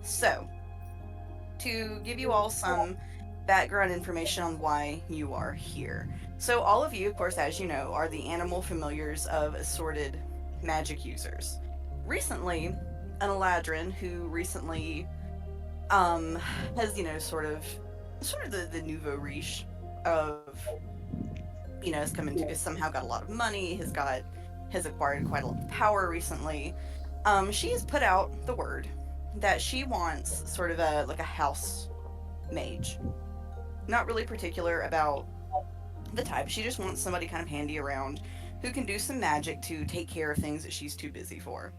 So, to give you all some background information on why you are here. So, all of you, of course, as you know, are the animal familiars of assorted magic users. Recently, an Eladrin who recently has, sort of the nouveau riche of, has come into, has somehow got a lot of money, has acquired quite a lot of power recently. She has put out the word that she wants sort of a house mage. Not really particular about the type. She just wants somebody kind of handy around who can do some magic to take care of things that she's too busy for.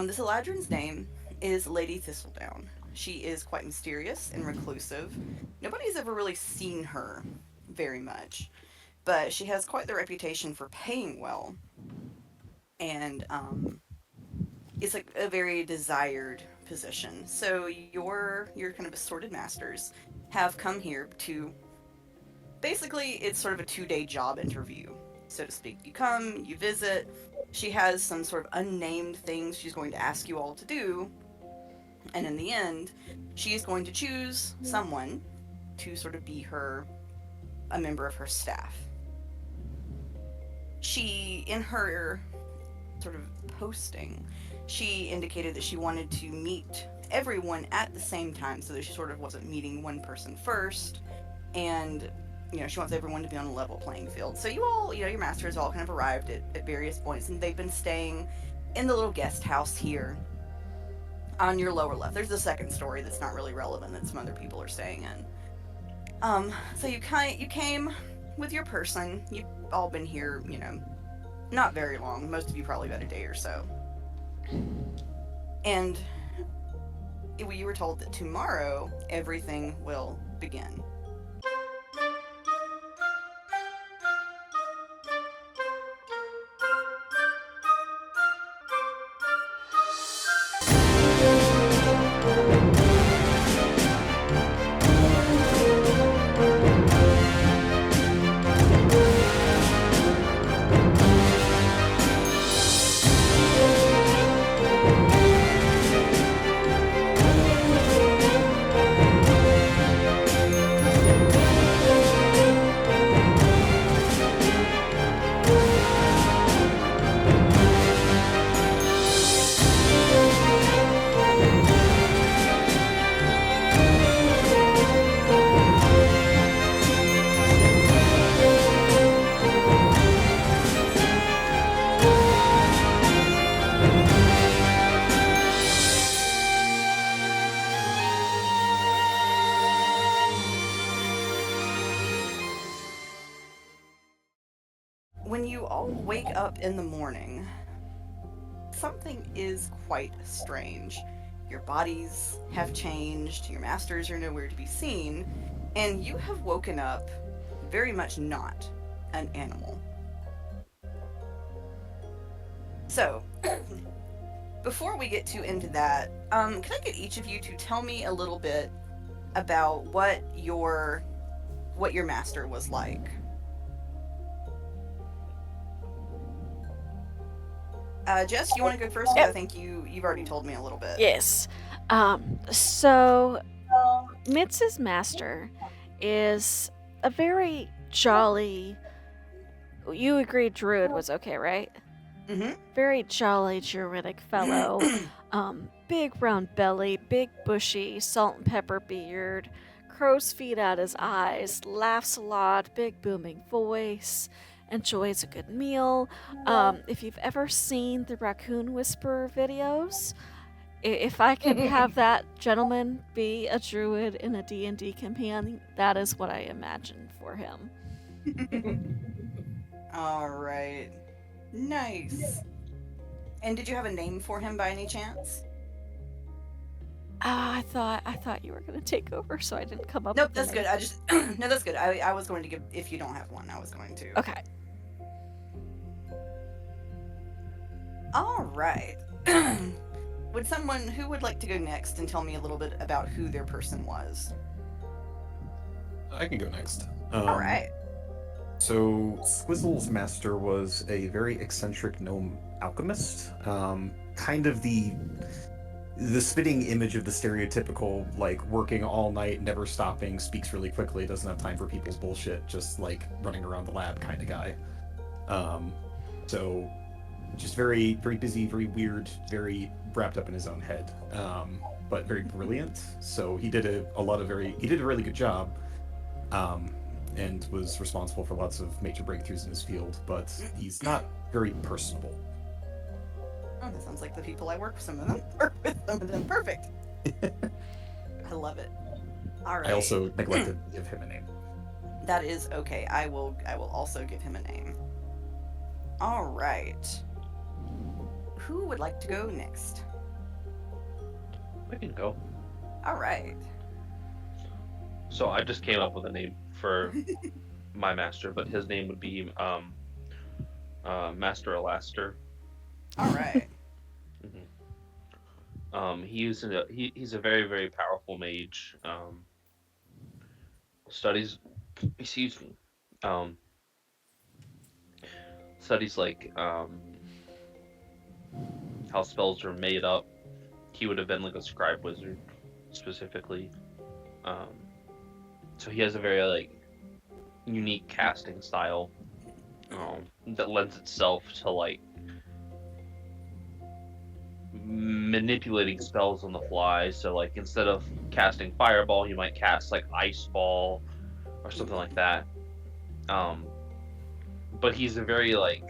This Eladrin's name is Lady Thistledown. She is quite mysterious and reclusive. Nobody's ever really seen her very much, but she has quite the reputation for paying well, and it's like a very desired position. So your kind of assorted masters have come here to basically it's sort of a 2-day job interview, so to speak. You come, you visit. She has some sort of unnamed things she's going to ask you all to do, and in the end, she is going to choose someone to sort of be a member of her staff. She, in her sort of posting, she indicated that she wanted to meet everyone at the same time, so that she sort of wasn't meeting one person first, and she wants everyone to be on a level playing field. So you all, your masters all kind of arrived at various points, and they've been staying in the little guest house here on your lower left. There's the second story that's not really relevant that some other people are staying in. So you came with your person. You've all been here, not very long. Most of you probably about a day or so. And you were told that tomorrow everything will begin. When you all wake up in the morning, something is quite strange. Your bodies have changed, your masters are nowhere to be seen, and you have woken up very much not an animal. So, before we get too into that, can I get each of you to tell me a little bit about what your master was like? Jess, you want to go first? Because I think you've already told me a little bit. Yes. So Mitz's master is a very jolly. You agreed Druid was okay, right? Mm-hmm. Very jolly Druidic fellow. Big round belly, big bushy, salt and pepper beard, crow's feet at his eyes, laughs a lot, big booming voice, enjoys a good meal. If you've ever seen the Raccoon Whisperer videos, if I could have that gentleman be a druid in a D&D campaign, that is what I imagine for him. All right. Nice. And did you have a name for him by any chance? I thought you were gonna take over, so I didn't come up Nope, with that's a good. name. I just no, that's good. I was going to give if you don't have one, I was going to. Okay. All right. Who would like to go next and tell me a little bit about who their person was? I can go next. All right. So Swizzle's master was a very eccentric gnome alchemist. Kind of the spitting image of the stereotypical, like, working all night, never stopping, speaks really quickly, doesn't have time for people's bullshit, just like running around the lab kind of guy. Um, so just very, very busy, very weird, very wrapped up in his own head, but very brilliant. So he did a really good job, um, and was responsible for lots of major breakthroughs in his field. But he's not very personable. Oh, that sounds like the people I work with. Some of them work with some of them. Perfect. I love it. All I right. also neglected to give him a name. That is okay. I will also give him a name. All right. Who would like to go next? I can go. All right. So I just came up with a name for my master, but his name would be Master Alaster. All right. He's a very very powerful mage. Studies, excuse me. Um, Studies like how spells are made up. He would have been like a scribe wizard specifically. Um, so he has a very like unique casting style that lends itself to like manipulating spells on the fly. So like instead of casting fireball, you might cast like ice ball or something like that. Um, but he's a very like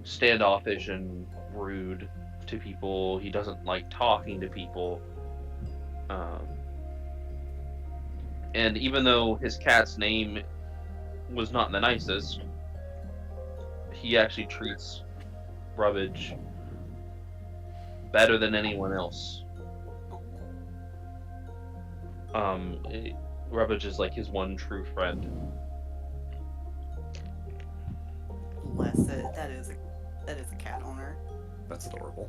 standoffish and rude to people. He doesn't like talking to people. Um, and even though his cat's name was not the nicest, he actually treats Rubbage better than anyone else. Rubbage is like his one true friend. Bless it. That is a cat owner. That's adorable.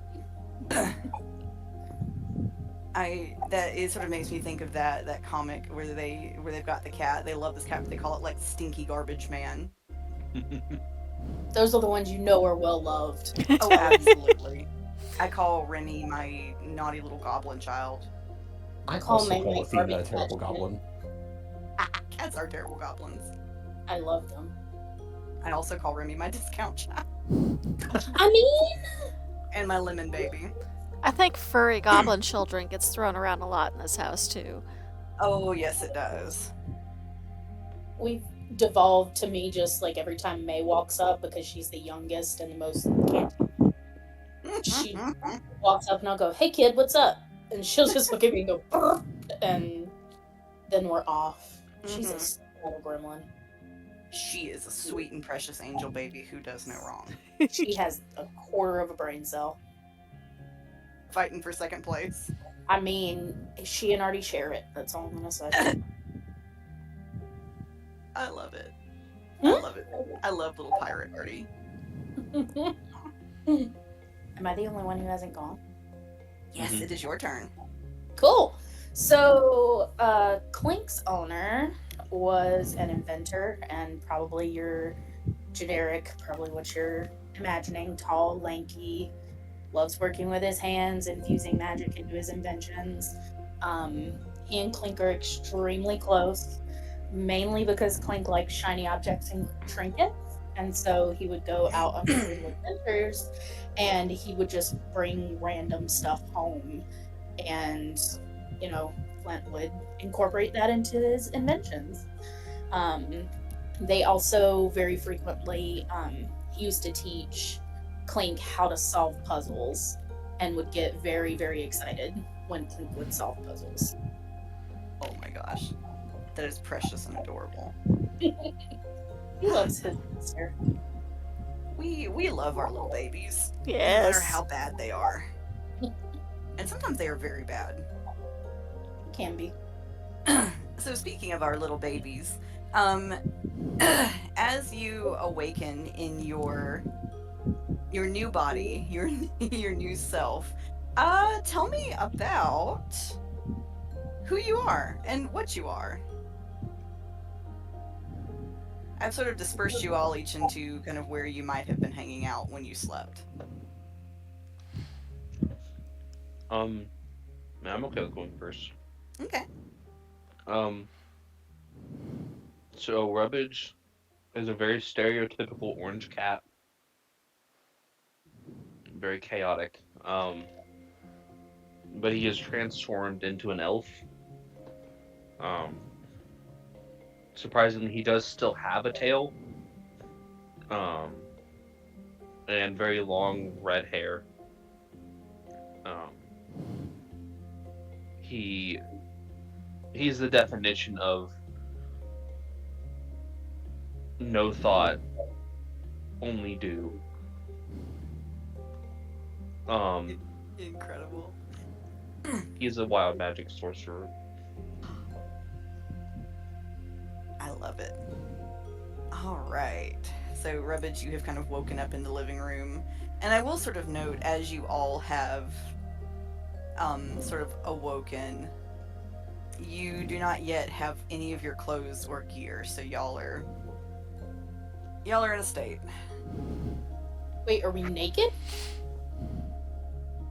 It sort of makes me think of that comic where they've got the cat. They love this cat, but they call it like Stinky Garbage Man. Those are the ones you know are well loved. Oh, absolutely. I call Remy my naughty little goblin child. I Call also me call my Athena a garbage terrible patch goblin. Cats are terrible goblins. I love them. I also call Remy my discount child I mean, and my lemon baby. I think furry goblin children gets thrown around a lot in this house too. Oh, yes, it does. we've devolved to me just like every time May walks up because she's the youngest and the most can't. She walks up and I'll go, "Hey kid, what's up?" And she'll just look at me and go, "Brr," and then we're off. She's a Mhm. little gremlin. She is a sweet and precious angel baby who does no wrong. She has a quarter of a brain cell. Fighting for second place. I mean, she and Artie share it. That's all I'm gonna say. I love it. Hmm? I love it. I love little pirate Artie. Am I the only one who hasn't gone? Yes, Mhm. it is your turn. Cool. So, Clink's owner was an inventor and probably your generic, probably what you're imagining, tall, lanky, loves working with his hands, infusing magic into his inventions. He and Clink are extremely close, mainly because Clink likes shiny objects and trinkets. And so he would go out on his little adventures and he would just bring random stuff home. And, Flint would incorporate that into his inventions. They also very frequently used to teach Clink how to solve puzzles and would get very, very excited when Clink would solve puzzles. Oh my gosh. That is precious and adorable. He loves his sister. We love our little babies. No matter Yes. how bad they are. And sometimes they are very bad. Can be. So speaking of our little babies, as you awaken in your new body, your new self, tell me about who you are and what you are. I've sort of dispersed you all each into kind of where you might have been hanging out when you slept. Man, I'm okay with going first. Okay. Um, so Rubbage is a very stereotypical orange cat, very chaotic. But he is transformed into an elf. Um, Surprisingly, he does still have a tail. Um, and very long red hair. Um, he he's the definition of no thought, only do. Um, Incredible. he's a wild magic sorcerer. I love it. All right. So, Rubbage, you have kind of woken up in the living room. And I will sort of note, as you all have sort of awoken, you do not yet have any of your clothes or gear, so y'all are in a state. Wait, are we naked?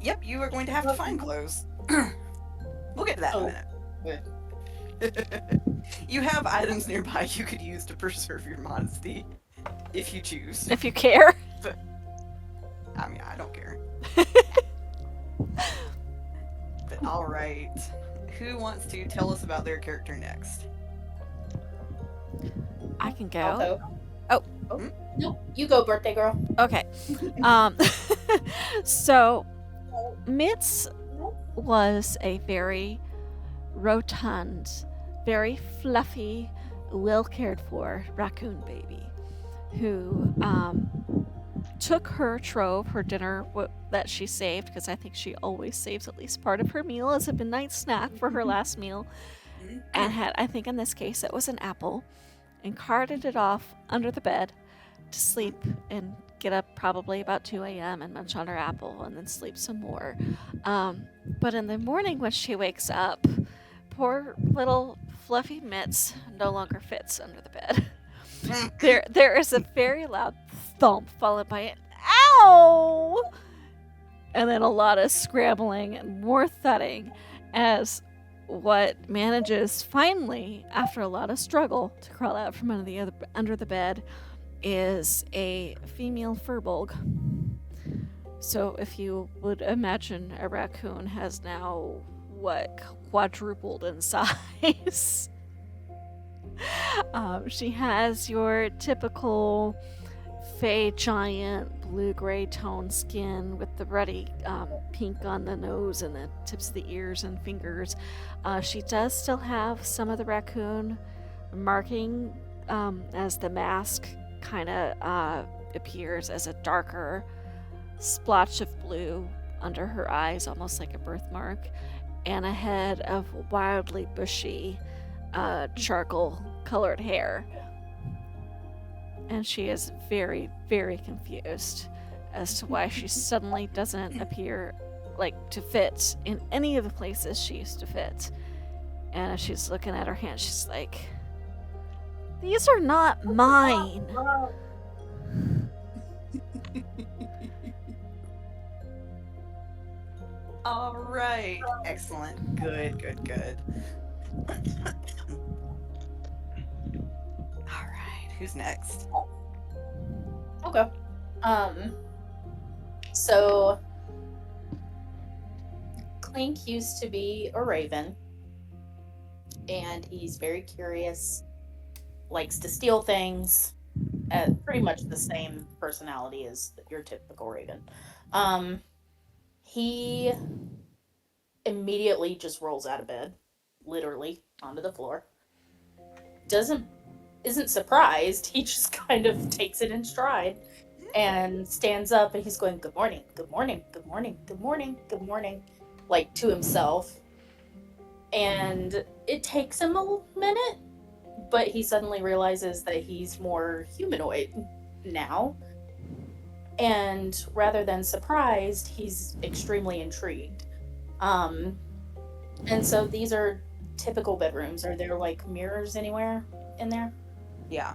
Yep, you are going to have to find clothes. We'll get to that in a minute. You have items nearby you could use to preserve your modesty, if you choose. If you care. I mean, I don't care. But all right, who wants to tell us about their character next? I can I'll go. go. Oh. No, you go, birthday girl. Okay. So Mitz was a very rotund, very fluffy, well cared for raccoon baby who took her trove, her dinner that she saved, because I think she always saves at least part of her meal as a midnight snack for her last meal, and had, I think in this case, it was an apple, and carted it off under the bed to sleep and get up probably about 2 a.m. and munch on her apple and then sleep some more. But in the morning when she wakes up, poor little fluffy Mitz no longer fits under the bed. There is a very loud thump followed by an ow, and then a lot of scrambling and more thudding as what manages finally, after a lot of struggle, to crawl out from under the bed is a female furbolg. So if you would imagine a raccoon has now quadrupled in size. She has your typical fey giant blue-gray tone skin with the ruddy pink on the nose and the tips of the ears and fingers. She does still have some of the raccoon marking as the mask kind of appears as a darker splotch of blue under her eyes, almost like a birthmark, and a head of wildly bushy charcoal colored hair. And she is very, very confused as to why she suddenly doesn't appear like to fit in any of the places she used to fit. And as she's looking at her hand, she's like, "These are not mine." All right. Excellent. Good. All right. Who's next? Okay. So Clink used to be a raven, and he's very curious, likes to steal things, pretty much the same personality as your typical raven. He immediately just rolls out of bed, literally onto the floor. Isn't surprised. He just kind of takes it in stride and stands up, and he's going, "Good morning, good morning, good morning, good morning, good morning," like to himself. And it takes him a minute, but he suddenly realizes that he's more humanoid now. And rather than surprised, he's extremely intrigued. And so these are typical bedrooms. Are there like mirrors anywhere in there? Yeah.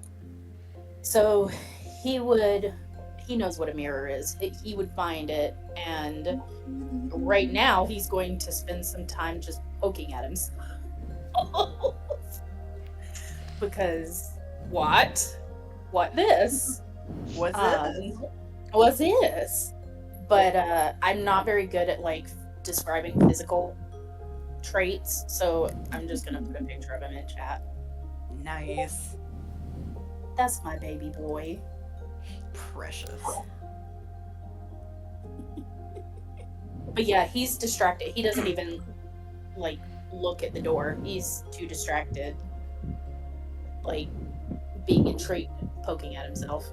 So he he knows what a mirror is. He would find it, and right now he's going to spend some time just poking at himself. Because what? What this? What's Um, this? what's this? But I'm not very good at like describing physical traits, so I'm just gonna put a picture of him in chat. Nice. That's my baby boy. Precious. But yeah, he's distracted. He doesn't even like look at the door. He's too distracted, like being intrigued, poking at himself.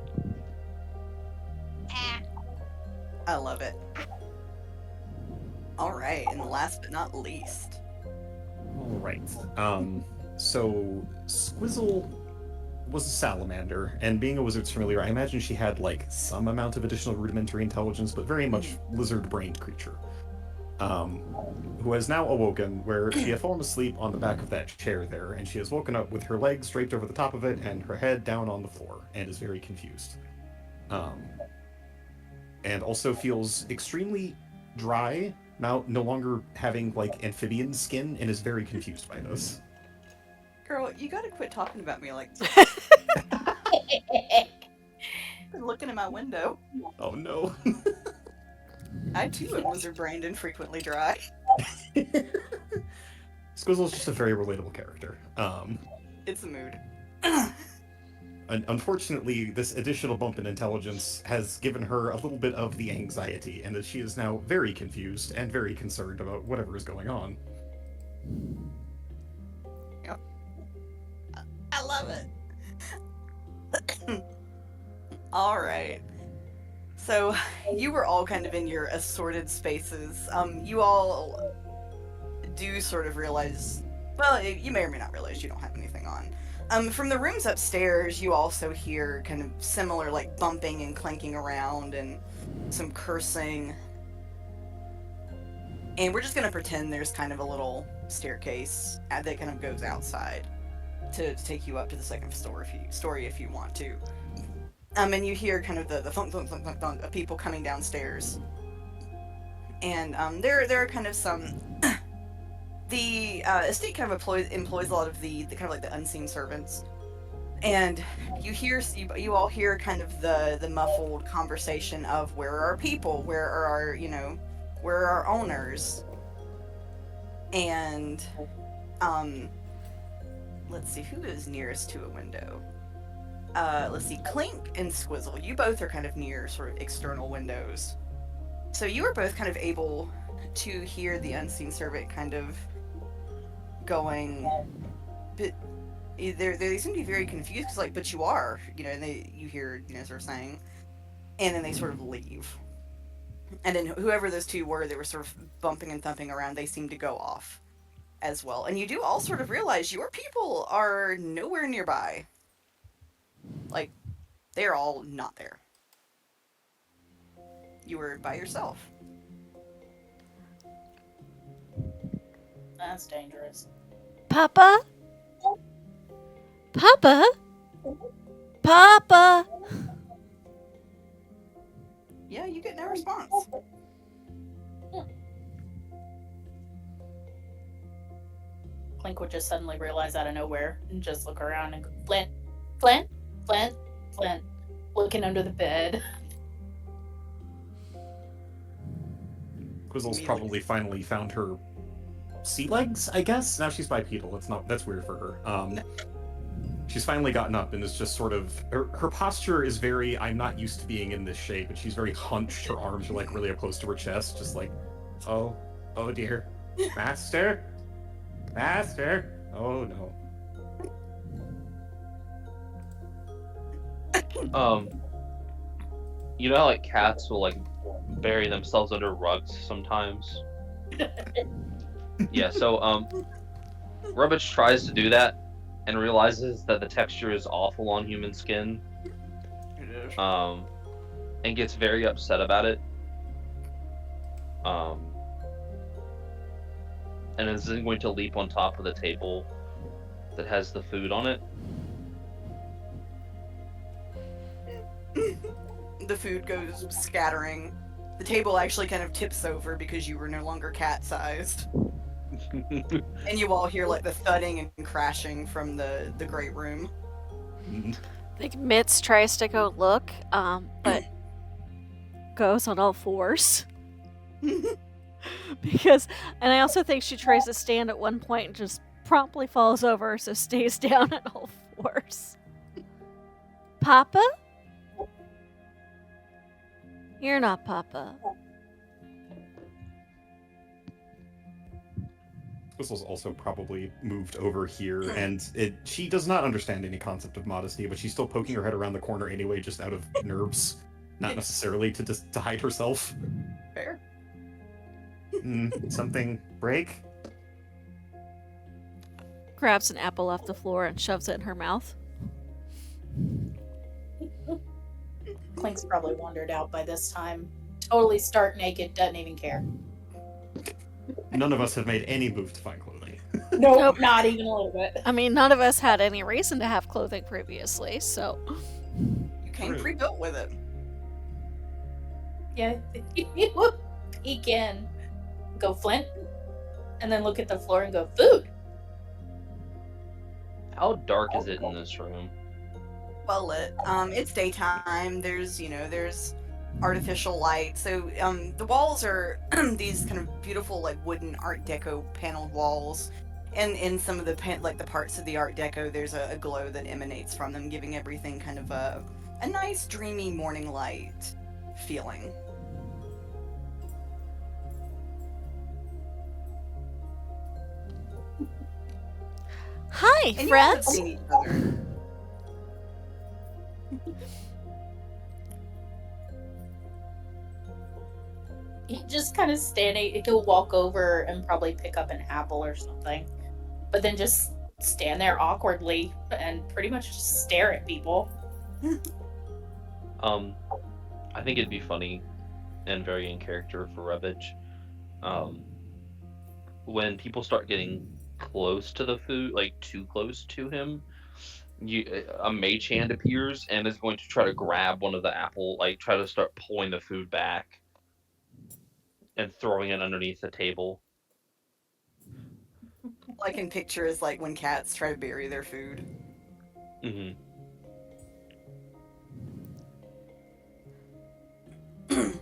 I love it. All right, and last but not least. All right. So Squizzle was a salamander, and being a wizard's familiar, I imagine she had like some amount of additional rudimentary intelligence, but very much lizard-brained creature. Who has now awoken, where she had fallen asleep on the back of that chair there, and she has woken up with her legs draped over the top of it and her head down on the floor, and is very confused. And also feels extremely dry, now no longer having like amphibian skin, and is very confused by this. Girl, you gotta quit talking about me like been looking in my window. Oh no. I too am lizard brained and frequently dry. Squizzle's just a very relatable character. It's a mood. Unfortunately, this additional bump in intelligence has given her a little bit of the anxiety, and that she is now very confused and very concerned about whatever is going on. Yep. I love it. All right. So, you were all kind of in your assorted spaces. You all do sort of realize, well, you may or may not realize you don't have anything on. From the rooms upstairs, you also hear kind of similar, like, bumping and clanking around and some cursing. And we're just going to pretend there's kind of a little staircase that kind of goes outside to take you up to the second story if you want to. And you hear kind of the thunk, thunk, thunk, thunk, thunk of people coming downstairs. And there are kind of some... the estate kind of employs a lot of the kind of like the unseen servants. And you all hear kind of the muffled conversation of where are our people, where are our owners. And let's see, who is nearest to a window? Let's see, Clink and Squizzle, you both are kind of near sort of external windows. So you are both kind of able to hear the unseen servant kind of going, but they seem to be very confused, cause like, but you are, and you hear, sort of saying, and then they sort of leave. And then whoever those two were, they were sort of bumping and thumping around, they seem to go off as well. And you do all sort of realize your people are nowhere nearby. Like, they're all not there. You were by yourself. That's dangerous. Papa? Papa? Papa? Yeah, you get no response. Clink would just suddenly realize out of nowhere and just look around and go, Flint, Flint, Flint, Flint, looking under the bed. Quizzle's probably finally found her sea legs, I guess. Now she's bipedal. That's weird for her. She's finally gotten up and is just sort of her posture is very, I'm not used to being in this shape, and she's very hunched. Her arms are like really up close to her chest, just like, oh dear, master, oh no. You know how like cats will like bury themselves under rugs sometimes? Yeah, so Rubbage tries to do that and realizes that the texture is awful on human skin. It is. And gets very upset about it. And is then going to leap on top of the table that has the food on it. the food goes scattering. The table actually kind of tips over because you were no longer cat-sized. And you all hear like the thudding and crashing from the great room. Mm. I think Mitz tries to go look, but goes on all fours. Because, and I also think she tries to stand at one point and just promptly falls over, so stays down at all fours. Papa? You're not Papa. Whistle's also probably moved over here, and she does not understand any concept of modesty, but she's still poking her head around the corner anyway, just out of nerves, not necessarily to hide herself. Fair. Something break? Grabs an apple off the floor and shoves it in her mouth. Clink's probably wandered out by this time. Totally stark naked, doesn't even care. None of us have made any move to find clothing. Nope, not even a little bit. I mean, none of us had any reason to have clothing previously, so. You came True. pre-built with it. Yeah, you would peek in, go Flint, and then look at the floor and go food. How dark is it in this room? Well lit. It's daytime. There's artificial light. So the walls are these kind of beautiful like wooden Art Deco paneled walls, and in some of the the parts of the Art Deco, there's a glow that emanates from them, giving everything kind of a nice dreamy morning light feeling. Hi, And you all have friends! seen each other. He just kind of standing, he'll walk over and probably pick up an apple or something, but then just stand there awkwardly and pretty much just stare at people. I think it'd be funny and very in character for Ravage. When people start getting close to the food, like too close to him, a mage hand appears and is going to try to grab one of the apple, like try to start pulling the food back and throwing it underneath the table. All I can picture is like when cats try to bury their food. Mm-hmm.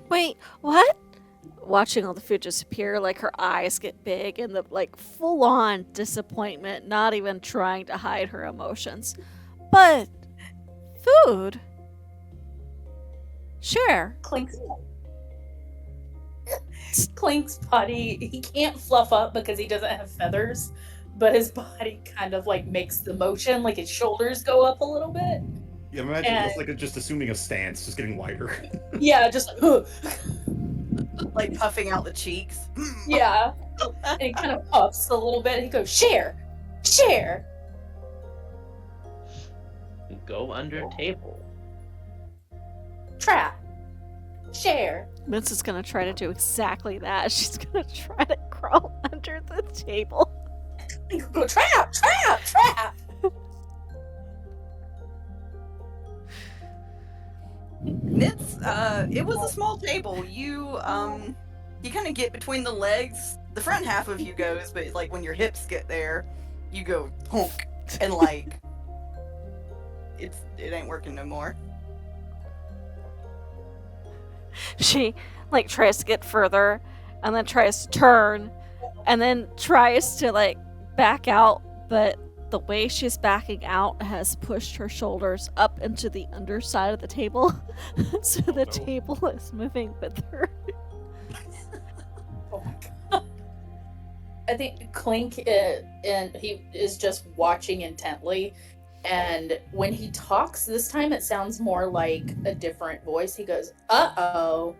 Wait, what? Watching all the food disappear, like her eyes get big and the like full-on disappointment, not even trying to hide her emotions. But food? Sure. Clink's body, he can't fluff up because he doesn't have feathers, but his body kind of like makes the motion, like his shoulders go up a little bit. Yeah, imagine it's like just assuming a stance, just getting wider. Yeah, just like, Like puffing out the cheeks. yeah. And he kind of puffs a little bit. And he goes, share, share. Go under table. Trap, share. Mitz is gonna try to do exactly that. She's gonna try to crawl under the table. Go trap, trap, trap. It was a small table. You kind of get between the legs. The front half of you goes, but like when your hips get there, you go honk, and like it ain't working no more. She like tries to get further and then tries to turn and then tries to like back out, but the way she's backing out has pushed her shoulders up into the underside of the table. So the table is moving with her. Oh my god. I think Clink and he is just watching intently, and when he talks this time it sounds more like a different voice. He goes, uh-oh.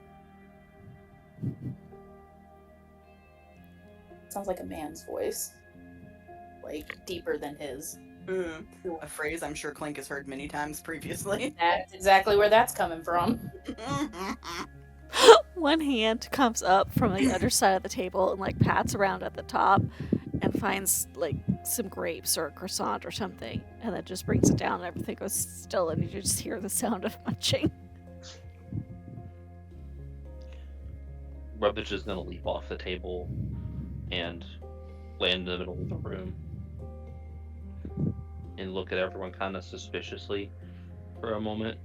Sounds like a man's voice. Like deeper than his. A phrase I'm sure Clink has heard many times previously. That's exactly where that's coming from. One hand comes up from the underside of the table and like pats around at the top and finds like some grapes or a croissant or something, and then just brings it down and everything goes still and you just hear the sound of munching. Rubbage is gonna leap off the table and land in the middle of the room and look at everyone kind of suspiciously for a moment.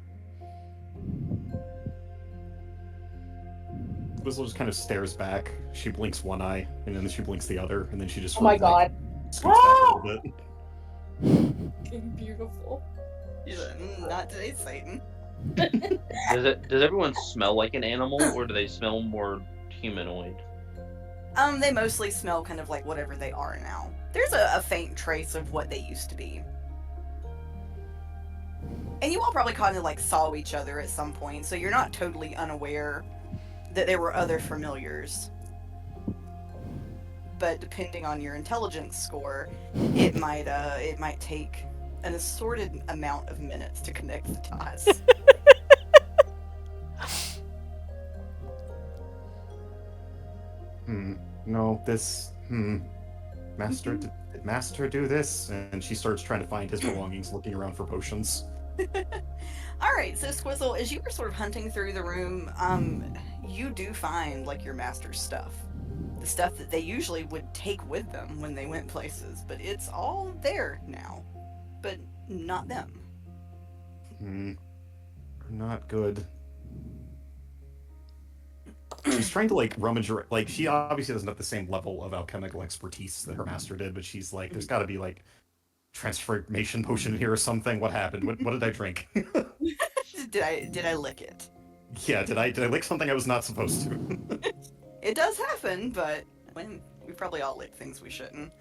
Squizzle just kind of stares back. She blinks one eye, and then she blinks the other, and then she just Oh my sort of, like, god. scoots back a little bit. Beautiful. He's like, not today, Satan. Does everyone smell like an animal, or do they smell more humanoid? They mostly smell kind of like whatever they are now. There's a faint trace of what they used to be. And you all probably kind of like saw each other at some point, so you're not totally unaware that there were other familiars. But depending on your intelligence score, it might take an assorted amount of minutes to connect the dots. No, this, Master, did Master do this? And she starts trying to find his belongings, looking around for potions. Alright, so Squizzle, as you were sort of hunting through the room, you do find, like, your master's stuff. The stuff that they usually would take with them when they went places, but it's all there now. But not them. Not good. She's trying to, like, rummage her, like, she obviously doesn't have the same level of alchemical expertise that her master did, but she's like, there's gotta be, like, transformation potion in here or something. What happened? What did I drink? Did I lick it? Yeah, did I lick something I was not supposed to? It does happen, but when we probably all lick things we shouldn't.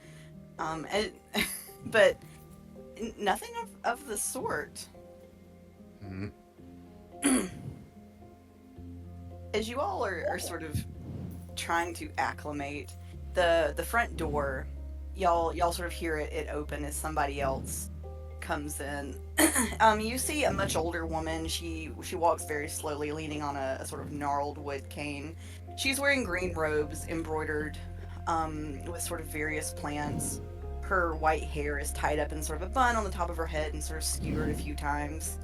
But nothing of the sort. As you all are sort of trying to acclimate, the front door, y'all sort of hear it open as somebody else comes in. You see a much older woman. She walks very slowly, leaning on a sort of gnarled wood cane. She's wearing green robes embroidered with sort of various plants. Her white hair is tied up in sort of a bun on the top of her head and sort of skewered a few times.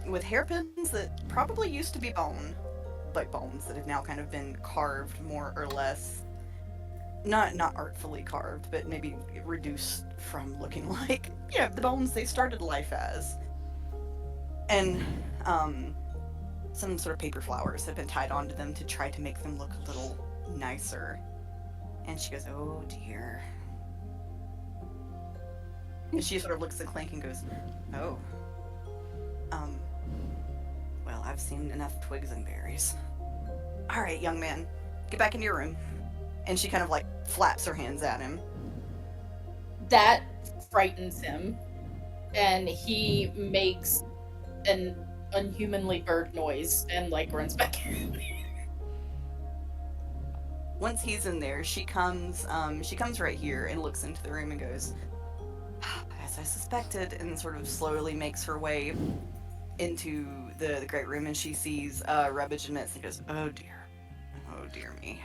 With hairpins that probably used to be bones that have now kind of been carved more or less. Not artfully carved, but maybe reduced from looking like, the bones they started life as. And some sort of paper flowers have been tied onto them to try to make them look a little nicer. And she goes, "Oh dear." And she sort of looks at Clink and goes, "Oh. Well, I've seen enough twigs and berries. Alright, young man, get back into your room." And she kind of like flaps her hands at him. That frightens him, and he makes an unhumanly bird noise and like runs back in. Once he's in there, she comes right here and looks into the room and goes, "As I suspected," and sort of slowly makes her way into the great room, and she sees Rubbage and Mitz and goes, "Oh dear me."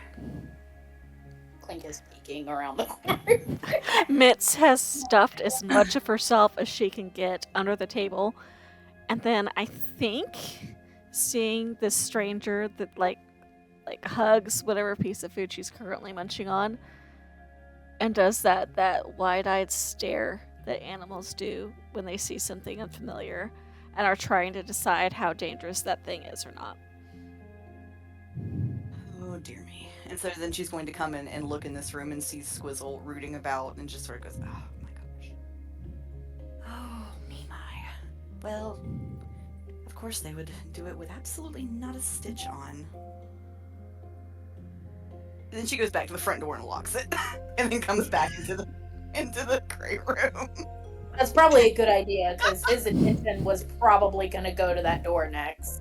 Clink is peeking around the corner. Mitz has stuffed as much of herself as she can get under the table. And then I think seeing this stranger that like hugs whatever piece of food she's currently munching on and does that wide-eyed stare that animals do when they see something unfamiliar and are trying to decide how dangerous that thing is or not. Oh dear me. And so then she's going to come in and look in this room and see Squizzle rooting about and just sort of goes, "Oh my gosh. Oh me my. Well, of course they would do it with absolutely not a stitch on." And then she goes back to the front door and locks it, and then comes back into the great room. That's probably a good idea, because his attention was probably going to go to that door next.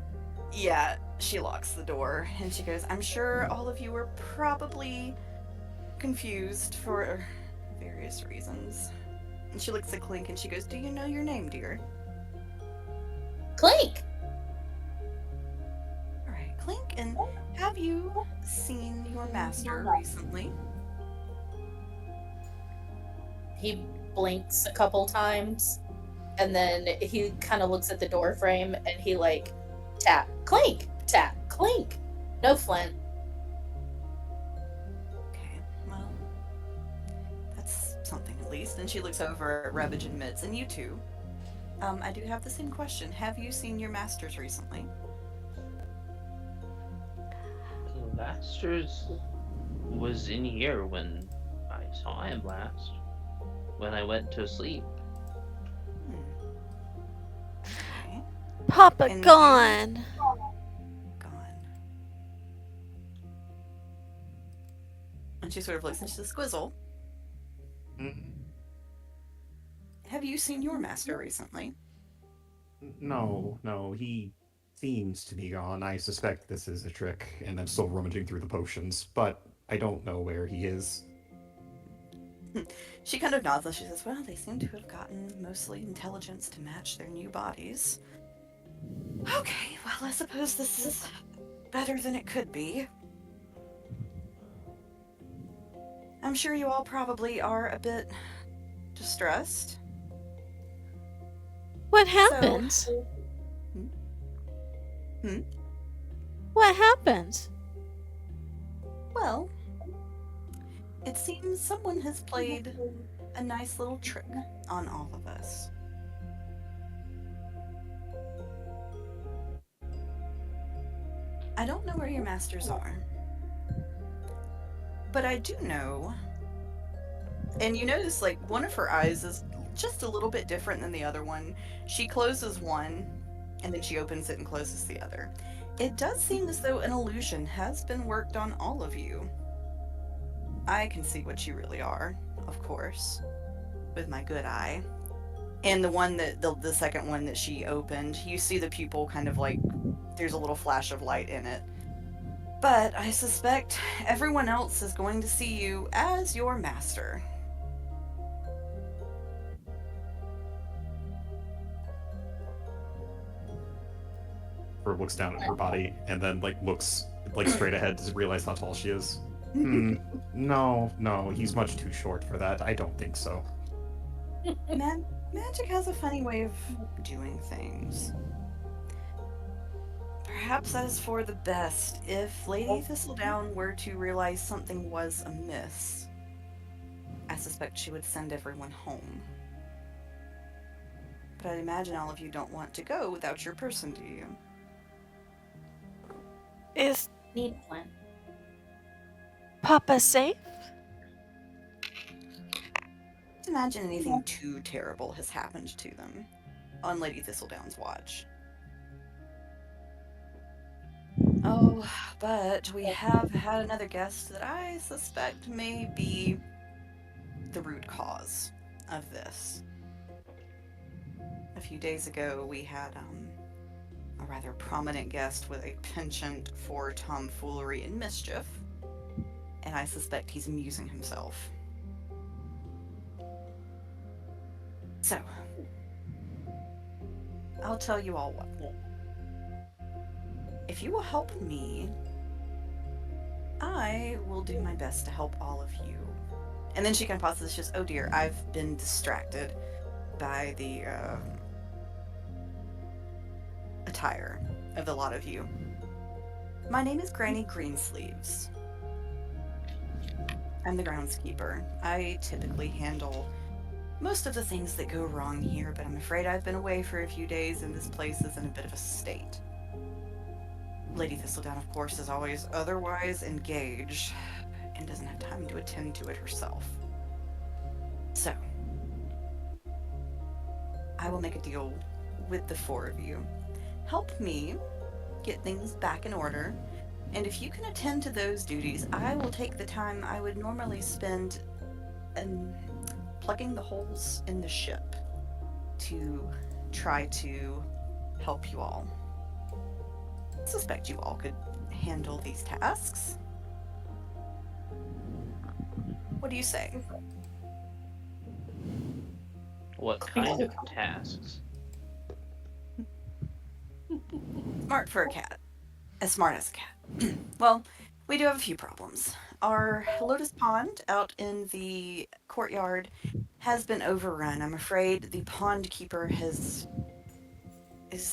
Yeah, she locks the door, and she goes, "I'm sure all of you were probably confused for various reasons." And she looks at Clink and she goes, "Do you know your name, dear?" Clink! Alright, Clink, and have you seen your master recently? He blinks a couple times, and then he kind of looks at the door frame, and he like tap, clink, tap, clink. No Flint. something at least. And she looks over at Ravage and Mitz, and you two. I do have the same question. Have you seen your masters recently? The Lasters was in here when I saw him last. When I went to sleep. Hmm. Okay. Papa And you gone. gone. And she sort of looks into the squizzle. Mm, Have you seen your master recently? no, no, he seems to be gone. I suspect this is a trick, and I'm still rummaging through the potions, but I don't know where he is. She kind of nods and she says, well, they seem to have gotten mostly intelligence to match their new bodies. Okay, well, I suppose this is better than it could be. I'm sure you all probably are a bit distressed. What So, happened? hmm? Hmm? What happened? Well, it seems someone has played a nice little trick on all of us. I don't know where your masters are, but I do know, and you notice like one of her eyes is just a little bit different than the other one. She closes one and then she opens it and closes the other. It does seem as though an illusion has been worked on all of you. I can see what you really are, of course, with my good eye. And the one that the second one that she opened, you see the pupil kind of like there's a little flash of light in it. But I suspect everyone else is going to see you as your master. Or looks down at her body, and then like looks like straight ahead to realize how tall she is. No, no, he's much too short for that. I don't think so. Magic has a funny way of doing things. Perhaps that is for the best. If Lady Thistledown were to realize something was amiss, I suspect she would send everyone home. But I'd imagine all of you don't want to go without your person, do you? Is Need plan. Papa safe? Can't imagine anything too terrible has happened to them on Lady Thistledown's watch. Oh, but we have had another guest that I suspect may be the root cause of this. A few days ago, we had a rather prominent guest with a penchant for tomfoolery and mischief, and I suspect he's amusing himself. So, I'll tell you all what. If you will help me, I will do my best to help all of you. And then she kind of pauses, just, oh dear, I've been distracted by the attire of the lot of you. My name is Granny Greensleeves. I'm the groundskeeper. I typically handle most of the things that go wrong here, but I'm afraid I've been away for a few days and this place is in a bit of a state. Lady Thistledown, of course, is always otherwise engaged and doesn't have time to attend to it herself. So, I will make a deal with the four of you. Help me get things back in order, and if you can attend to those duties, I will take the time I would normally spend plugging the holes in the ship to try to help you all. I suspect you all could handle these tasks. What do you say? What kind of tasks? Smart for a cat. As smart as a cat. Well, we do have a few problems. Our lotus pond out in the courtyard has been overrun. I'm afraid the pond keeper is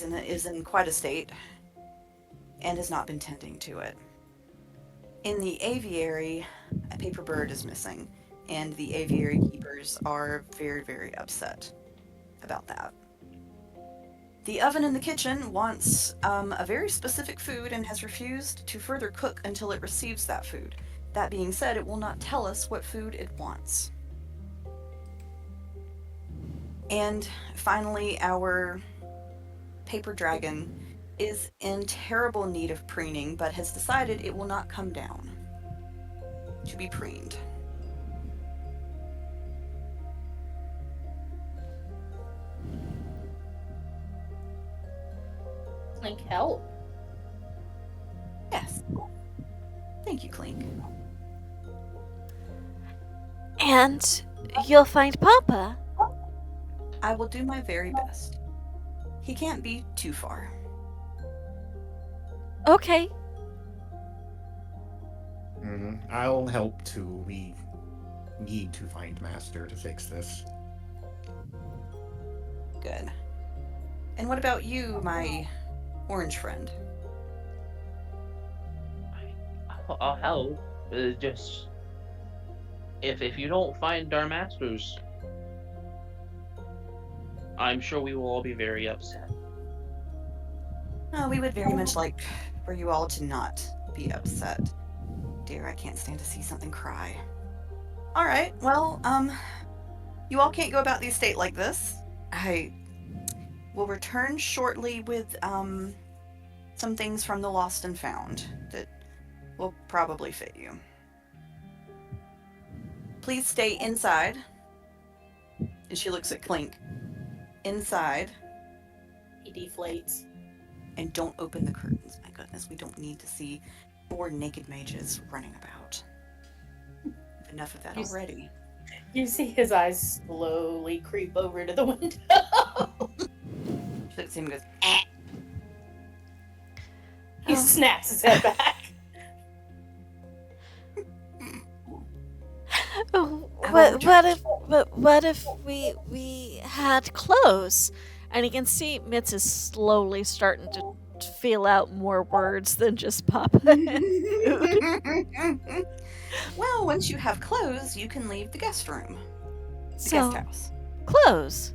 in quite a state and has not been tending to it. In the aviary, a paper bird is missing, and the aviary keepers are very, very upset about that. The oven in the kitchen wants a very specific food and has refused to further cook until it receives that food. That being said, it will not tell us what food it wants. And finally, our paper dragon is in terrible need of preening, but has decided it will not come down to be preened. Clink, help. Yes. Thank you, Clink. And you'll find Papa. I will do my very best. He can't be too far. Okay. I'll help too. We need to find Master to fix this. Good. And what about you, my orange friend? I'll help. Just if you don't find our masters, I'm sure we will all be very upset. Oh, we would very much like for you all to not be upset. Dear, I can't stand to see something cry. All right, well, you all can't go about the estate like this. I will return shortly with, some things from the lost and found that will probably fit you. Please stay inside. And she looks at Clink. Inside. He deflates. And don't open the curtains. My goodness, we don't need to see 4 naked mages running about. Enough of that already. You see his eyes slowly creep over to the window. She looks at him and goes, eh. He snaps his head back. What if we had clothes? And you can see Mitz is slowly starting to feel out more words than just Papa and food. Well, once you have clothes, you can leave the guest room. The So, guest house. clothes.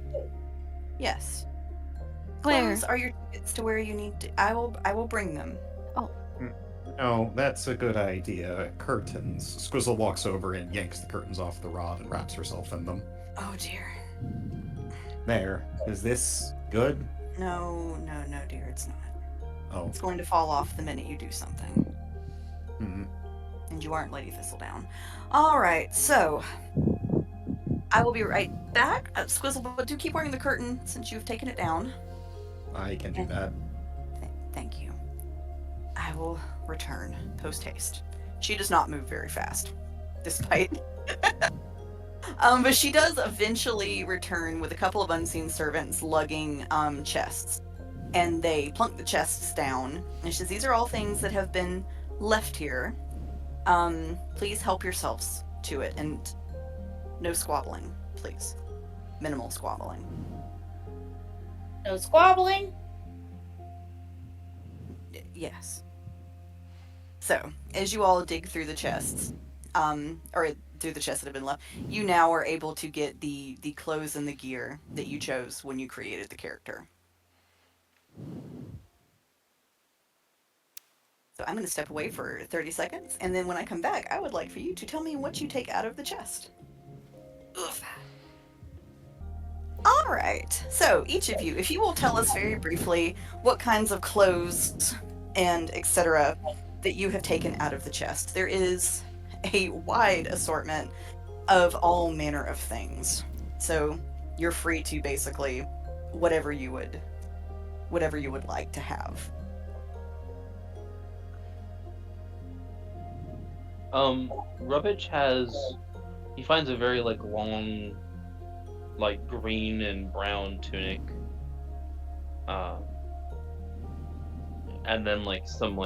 Yes. Where? Clothes are your tickets to where you need to. I will bring them. Oh, that's a good idea. Curtains. Squizzle walks over and yanks the curtains off the rod and wraps herself in them. Oh dear. There. Is this good? No, dear, it's not. Oh. It's going to fall off the minute you do something. Hmm. And you aren't Lady Thistledown. Alright, so I will be right back. Squizzle, but do keep wearing the curtain since you've taken it down. I can do that. Thank you. I will return post haste. She does not move very fast, despite. But she does eventually return with a couple of unseen servants lugging chests. And they plunk the chests down. And she says, "These are all things that have been left here. Please help yourselves to it, and no squabbling, please. Minimal squabbling." No squabbling. Yes. So, as you all dig through the chests, or through the chests that have been left, you now are able to get the clothes and the gear that you chose when you created the character. So I'm going to step away for 30 seconds, and then when I come back, I would like for you to tell me what you take out of the chest. Oof. All right. So each of you, if you will tell us very briefly what kinds of clothes and etc. that you have taken out of the chest. There is a wide assortment of all manner of things. So you're free to basically whatever you would like to have. Rubbage he finds a very long, green and brown tunic. And then some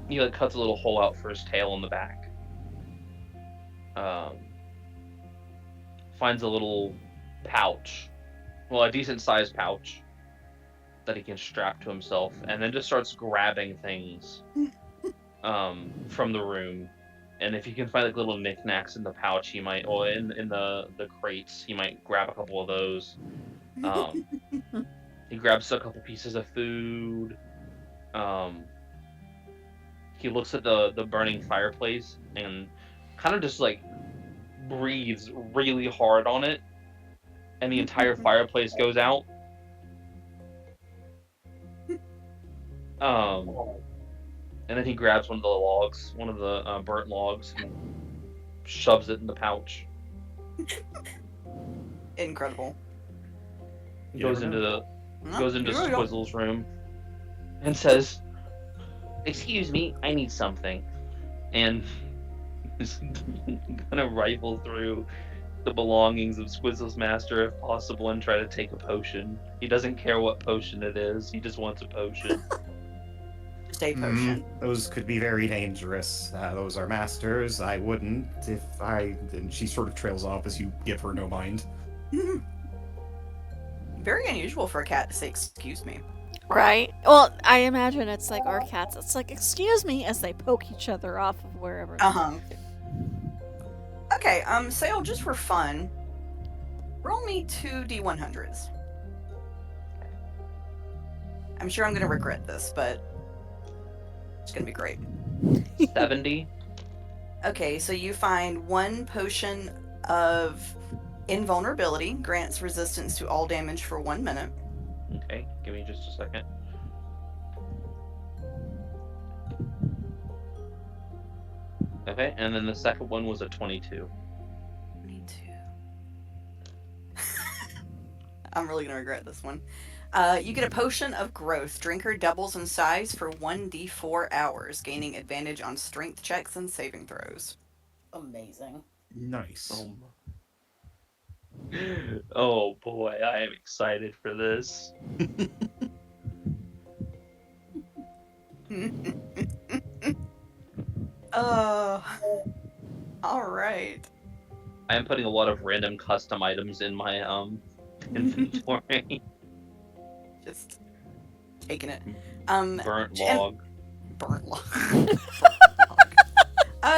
he cuts a little hole out for his tail in the back. Finds a little pouch, a decent sized pouch that he can strap to himself, and then just starts grabbing things from the room And if you can find like little knickknacks in the pouch, he might, or in the crates, he might grab a couple of those. He grabs a couple pieces of food. Um, he looks at the burning fireplace and kind of just like breathes really hard on it, and the entire fireplace goes out. And then he grabs one of the logs, one of the burnt logs, and shoves it in the pouch. Incredible. He You goes never into know. goes into Here we go. Squizzle's room and says, "Excuse me, I need something." And he's gonna rifle through the belongings of Squizzle's master if possible and try to take a potion. He doesn't care what potion it is. He just wants a potion. Just a potion. Those could be very dangerous. Those are masters. I wouldn't if I. And she sort of trails off as you give her no mind. Very unusual for a cat to say, excuse me. Right? Well, I imagine it's like our cats. It's like, excuse me, as they poke each other off of wherever. Uh-huh. Okay, Sale, just for fun, roll me 2 D100s. I'm sure I'm gonna regret this, but it's gonna be great. 70. Okay, so you find 1 potion of invulnerability, grants resistance to all damage for 1 minute. Okay, give me just a second. Okay, and then the second one was a 22. 22. I'm really gonna regret this one. You get a potion of growth. Drinker doubles in size for 1d4 hours, gaining advantage on strength checks and saving throws. Amazing. Nice. Oh boy, I am excited for this. Alright. I am putting a lot of random custom items in my inventory. Just taking it. Burnt log. Burnt log.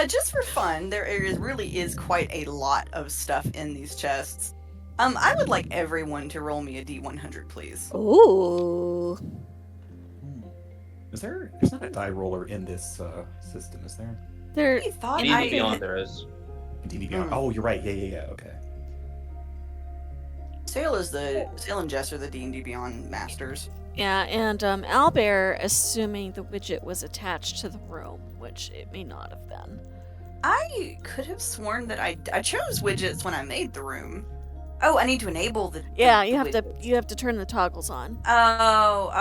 Just for fun, there really is quite a lot of stuff in these chests. I would like everyone to roll me a D100, please. Ooh. There's not a die roller in this system, is there? There. I thought in D&D the- Beyond there is. D&D Beyond. Oh, you're right. Yeah. Okay. Sale and Jess are the D&D Beyond masters. Yeah, and Owlbear, assuming the widget was attached to the room, which it may not have been. I could have sworn that I chose widgets when I made the room. Oh, I need to enable the. Yeah, the you have widget. to turn the toggles on. Oh,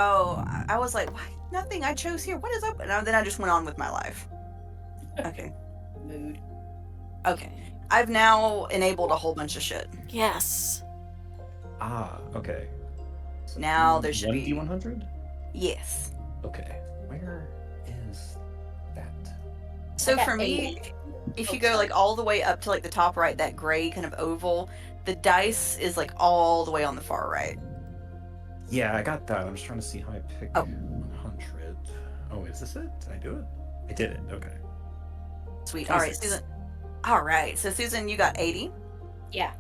I was like, why? Nothing I chose here. What is up? And then I just went on with my life. Okay. Mood. Okay. I've now enabled a whole bunch of shit. Yes. Ah, okay. So Now there should be. 1D100? Yes. Okay. Where is that? So Okay, for me, if you go like all the way up to like the top right, that gray kind of oval, the dice is like all the way on the far right. Yeah, I got that. I'm just trying to see how I pick Oh. 100. Oh, is this it? Did I do it? I did it. Okay. Sweet. All right, 26. Susan. All right. So Susan, you got 80. Yeah.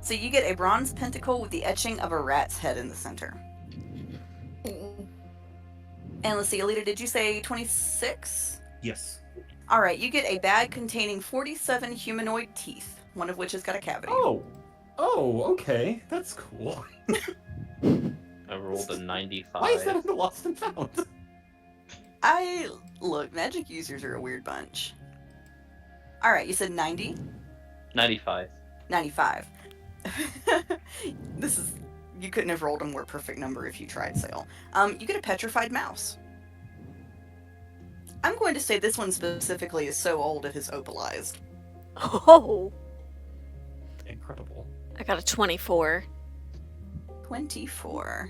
So you get a bronze pentacle with the etching of a rat's head in the center. And let's see, Alita, did you say 26? Yes. All right, you get a bag containing 47 humanoid teeth, one of which has got a cavity. Oh, okay. That's cool. I rolled a 95. Why is that in the lost and found? Look, magic users are a weird bunch. All right, you said 90? 95. 95. You couldn't have rolled a more perfect number if you tried, Sale. You get a petrified mouse. I'm going to say this one specifically is so old it is opalized. Oh. Incredible. I got a 24. 24.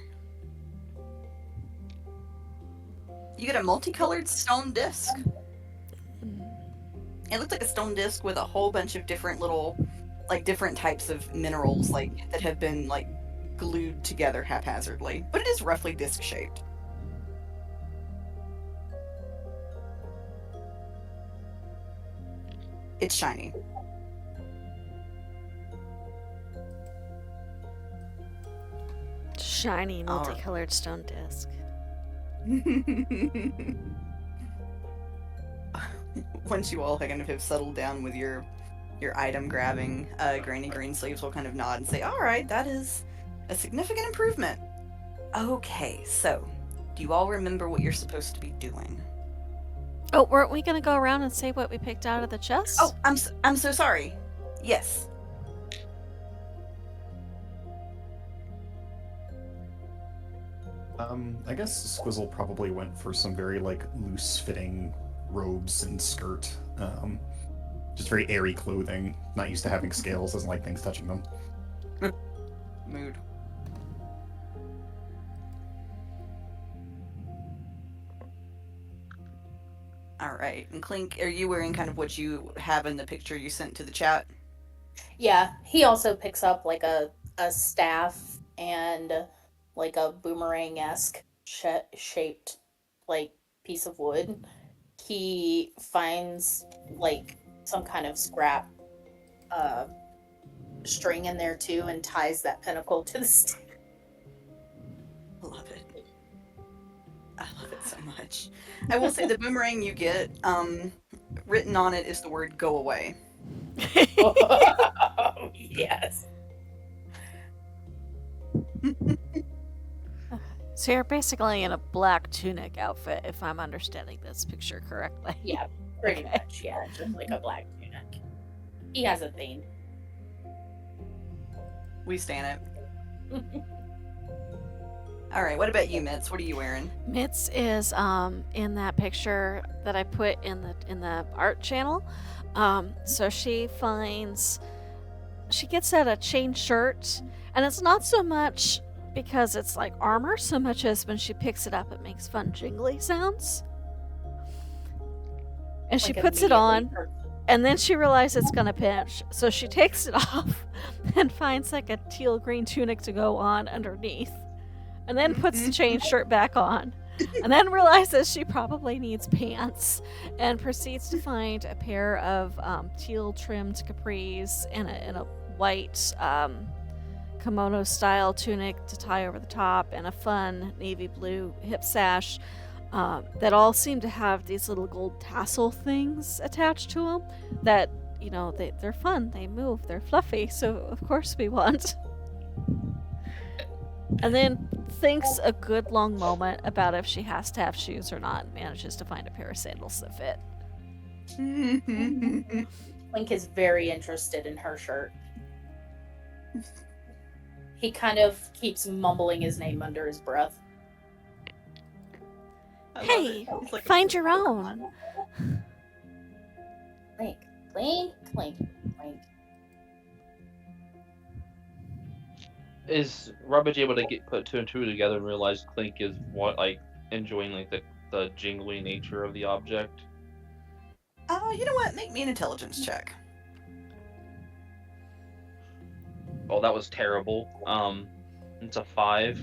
You get a multicolored stone disc. It looks like a stone disc with a whole bunch of different little, like different types of minerals, like that have been like glued together haphazardly, but it is roughly disc shaped. It's shiny. Shiny, All multicolored stone disc. Once you all kind of have settled down with your item grabbing, Granny Greensleeves will kind of nod and say, "All right, that is a significant improvement." Okay, so do you all remember what you're supposed to be doing? Oh, weren't we gonna go around and say what we picked out of the chest? Oh, I'm so sorry. Yes. I guess Squizzle probably went for some very like loose-fitting robes and skirt. Just very airy clothing. Not used to having scales. Doesn't like things touching them. Mood. All right. And Clink, are you wearing kind of what you have in the picture you sent to the chat? Yeah, he also picks up like a staff and like a boomerang esque shaped like piece of wood. He finds like some kind of scrap uh, string in there too and ties that pinnacle to the staff. Love it. I love it so much. I will say the boomerang you get, written on it is the word "go away." Oh, yes. So you're basically in a black tunic outfit, if I'm understanding this picture correctly. Yeah, pretty Okay. much. Yeah, just like a black tunic. He has a theme. We stand it. All right. What about you, Mitz? What are you wearing? Mitz is in that picture that I put in the art channel. So she gets at a chain shirt, and it's not so much because it's like armor, so much as when she picks it up, it makes fun jingly sounds. And she Like puts it on, immediately and then she realizes it's gonna pinch, so she takes it off and finds like a teal green tunic to go on underneath, and then puts the chain shirt back on, and then realizes she probably needs pants, and proceeds to find a pair of teal trimmed capris and a white kimono style tunic to tie over the top, and a fun navy blue hip sash. That all seem to have these little gold tassel things attached to them that, you know, they're fun, they move, they're fluffy, so of course we want. And then thinks a good long moment about if she has to have shoes or not, and manages to find a pair of sandals that fit. Link is very interested in her shirt. He kind of keeps mumbling his name under his breath. Hey, find your own. Clink, clink, clink, clink. Is Rubbage able to put two and two together and realize Clink is enjoying like the jingly nature of the object? You know what? Make me an intelligence check. Oh, that was terrible. It's a 5.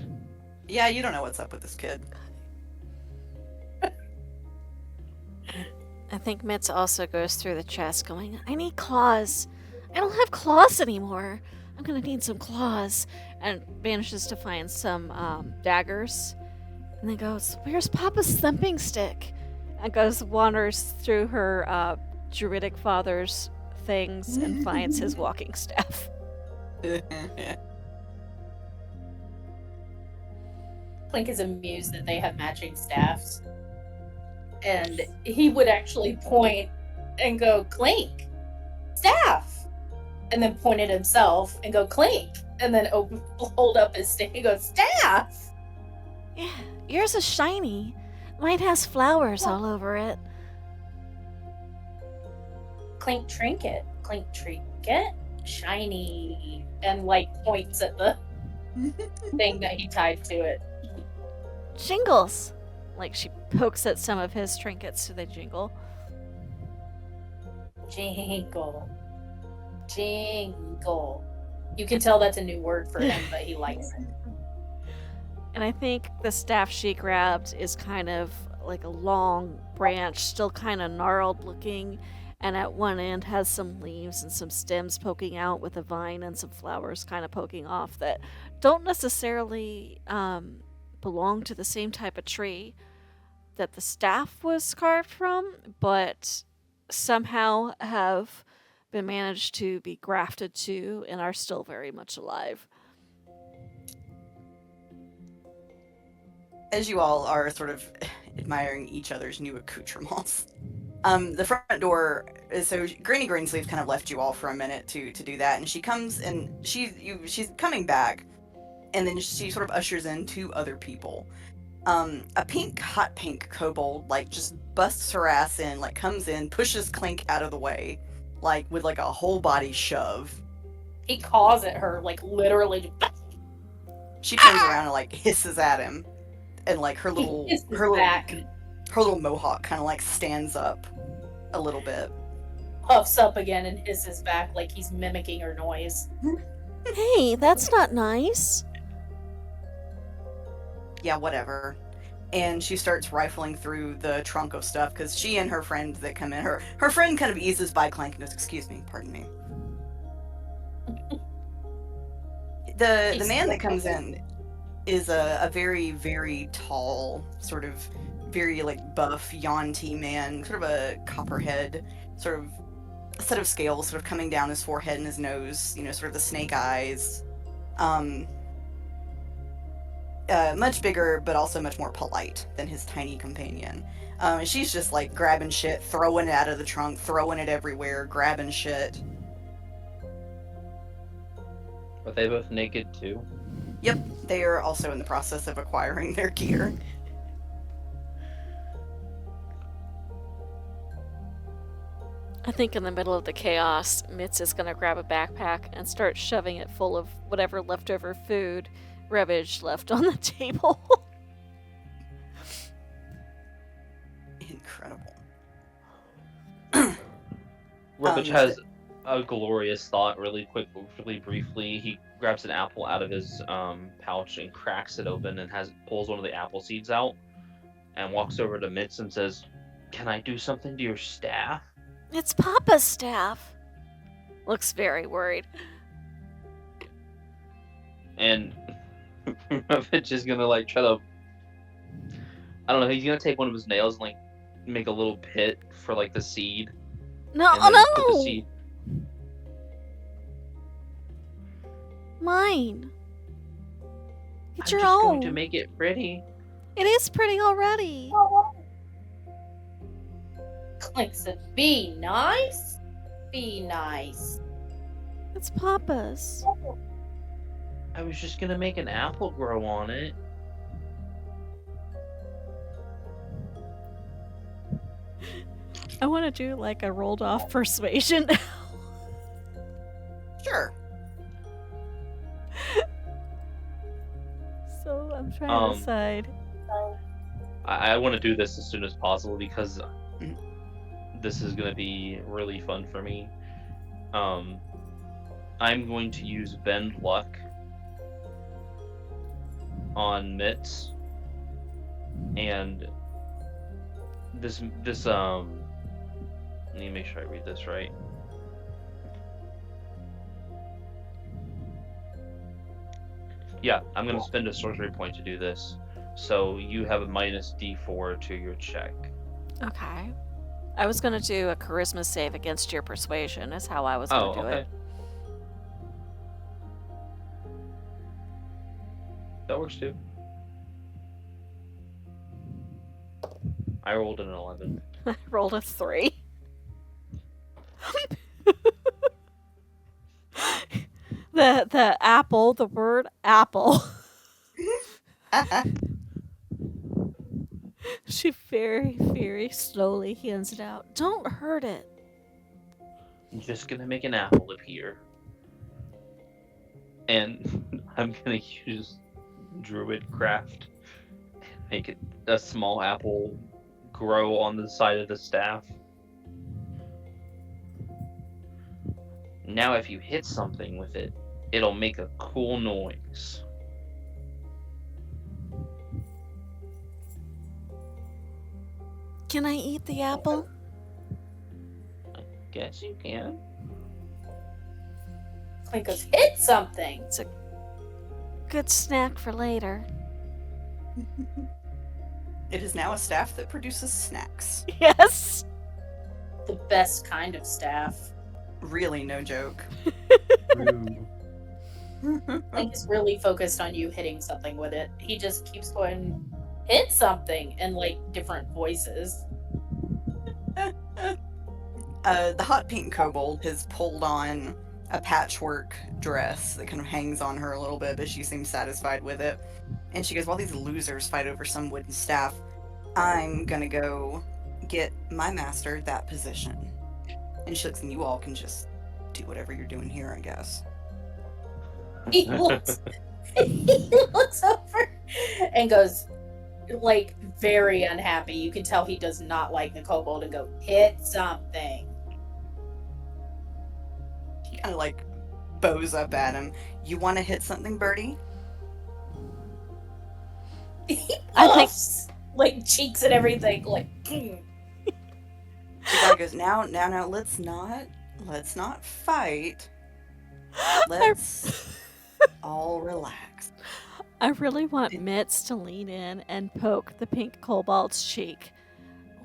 Yeah, you don't know what's up with this kid. I think Mitz also goes through the chest going, I need claws. I don't have claws anymore. I'm gonna need some claws. And manages to find some daggers. And then goes, where's Papa's thumping stick? And wanders through her druidic father's things and finds his walking staff. Clink is amused that they have matching staffs. And he would actually point and go, Clink, staff! And then point at himself and go, Clink! And then hold up his stick and go, staff! Yeah, yours is shiny. Mine has flowers all over it. Clink trinket, Clink trinket, shiny. And like points at the thing that he tied to it. Jingles! Like she pokes at some of his trinkets so they jingle. Jingle. Jingle. You can tell that's a new word for him, but he likes it. And I think the staff she grabbed is kind of like a long branch, still kind of gnarled looking, and at one end has some leaves and some stems poking out with a vine and some flowers kind of poking off that don't necessarily belong to the same type of tree that the staff was carved from, but somehow have been managed to be grafted to and are still very much alive. As you all are sort of admiring each other's new accoutrements, the front door. So Granny Greensleeves kind of left you all for a minute to do that, and she comes and she's coming back, and then she sort of ushers in two other people. A hot pink kobold like just busts her ass in, like comes in, pushes Clink out of the way, like with like a whole body shove. He caws at her, like literally. She turns around and like hisses at him, and like her He little hisses her little back, her little mohawk kind of like stands up a little bit. puffs up again, and hisses back like he's mimicking her noise. Hey, that's not nice. Yeah, whatever. And she starts rifling through the trunk of stuff because she and her friend that come in, her friend kind of eases by Clank and goes, "Excuse me, pardon me." The man that comes in is a very, very tall, sort of very like buff, Yuan-ti man, sort of a copperhead, sort of a set of scales sort of coming down his forehead and his nose, you know, sort of the snake eyes. Much bigger, but also much more polite than his tiny companion. And she's just like grabbing shit, throwing it out of the trunk, throwing it everywhere, grabbing shit. Are they both naked too? Yep, they are also in the process of acquiring their gear. I think in the middle of the chaos, Mitz is going to grab a backpack and start shoving it full of whatever leftover food rubbish left on the table. Incredible. Rubbage has a glorious thought really briefly. He grabs an apple out of his pouch and cracks it open and pulls one of the apple seeds out and walks over to Mitz and says, "Can I do something to your staff?" It's Papa's staff. Looks very worried. And Rubbage is gonna like try to, I don't know, he's gonna take one of his nails and like make a little pit for like the seed. No, And then put the no! seed. Mine. It's I'm your just own. going to make it pretty. It is pretty already. Clink said, "Be nice. Be nice." It's Papa's. I was just gonna make an apple grow on it. I want to do like a rolled off persuasion. Sure. So I'm trying to decide. I want to do this as soon as possible because Mhm. this is gonna be really fun for me. I'm going to use Bend Luck on Mitz, and this let me make sure I read this right. Yeah, I'm gonna spend a sorcery point to do this. So you have a minus D4 to your check. Okay. I was going to do a charisma save against your persuasion, is how I was going to do it. That works too. I rolled an 11. I rolled a 3. the apple, the word apple. She very, very slowly hands it out. Don't hurt it. I'm just gonna make an apple appear. And I'm gonna use Druid Craft and make it a small apple grow on the side of the staff. Now if you hit something with it, it'll make a cool noise. Can I eat the apple? guess you can. Clink goes, hit something. It's a good snack for later. It is now a staff that produces snacks. Yes. The best kind of staff. Really, no joke. Ooh. Clink is really focused on you hitting something with it. He just keeps going, hit something in like different voices. The hot pink kobold has pulled on a patchwork dress that kind of hangs on her a little bit, but she seems satisfied with it. And she goes, while these losers fight over some wooden staff, I'm gonna go get my master that position. And she looks, and you all can just do whatever you're doing here, I guess. He looks over and goes, like, very unhappy. You can tell he does not like the kobold, and go, hit something. He kind of like bows up at him. You want to hit something, Birdie? He I think- puffs, like, cheeks and everything, like, She kind of goes, now, let's not fight. Let's all relax. I really want Mitz to lean in and poke the pink kobold's cheek.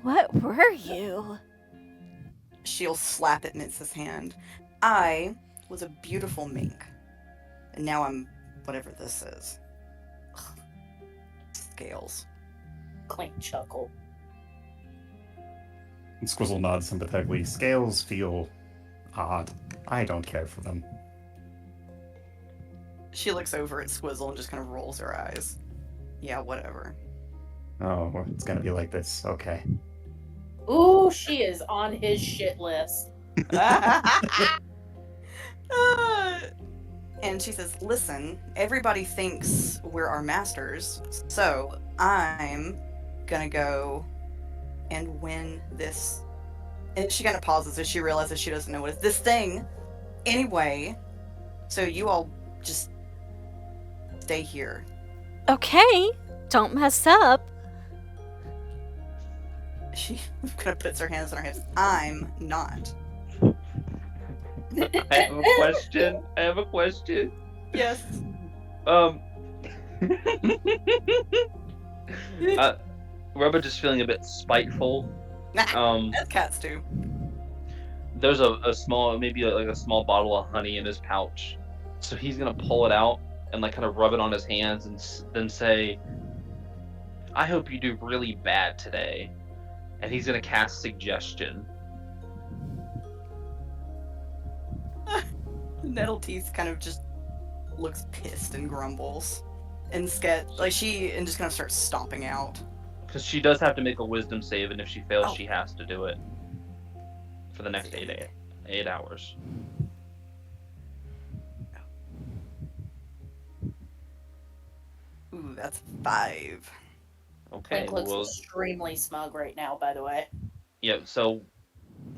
What were you? She'll slap at Mitz's hand. I was a beautiful mink. And now I'm whatever this is. Ugh. Scales. Clink chuckle. And Squizzle nods sympathetically. Scales feel odd. I don't care for them. She looks over at Squizzle and just kind of rolls her eyes. Yeah, whatever. Oh, well, it's gonna be like this. Okay. Ooh, she is on his shit list. And she says, listen, everybody thinks we're our masters, so I'm gonna go and win this. And she kind of pauses as she realizes she doesn't know what it's this thing. Anyway, so you all just stay here. Okay, don't mess up. She kind of puts her hands on her hips. I'm not. I have a question. Yes. Rubba just feeling a bit spiteful. As cats do. There's a small, maybe like a small bottle of honey in his pouch, so he's gonna pull it out and like kind of rub it on his hands and then say, "I hope you do really bad today," and he's gonna cast suggestion. Nettleteeth kind of just looks pissed and grumbles. And Sket, like and just kind of starts stomping out. Because she does have to make a wisdom save, and if she fails, Oh. she has to do it for the next 8 hours. Ooh, that's 5. Okay, Clink looks well, extremely smug right now, by the way. yeah, so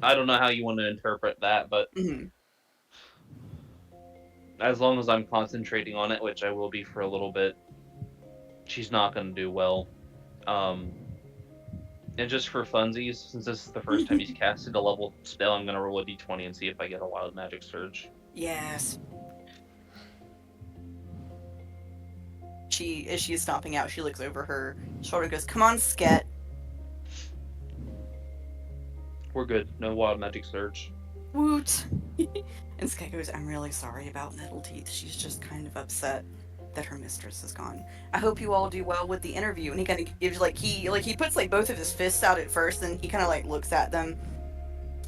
I don't know how you want to interpret that, but Mm-hmm. as long as I'm concentrating on it, which I will be for a little bit, she's not going to do well. And just for funsies, since this is the first time he's casted a level spell, I'm going to roll a d20 and see if I get a wild magic surge. Yes. As she is stomping out, she looks over her shoulder and goes, come on, Sket. We're good. No wild magic surge. Woot. And Sket goes, I'm really sorry about Nettleteeth. She's just kind of upset that her mistress is gone. I hope you all do well with the interview. And he kind of gives he puts like both of his fists out at first, and he kind of like looks at them,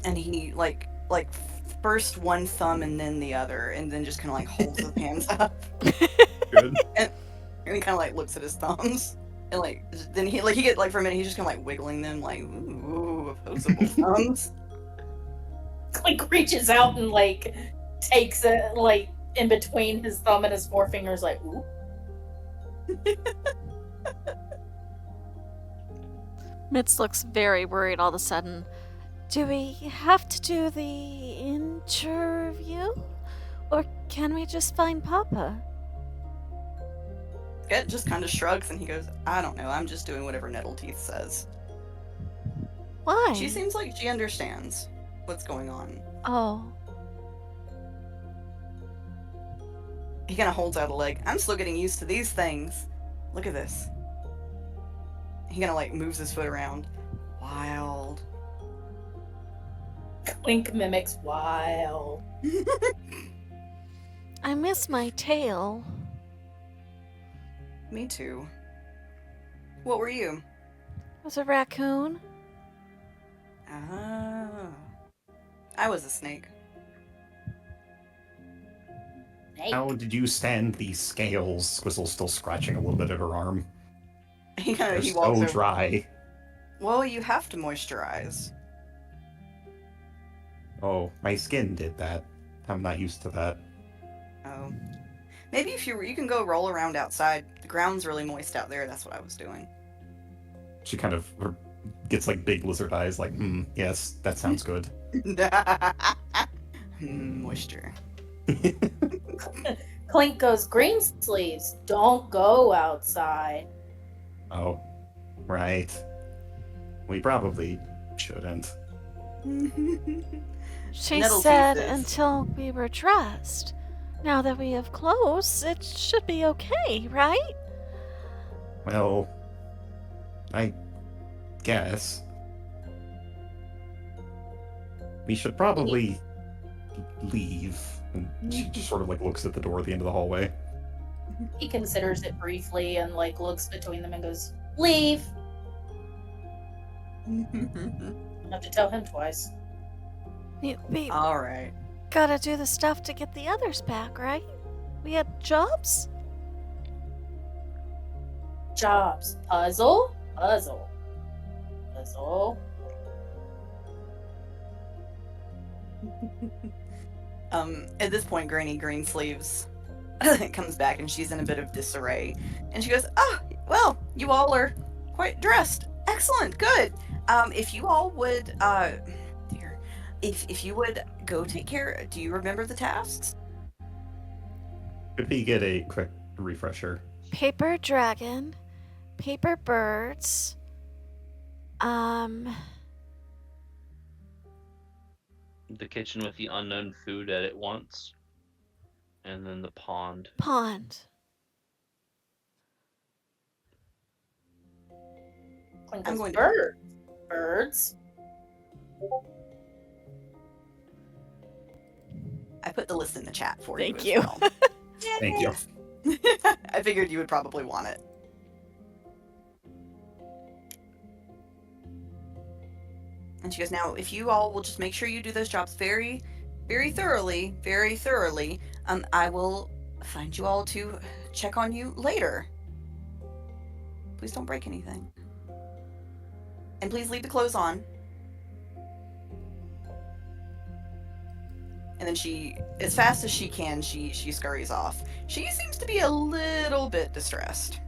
and he like first one thumb and then the other, and then just kind of like holds his hands up, Good. and he kind of like looks at his thumbs, and like then he get like for a minute he's just kind of like wiggling them like ooh opposable thumbs. Clink reaches out and like takes it like in between his thumb and his forefingers, like, ooh. Mitz looks very worried all of a sudden. Do we have to do the interview? Or can we just find Papa? Sket just kind of shrugs and he goes, I don't know, I'm just doing whatever Nettleteeth says. Why? She seems like she understands. What's going on? Oh, He kind of holds out a leg. I'm still getting used to these things. Look at this. He kind of like moves his foot around. Wild. Clink mimics wild. I miss my tail. Me too. What were you? Was a raccoon? Ah. I was a snake. Snake. How did you stand these scales? Squizzle's still scratching a little bit at her arm. He They're walks so over. dry. Well, you have to moisturize. Oh, my skin did that. I'm not used to that. Oh. Maybe if you can go roll around outside. The ground's really moist out there. That's what I was doing. She kind of gets like big lizard eyes, like, yes, that sounds good. Moisture. Clink goes, green sleeves, don't go outside. Oh, right. We probably shouldn't. She Nettleteeth said is- until we were dressed. Now that we have clothes, it should be okay, right? Well, I guess. We should probably leave. And she just sort of like looks at the door at the end of the hallway. He considers it briefly and like looks between them and goes, leave. I have to tell him twice. We All right. gotta do the stuff to get the others back, right? We had jobs? Jobs. Puzzle. Puzzle. Puzzle. At this point, Granny Greensleeves comes back and she's in a bit of disarray. And she goes, "Oh, well, you all are quite dressed. Excellent, good. If you all would, dear, if you would go take care, do you remember the tasks?" Could we get a quick refresher? Paper dragon, paper birds, The kitchen with the unknown food at it once, and then the pond. pond. Clink I'm goes, going to- birds. Birds. I put the list in the chat for Thank you. you. As well. Thank you. I figured you would probably want it. And she goes, "Now, if you all will just make sure you do those jobs very, very thoroughly, I will find you all to check on you later. Please don't break anything. And please leave the clothes on." And then she, as fast as she can, she scurries off. She seems to be a little bit distressed.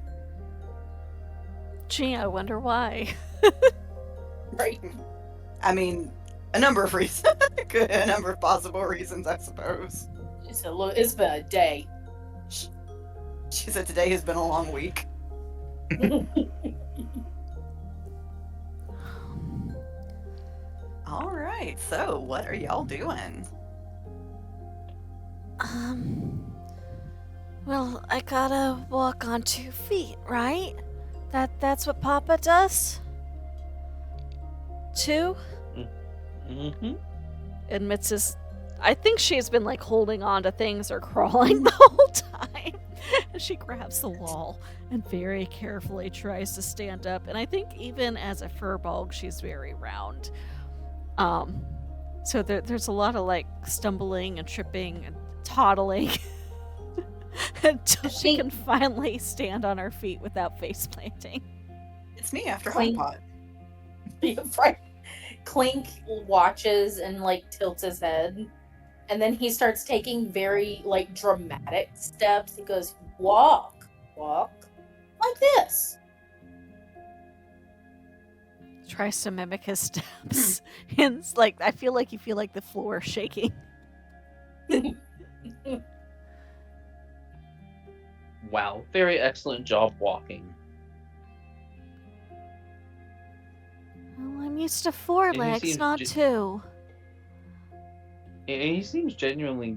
Gee, I wonder why. Right. I mean, a number of reasons. A number of possible reasons, I suppose. It's been a day. She said today has been a long week. All right, so what are y'all doing? Well, I gotta walk on 2 feet, right? That's what Papa does? 2? Mm-hmm. Admits his. I think she's been like holding on to things or crawling the whole time. And she grabs the wall and very carefully tries to stand up. And I think even as a furball, she's very round. So there's a lot of like stumbling and tripping and toddling until she can finally stand on her feet without face planting. It's me after Clink. Hot Pot. Right. Clink watches and like tilts his head, and then he starts taking very like dramatic steps. He goes, walk like this. Tries to mimic his steps. And it's like I feel like you feel like the floor shaking. Wow, very excellent job walking. Well, I'm used to 4 And he legs, seems not to- 2. And he seems genuinely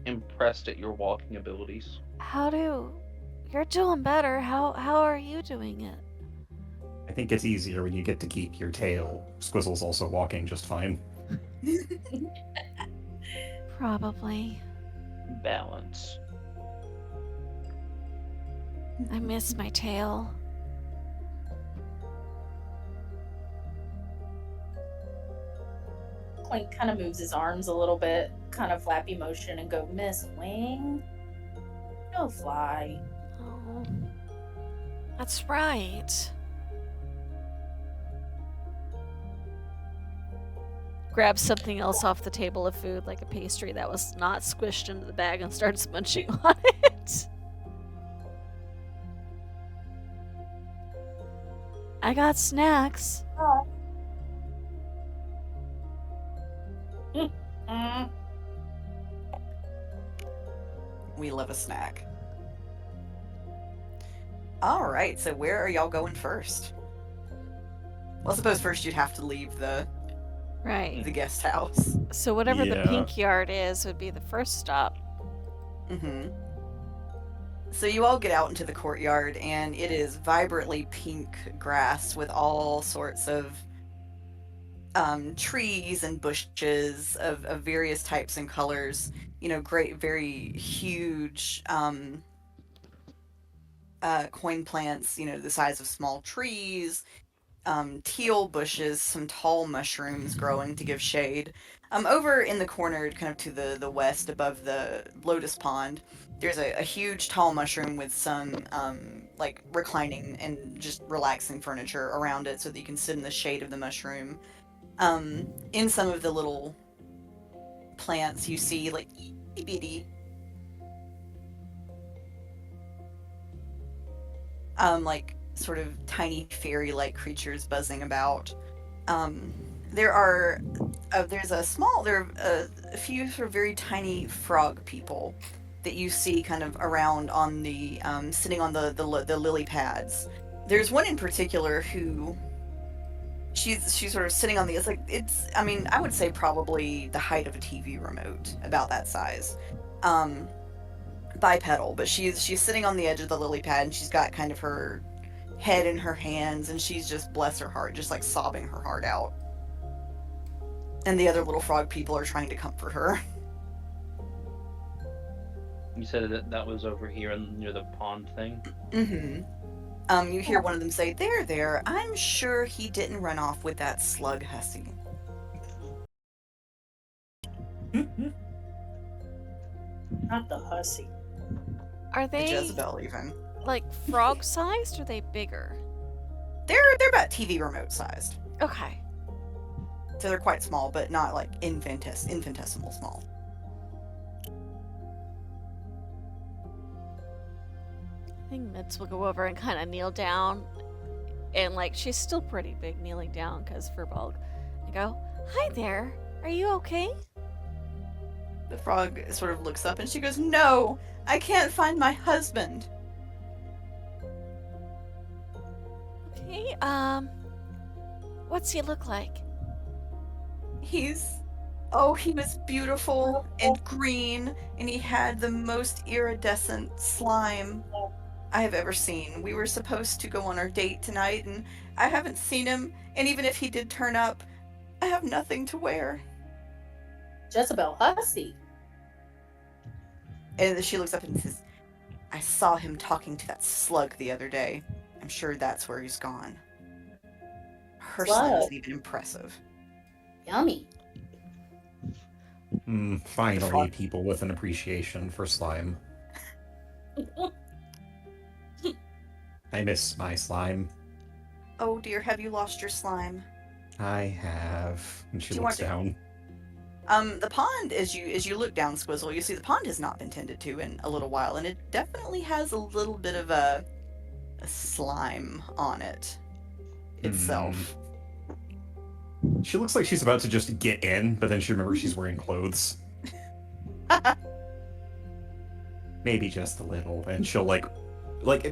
impressed at your walking abilities. You're doing better. How are you doing it? I think it's easier when you get to keep your tail. Squizzle's also walking just fine. Probably. Balance. I miss my tail. Clink kind of moves his arms a little bit, kind of flappy motion, and go, Miss Wing, go fly. Oh. That's right. Grabs something else off the table of food, like a pastry that was not squished into the bag, and starts munching on it. I got snacks. We love a snack. All right, so where are y'all going first? Well, I suppose first you'd have to leave the Right. guest house. So whatever the Yeah. pink yard is would be the first stop. Mm-hmm. So you all get out into the courtyard, and it is vibrantly pink grass with all sorts of trees and bushes of various types and colors. You know, great, very huge coin plants, you know, the size of small trees, teal bushes, some tall mushrooms growing to give shade. Over in the corner, kind of to the west above the lotus pond, there's a huge tall mushroom with some like reclining and just relaxing furniture around it so that you can sit in the shade of the mushroom. In some of the little plants, you see like itty bitty like sort of tiny fairy-like creatures buzzing about. There are there's there are a few sort of very tiny frog people that you see kind of around on the sitting on the lily pads. There's one in particular who she's sort of sitting on the it's I mean I would say probably the height of a TV remote, about that size. Um, Bipedal, but she's sitting on the edge of the lily pad, and she's got kind of her head in her hands, and she's just, bless her heart, just like sobbing her heart out. And the other little frog people are trying to comfort her. You said that was over here near the pond thing? Mm-hmm. You hear one of them say, there, I'm sure he didn't run off with that slug hussy. Not the hussy. Are The they Jezebel, even. like frog sized or are they bigger? They're about TV remote sized. Okay. So they're quite small, but not like infinitesimal small. I think Mitz will go over and kind of kneel down. And like, she's still pretty big kneeling down because for bulk. And go, hi there. Are you okay? The frog sort of looks up and she goes, no, I can't find my husband. Okay, what's he look like? He was beautiful and green, and he had the most iridescent slime I have ever seen. We were supposed to go on our date tonight, and I haven't seen him, and even if he did turn up, I have nothing to wear. Jezebel hussy. And she looks up and says, I saw him talking to that slug the other day. I'm sure that's where he's gone. Her slime Slug. isn't even impressive. Yummy. Finally, people with an appreciation for slime. I miss my slime. Oh dear, have you lost your slime? I have. And she Do you looks want to- down. The pond, as you look down, Squizzle, you see the pond has not been tended to in a little while, and it definitely has a little bit of a slime on it itself. She looks like she's about to just get in, but then she remembers she's wearing clothes. Maybe just a little, and she'll like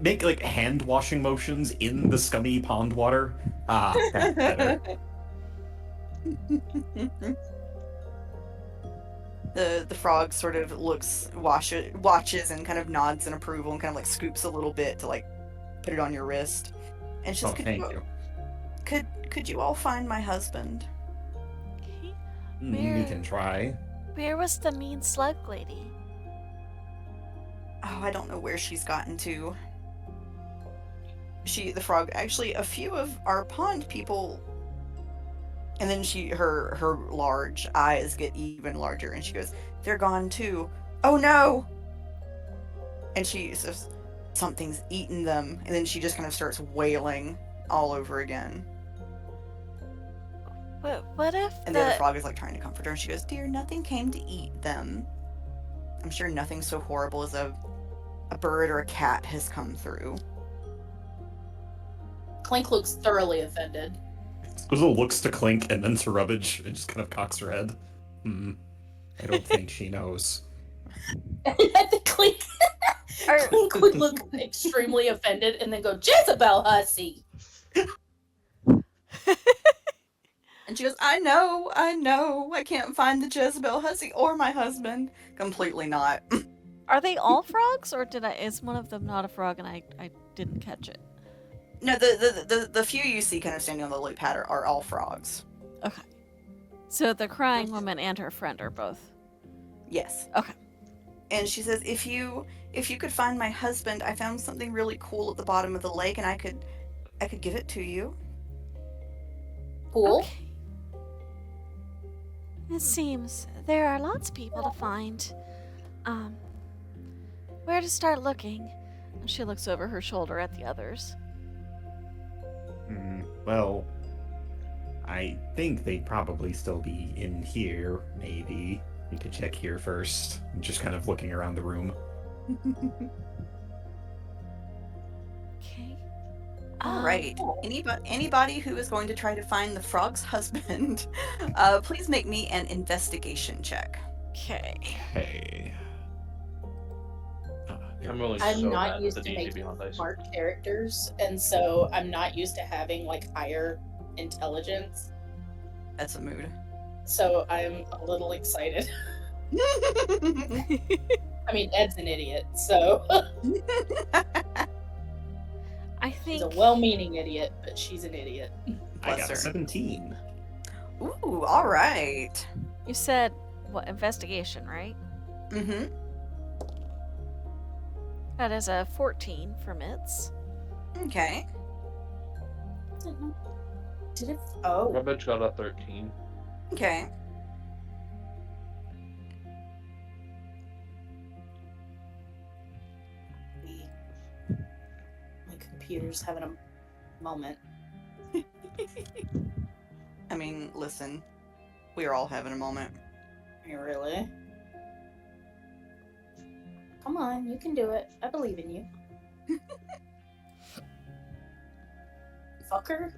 make like hand washing motions in the scummy pond water. That's better. The frog sort of watches and kind of nods in approval and kind of like scoops a little bit to like put it on your wrist. And she says, Oh, thank you. Could you all find my husband? Okay. We can try. Where was the mean slug lady? Oh, I don't know where she's gotten to. The frog, actually, a few of our pond people. And then her large eyes get even larger, and she goes, "They're gone too. Oh no!" And she says, "Something's eaten them." And then she just kind of starts wailing all over again. What if And the other frog is like trying to comfort her, and she goes, "Dear, nothing came to eat them. I'm sure nothing so horrible as a bird or a cat has come through." Clink looks thoroughly offended. Squizzle looks to Clink and then to Rubbage and just kind of cocks her head. I don't think she knows. I think Clink would look extremely offended and then go, "Jezebel hussy." And she goes, I know, I can't find the Jezebel hussy or my husband. Completely not. Are they all frogs, or is one of them not a frog and I didn't catch it? No, the few you see kind of standing on the lily pad are all frogs. Okay. So the crying woman and her friend are both. Yes. Okay. And she says, if you could find my husband, I found something really cool at the bottom of the lake, and I could give it to you. Cool. Okay. It seems there are lots of people to find. Where to start looking? She looks over her shoulder at the others. Well, I think they'd probably still be in here, maybe. We could check here first. I'm just kind of looking around the room. Okay. All right. Anybody who is going to try to find the frog's husband, please make me an investigation check. Okay. Hey. I'm really I'm so not bad used at to the D&D making Beyond dice. smart characters, and so I'm not used to having like higher intelligence. That's a mood. So I'm a little excited. I mean, Ed's an idiot, so I she's a think well-meaning idiot, but she's an idiot. I Bless got her. a 17. Ooh, all right. you said what investigation, right? Mm-hmm. That is a 14 for Mitz. Okay. Did it? Oh, Rubbage got a 13. Okay. my computer's having a moment. I mean, listen, we are all having a moment. Really? Come on, you can do it. I believe in you. Fucker.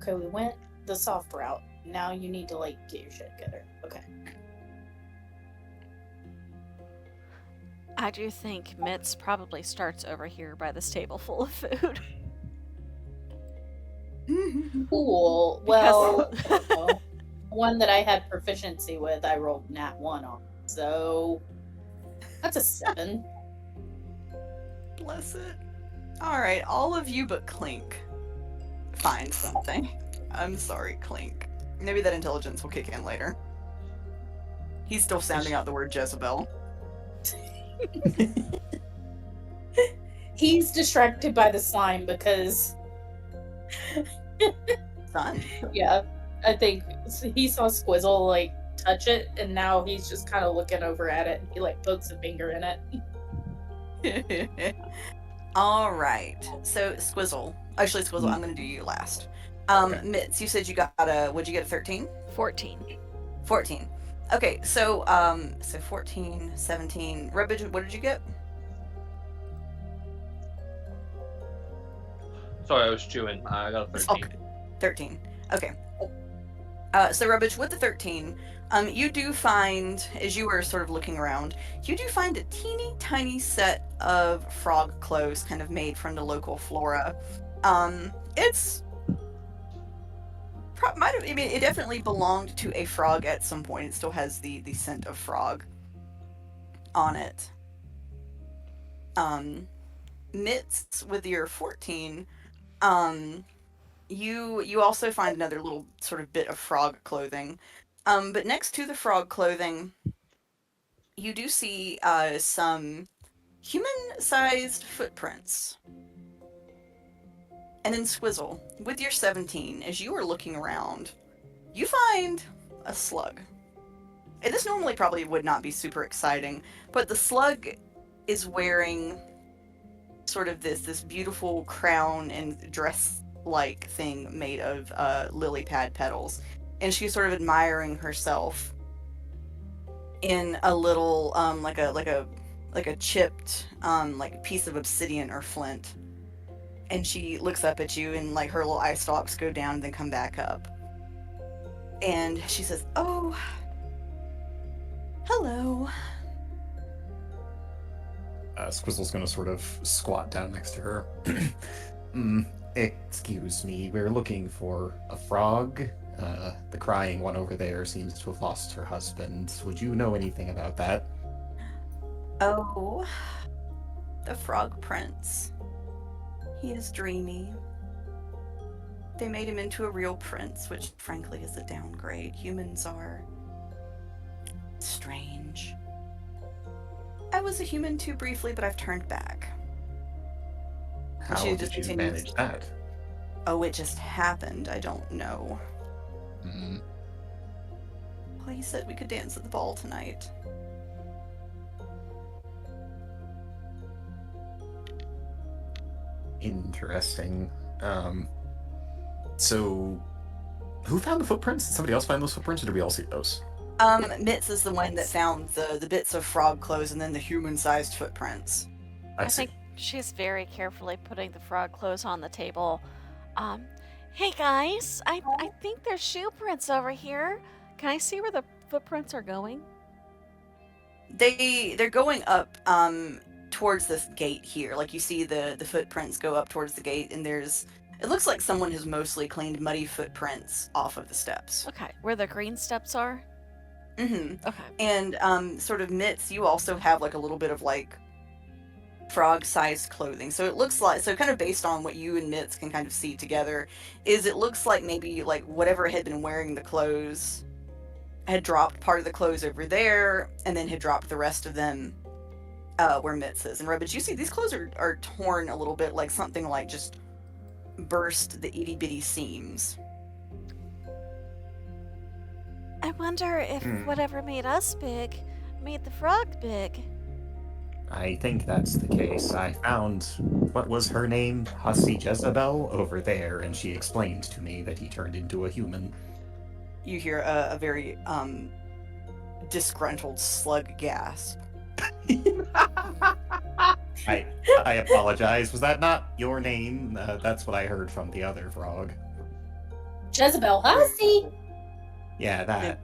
Okay, we went the soft route. Now you need to like get your shit together. Okay. I do think Mitz probably starts over here by this table full of food. Cool. Well, I don't know. One that I had proficiency with, I rolled nat 1 on. So that's a 7. Bless it. All right, all of you but Clink find something. I'm sorry, Clink. Maybe that intelligence will kick in later. He's still sounding out the word Jezebel. He's distracted by the slime because, Fun. yeah, I think he saw Squizzle like touch it, and now he's just kind of looking over at it. And he like pokes a finger in it. All right. So Squizzle. Actually, Squizzle, I'm going to do you last. Okay. Mitz, you said you got would you get a 13? 14. 14. Okay, so 14, 17. Rubbage, what did you get? Sorry, I was chewing. I got a 13. Okay. 13. Okay. So Rubbage, with the 13, you do find, as you were sort of looking around, you do find a teeny tiny set of frog clothes kind of made from the local flora. It's might have. I mean, it definitely belonged to a frog at some point. It still has the scent of frog on it. Um, Mitts, with your 14, um, you also find another little sort of bit of frog clothing. But next to the frog clothing, you do see some human-sized footprints. And then Swizzle, with your 17, as you are looking around, you find a slug. And this normally probably would not be super exciting, but the slug is wearing sort of this beautiful crown and dress like thing made of lily pad petals, and she's sort of admiring herself in a little like a chipped like piece of obsidian or flint. And she looks up at you, and like her little eye stalks go down and then come back up. And she says, "Oh, hello." Squizzle's gonna sort of squat down next to her. Excuse me, we're looking for a frog. The crying one over there seems to have lost her husband. Would you know anything about that? Oh, the frog prince. He is dreamy. They made him into a real prince, which frankly is a downgrade. Humans are strange. I was a human too briefly, but I've turned back. How She did just you continues. manage that? Oh, it just happened. I don't know. Hmm. Well, he said we could dance at the ball tonight. Interesting. So who found the footprints? Did somebody else find those footprints, or did we all see those? Mitz is the one that found the bits of frog clothes and then the human-sized footprints. I I see. think she's very carefully putting the frog clothes on the table. Um, hey guys, I think there's shoe prints over here. Can I see where the footprints are going? They're going up towards this gate here. Like you see the footprints go up towards the gate, and it looks like someone has mostly cleaned muddy footprints off of the steps. Okay, where the green steps are? Mm-hmm. Okay. And sort of Mitts, you also have like a little bit of like frog-sized clothing. So it looks like, so kind of based on what you and Mitts can kind of see together, is it looks like maybe like whatever had been wearing the clothes had dropped part of the clothes over there, and then had dropped the rest of them where Mitts is. And Rubbage, you see these clothes are torn a little bit, like something like just burst the itty bitty seams. I wonder if whatever made us big made the frog big. I think that's the case. I found, what was her name? Hussy Jezebel over there, and she explained to me that he turned into a human. You hear a very disgruntled slug gasp. I apologize. Was that not your name? That's what I heard from the other frog. Jezebel Hussey. Yeah, that.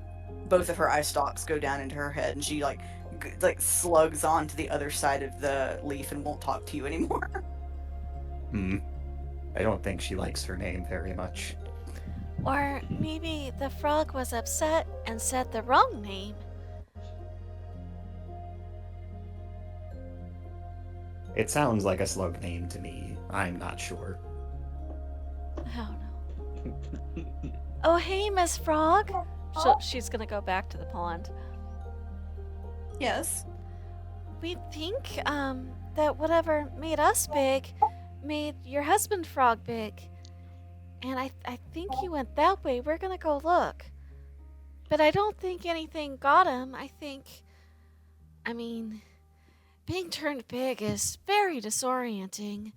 Both of her eye stalks go down into her head, and she like slugs onto the other side of the leaf and won't talk to you anymore. I don't think she likes her name very much. Or maybe the frog was upset and said the wrong name. It sounds like a slug name to me. I'm not sure. I don't know. Oh, hey, Miss Frog. She's gonna go back to the pond. Yes. We think that whatever made us big made your husband frog big. And I think he went that way. We're gonna go look. But I don't think anything got him. I mean, being turned big is very disorienting.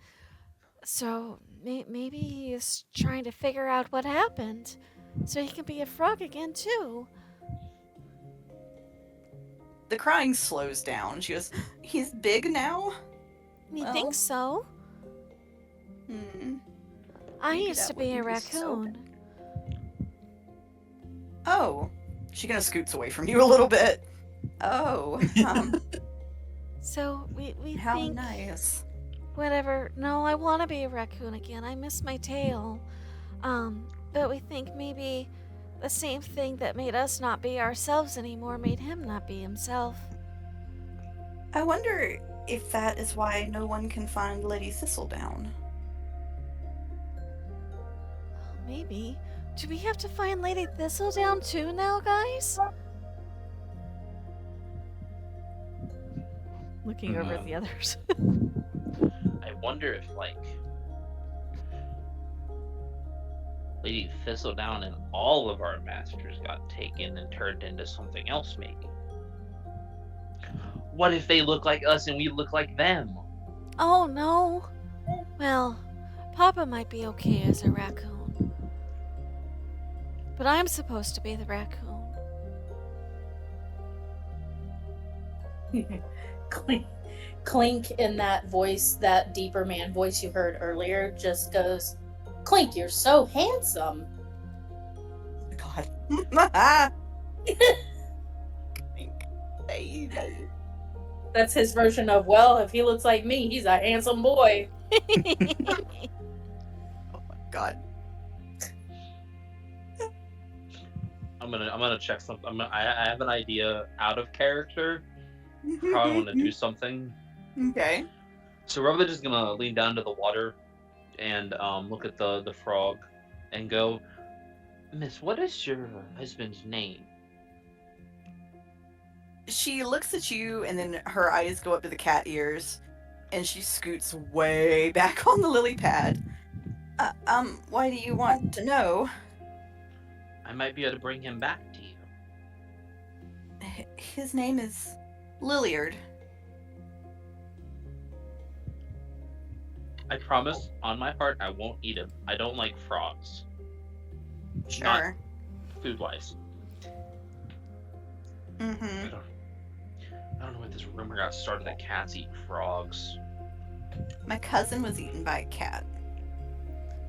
So maybe he is trying to figure out what happened so he can be a frog again too. The crying slows down. She goes, "He's big now?" You Well. think so? I Maybe used to that be a wouldn't be so raccoon. Oh. She kind of scoots away from you a little bit. Oh. So we How think nice. whatever. No, I want to be a raccoon again. I miss my tail. But we think maybe the same thing that made us not be ourselves anymore made him not be himself. I wonder if that is why no one can find Lady Thistledown. Maybe. Do we have to find Lady Thistledown too now, guys? Looking over at the others. I wonder if Lady Thistledown and all of our masters got taken and turned into something else, maybe. What if they look like us and we look like them? Oh no. Well, Papa might be okay as a raccoon. But I'm supposed to be the raccoon. Clink in that voice, that deeper man voice you heard earlier, just goes, Clink, you're so handsome. God. Baby. That's his version of, well, if he looks like me, he's a handsome boy. Oh my god. I'm gonna check something. I have an idea out of character. Probably want to do something. Okay. So we're just gonna lean down to the water and look at the frog and go, Miss, what is your husband's name? She looks at you and then her eyes go up to the cat ears and she scoots way back on the lily pad. Why do you want to know? I might be able to bring him back to you. His name is Lilliard. I promise, on my heart, I won't eat him. I don't like frogs. Sure. Food-wise. Mm-hmm. I don't know what this rumor got started that cats eat frogs. My cousin was eaten by a cat.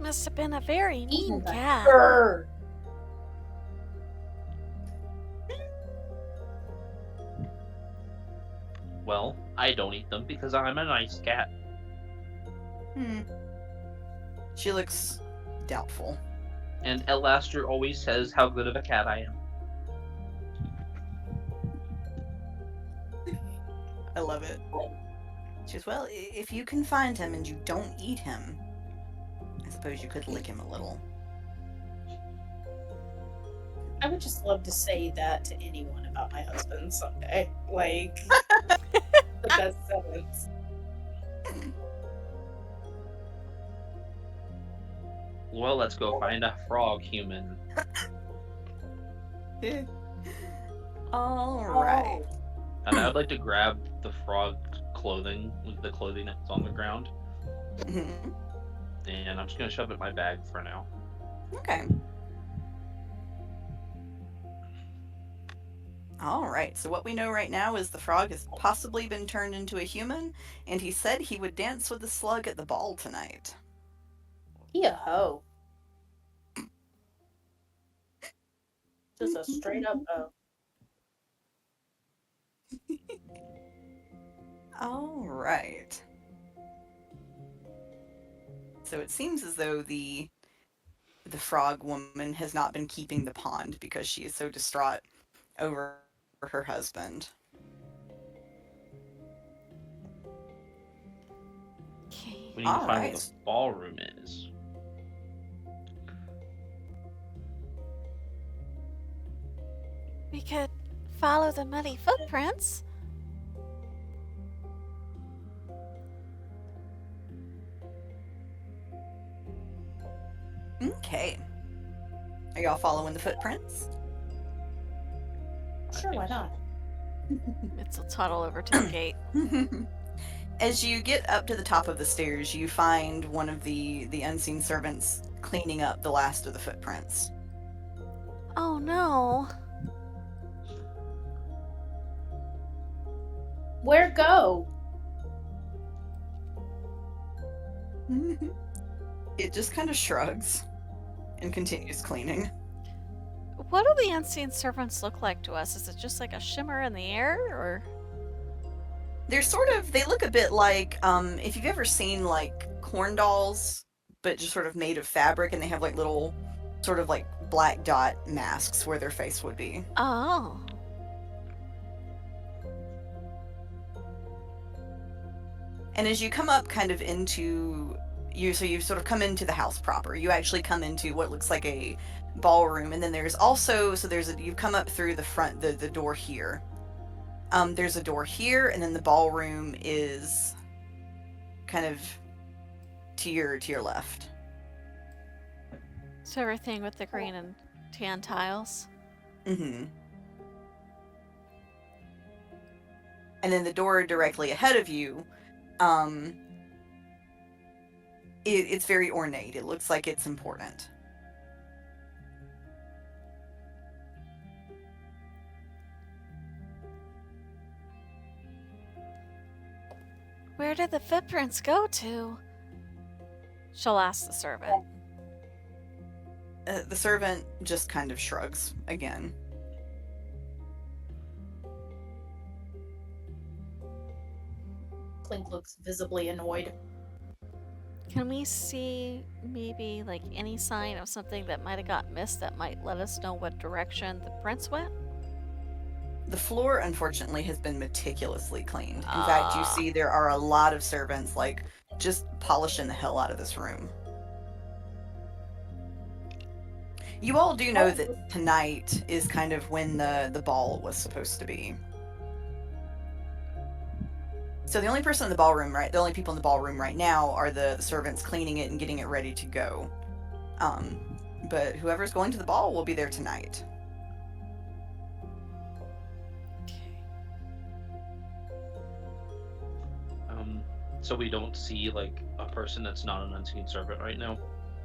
Must have been a very mean cat. Grr. Well, I don't eat them because I'm a nice cat. She looks doubtful. And Elaster always says how good of a cat I am. I love it. She goes, well, if you can find him and you don't eat him, I suppose you could lick him a little. I would just love to say that to anyone about my husband someday. Like, the best sentence. Well, let's go find a frog human. All right. And I would like to grab the frog clothing, the clothing that's on the ground, Mhm. and I'm just gonna shove it in my bag for now. Okay. All right. So what we know right now is the frog has possibly been turned into a human, and he said he would dance with the slug at the ball tonight. He a hoe. Just a straight up hoe. All right. So it seems as though the frog woman has not been keeping the pond because she is so distraught over her husband. Okay. We need to find Alright. where the ballroom is. We could follow the muddy footprints. Okay. Are y'all following the footprints? Sure, why not? It'll toddle over to the gate. As you get up to the top of the stairs, you find one of the unseen servants cleaning up the last of the footprints. Oh no. Where go? It just kind of shrugs and continues cleaning. What do the unseen servants look like to us? Is it just like a shimmer in the air, or? They're they look a bit like, if you've ever seen like corn dolls, but just sort of made of fabric, and they have like little sort of like black dot masks where their face would be. Oh. And as you come up kind of into you, so you've sort of come into the house proper. You actually come into what looks like a ballroom, and then there's also you've come up through the front the door here. There's a door here, and then the ballroom is kind of to your left. So everything with the green and tan tiles. Mm-hmm. And then the door directly ahead of you, it's very ornate. It looks like it's important. Where did the footprints go to? She'll ask the servant. The servant just kind of shrugs again. Clink looks visibly annoyed. Can we see maybe like any sign of something that might have got missed that might let us know what direction the prints went? The floor, unfortunately, has been meticulously cleaned. In fact, you see there are a lot of servants, like, just polishing the hell out of this room. You all do know that tonight is kind of when the ball was supposed to be. So the only person in the ballroom, the only people in the ballroom right now are the servants cleaning it and getting it ready to go. But whoever's going to the ball will be there tonight. So we don't see like a person that's not an unseen servant right now?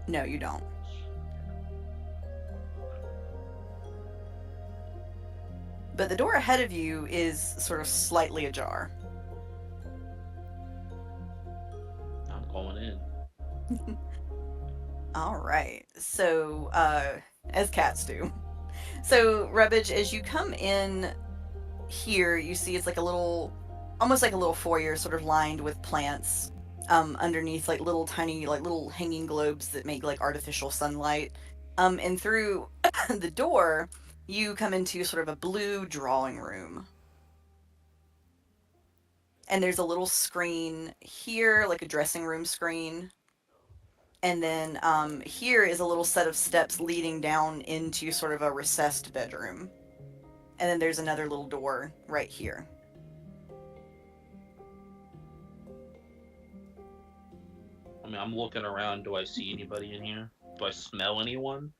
No, you don't. But the door ahead of you is sort of slightly ajar. I'm going in. All right. So, as cats do. So, Rubbage, as you come in here, you see it's like almost like a little foyer, sort of lined with plants. Underneath, like little tiny, like little hanging globes that make like artificial sunlight. And through the door, you come into sort of a blue drawing room. And there's a little screen here, like a dressing room screen. And then here is a little set of steps leading down into sort of a recessed bedroom. And then there's another little door right here. I mean, I'm looking around. Do I see anybody in here? Do I smell anyone?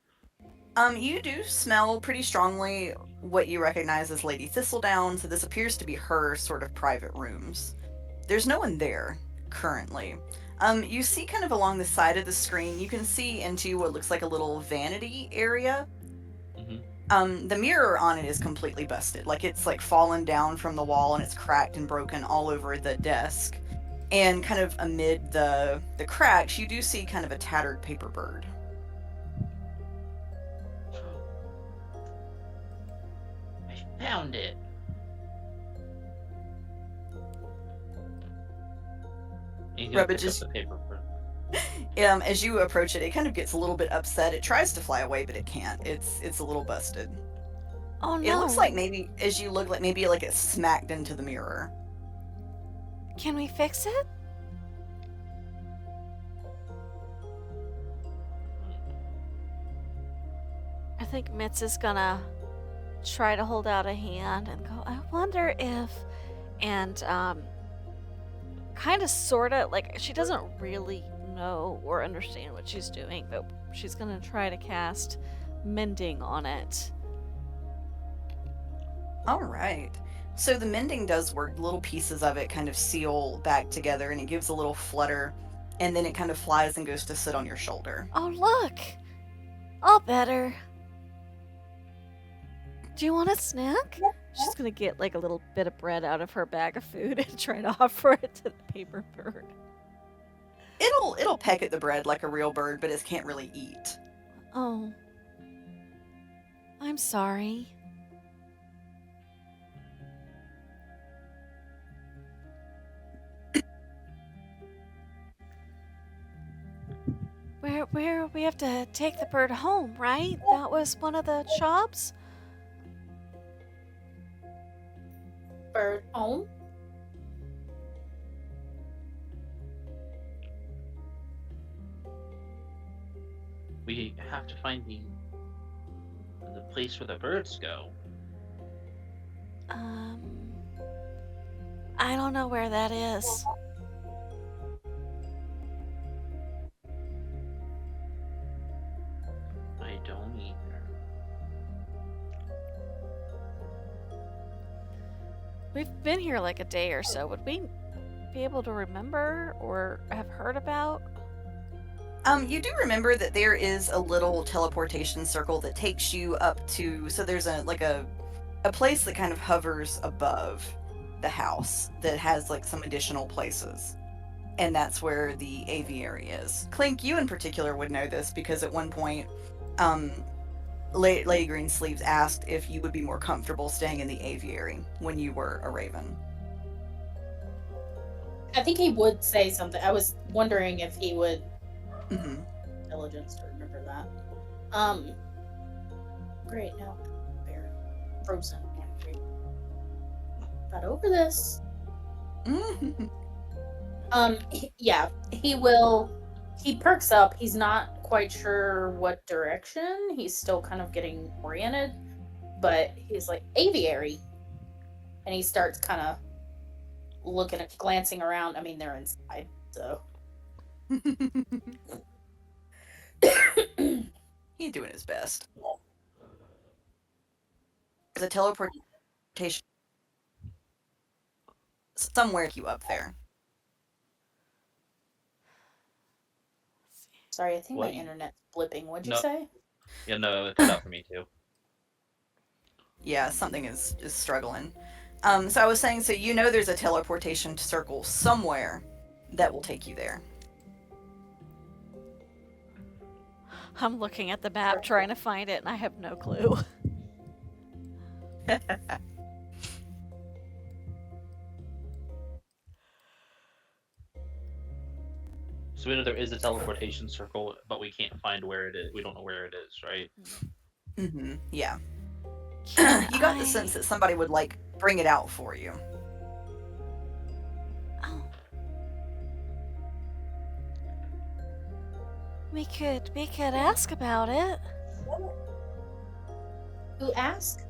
You do smell pretty strongly what you recognize as Lady Thistledown, so this appears to be her sort of private rooms. There's no one there currently. You see kind of along the side of the screen, you can see into what looks like a little vanity area. The mirror on it is completely busted. Like it's like fallen down from the wall and it's cracked and broken all over the desk. And kind of amid the cracks, you do see kind of a tattered paper bird. I found it. He's gonna Rubbage pick up is- the paper. As you approach it, it kind of gets a little bit upset. It tries to fly away, but it can't. It's a little busted. Oh no! It looks like maybe, as you look, like maybe like it smacked into the mirror. Can we fix it? I think Mitz is gonna try to hold out a hand and go, I wonder if, and kind of sort of like she doesn't really know or understand what she's doing, but she's gonna try to cast mending on it. All right. So the mending does work. Little pieces of it kind of seal back together and it gives a little flutter, and then it kind of flies and goes to sit on your shoulder. Oh, look! All better. Do you want a snack? She's gonna get like a little bit of bread out of her bag of food and try to offer it to the paper bird. It'll peck at the bread like a real bird, but it can't really eat. Oh. I'm sorry. we have to take the bird home, right? That was one of the jobs? Bird home? We have to find the place where the birds go. I don't know where that is. I don't either. We've been here like a day or so. Would we be able to remember or have heard about? You do remember that there is a little teleportation circle that takes you up to, so there's a place that kind of hovers above the house that has like some additional places. And that's where the aviary is. Clink, you in particular would know this because at one point, Lady Greensleeves asked if you would be more comfortable staying in the aviary when you were a raven. I think he would say something. I was wondering if he would Mm-hmm. intelligence to remember that. Great, now bear frozen. Got over this. Yeah, he will. He perks up. He's not quite sure what direction. He's still kind of getting oriented, but he's like aviary, and he starts kind of looking at, glancing around. I mean, they're inside, so. He's doing his best. There's a teleportation somewhere you up there. Sorry, I think What? my internet's blipping. What'd you No. say? Yeah, no, it cut out for me too. Yeah, something is struggling. So I was saying, so you know there's a teleportation circle somewhere that will take you there. I'm looking at the map trying to find it and I have no clue. So we know there is a teleportation circle, but we can't find where it is. We don't know where it is, right? Mm-hmm. Yeah. Can You got the sense that somebody would like bring it out for you. Oh. We could ask about it. Who asked?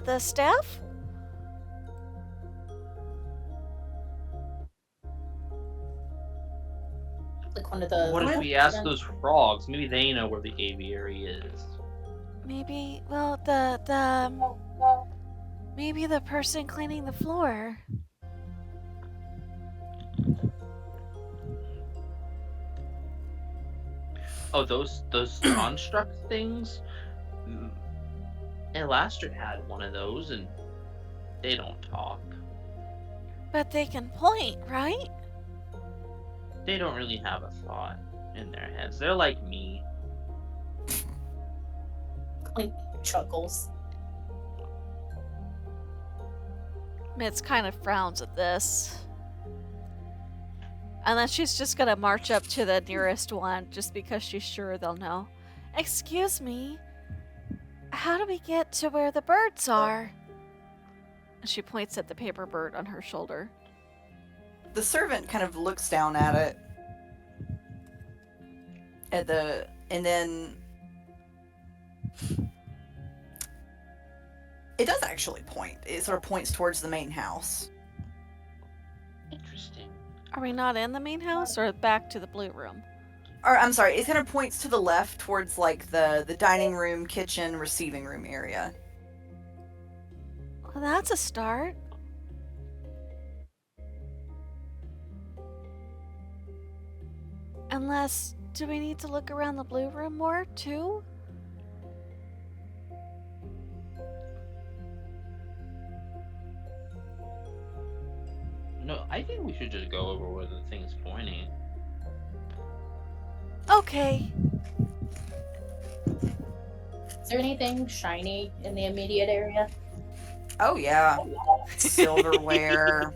The staff? Like one of the. What if we ask those frogs? Maybe they know where the aviary is. Maybe, well, maybe the person cleaning the floor. Oh, those construct things. Elastrid had one of those, and they don't talk. But they can point, right? They don't really have a thought in their heads. They're like me. Clink chuckles. Mitz kind of frowns at this. And then she's just gonna march up to the nearest one just because she's sure they'll know. Excuse me, how do we get to where the birds are? And she points at the paper bird on her shoulder. The servant kind of looks down at it. And then it does actually point. It sort of points towards the main house. Interesting. Are we not in the main house or back to the blue room? Or I'm sorry, it kind of points to the left towards like the dining room, kitchen, receiving room area. Well, that's a start. Unless, do we need to look around the blue room more, too? No, I think we should just go over where the thing's pointing. Okay. Is there anything shiny in the immediate area? Oh yeah, silverware.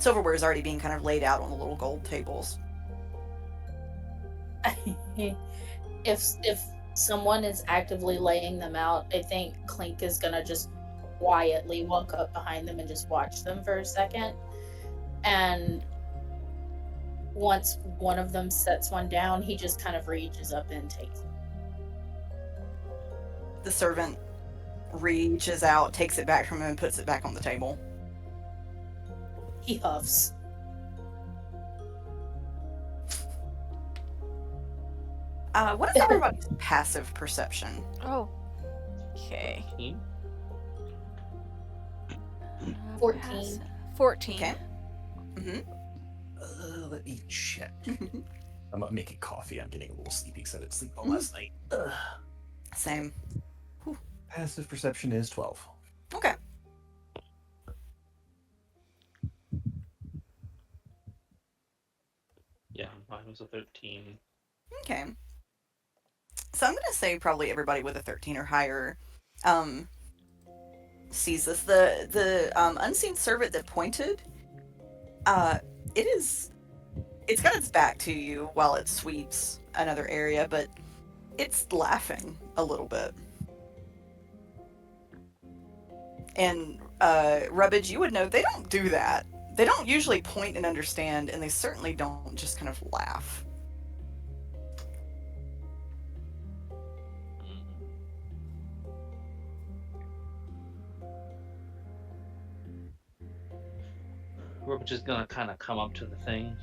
silverware is already being kind of laid out on the little gold tables. If someone is actively laying them out, I think Clink is gonna just quietly walk up behind them and just watch them for a second. And once one of them sets one down, he just kind of reaches up and takes it. The servant reaches out, takes it back from him, and puts it back on the table. He huffs. What is everybody's passive perception? Oh. Okay. 14. 14. Okay. Mm-hmm. Let me check. I'm making coffee. I'm getting a little sleepy because I didn't sleep well last night. Same. Passive perception is 12. Okay. Yeah, mine was a 13. Okay. So I'm gonna say probably everybody with a 13 or higher sees this. The unseen servant that pointed, it's got its back to you while it sweeps another area, but it's laughing a little bit. And Rubbage, you would know they don't do that. They don't usually point and understand, and they certainly don't just kind of laugh. We're just gonna kind of come up to the thing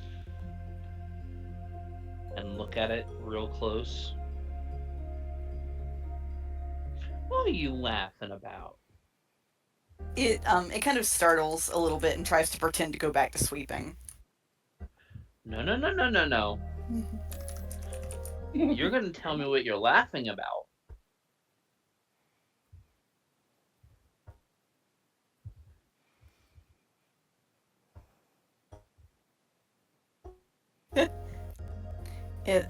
and look at it real close. What are you laughing about? It kind of startles a little bit and tries to pretend to go back to sweeping. No, no, no, no, no, no. You're gonna tell me what you're laughing about. It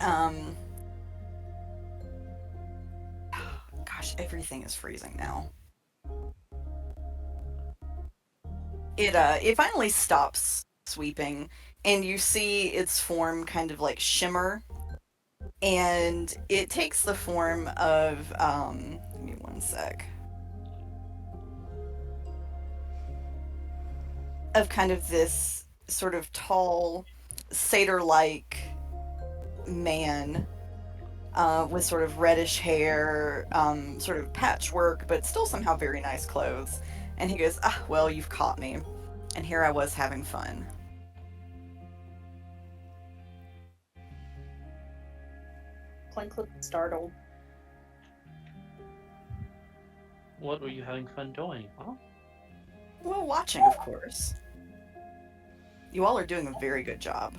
gosh, everything is freezing now. It finally stops sweeping, and you see its form kind of like shimmer, and it takes the form of give me one sec. Of kind of this sort of tall, satyr-like man with sort of reddish hair, sort of patchwork, but still somehow very nice clothes. And he goes, "Ah, well, you've caught me. And here I was having fun." Clink looked startled. What were you having fun doing, huh? Well, watching, of course. You all are doing a very good job.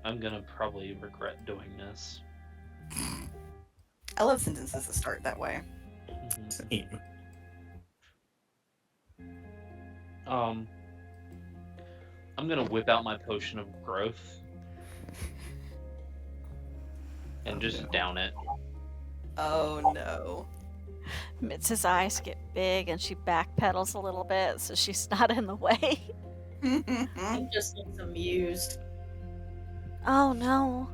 I'm gonna probably regret doing this. I love sentences that start that way. Same. I'm gonna whip out my potion of growth and just down it. Oh no. Mitz's eyes get big and she backpedals a little bit so she's not in the way. He just looks amused. Oh no.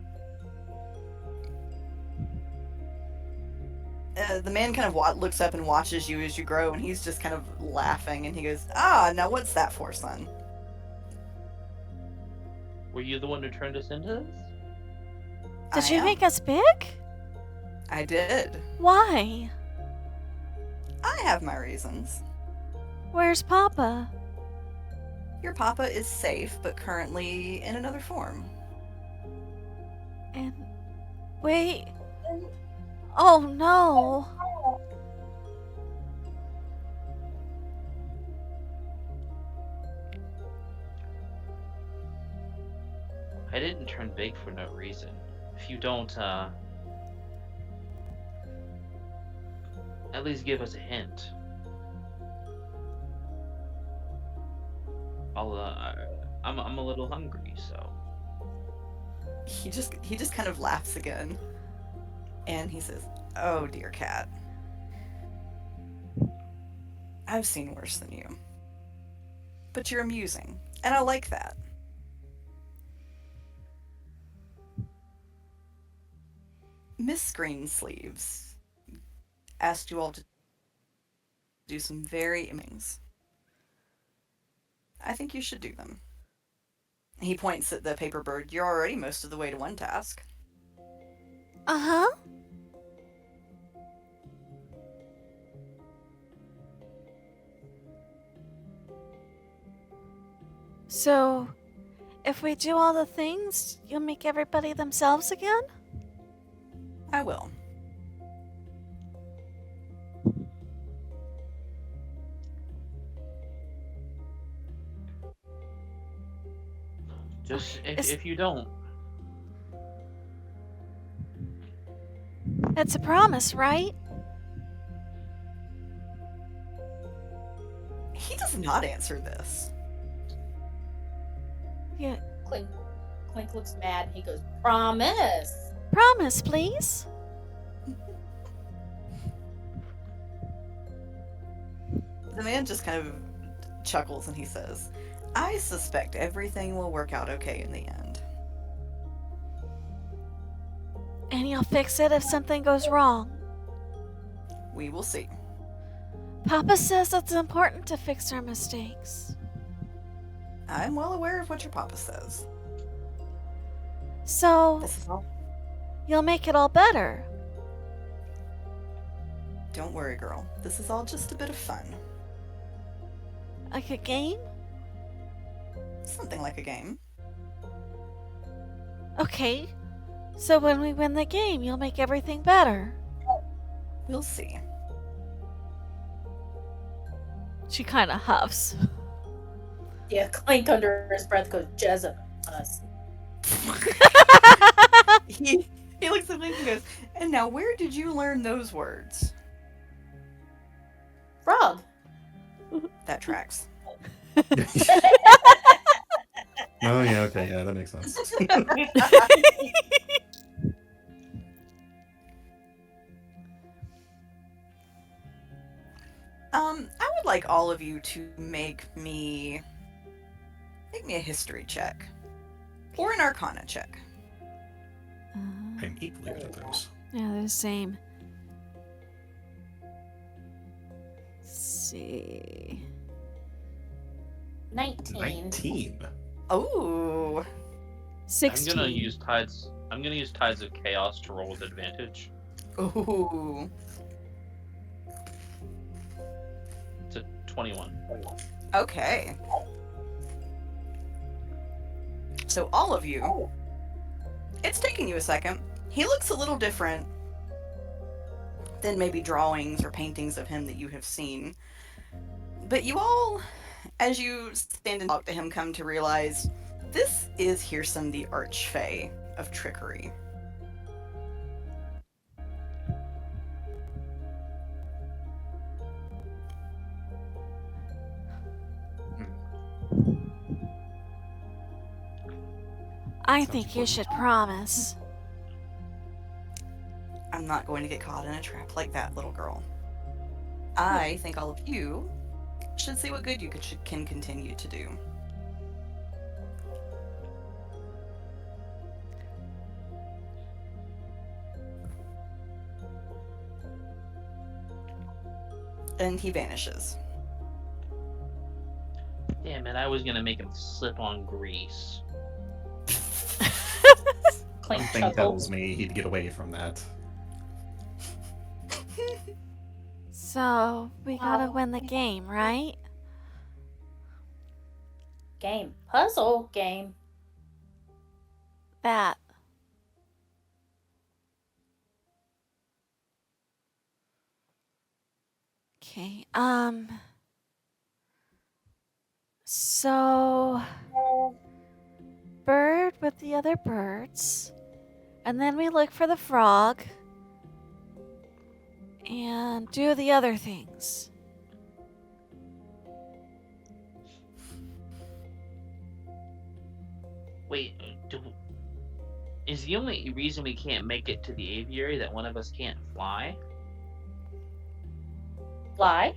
The man kind of looks up and watches you as you grow, and he's just kind of laughing, and he goes, "Ah, now what's that for, son?" Were you the one who turned us into this? Did I you am. make us big? I did. Why? I have my reasons. Where's Papa? Your papa is safe, but currently in another form. And wait. Oh no. I didn't turn big for no reason. If you don't, at least give us a hint. I'm a little hungry, so. He just kind of laughs again, and he says, "Oh dear cat, I've seen worse than you. But you're amusing, and I like that. Miss Greensleeves asked you all to do some very things. I think you should do them. He points at the paper bird. You're already most of the way to one task. Uh huh. So, if we do all the things, you'll make everybody themselves again? I will. Just Is- if you don't, It's a promise, right? He does not answer this. Yeah. Clink, Clink looks mad. He goes, "Promise." Promise, please. The man just kind of chuckles and he says, I suspect everything will work out okay in the end. And you'll fix it if something goes wrong. We will see. Papa says it's important to fix our mistakes. I'm well aware of what your papa says. So, This is all. you'll make it all better. Don't worry, girl. This is all just a bit of fun. Like a game? Something like a game. Okay. So when we win the game, you'll make everything better. We'll see. She kind of huffs. Yeah, Clink under his breath goes, "Jezza us." He looks at me and goes, and now where did you learn those words? Frog. That tracks. Oh yeah, okay, yeah, that makes sense. I would like all of you to make me a history check. Or an arcana check. I'm equally good at those. Yeah, they're the same. Let's see. 19. 19. Oh. 16. I'm gonna use Tides of Chaos to roll with advantage. Ooh. It's a 21. Okay. So all of you, it's taking you a second. He looks a little different than maybe drawings or paintings of him that you have seen. But you all, as you stand and talk to him, come to realize this is Hearson the Archfey of Trickery. I think you should promise. I'm not going to get caught in a trap like that, little girl. I think all of you should see what good you can continue to do. And he vanishes. Damn it! I was gonna make him slip on grease. Clink Something chuckles. tells me he'd get away from that. So, we gotta win the game, right? Game. Puzzle game. That. Okay, so bird with the other birds, and then we look for the frog and do the other things. Wait, is the only reason we can't make it to the aviary that one of us can't fly? Fly.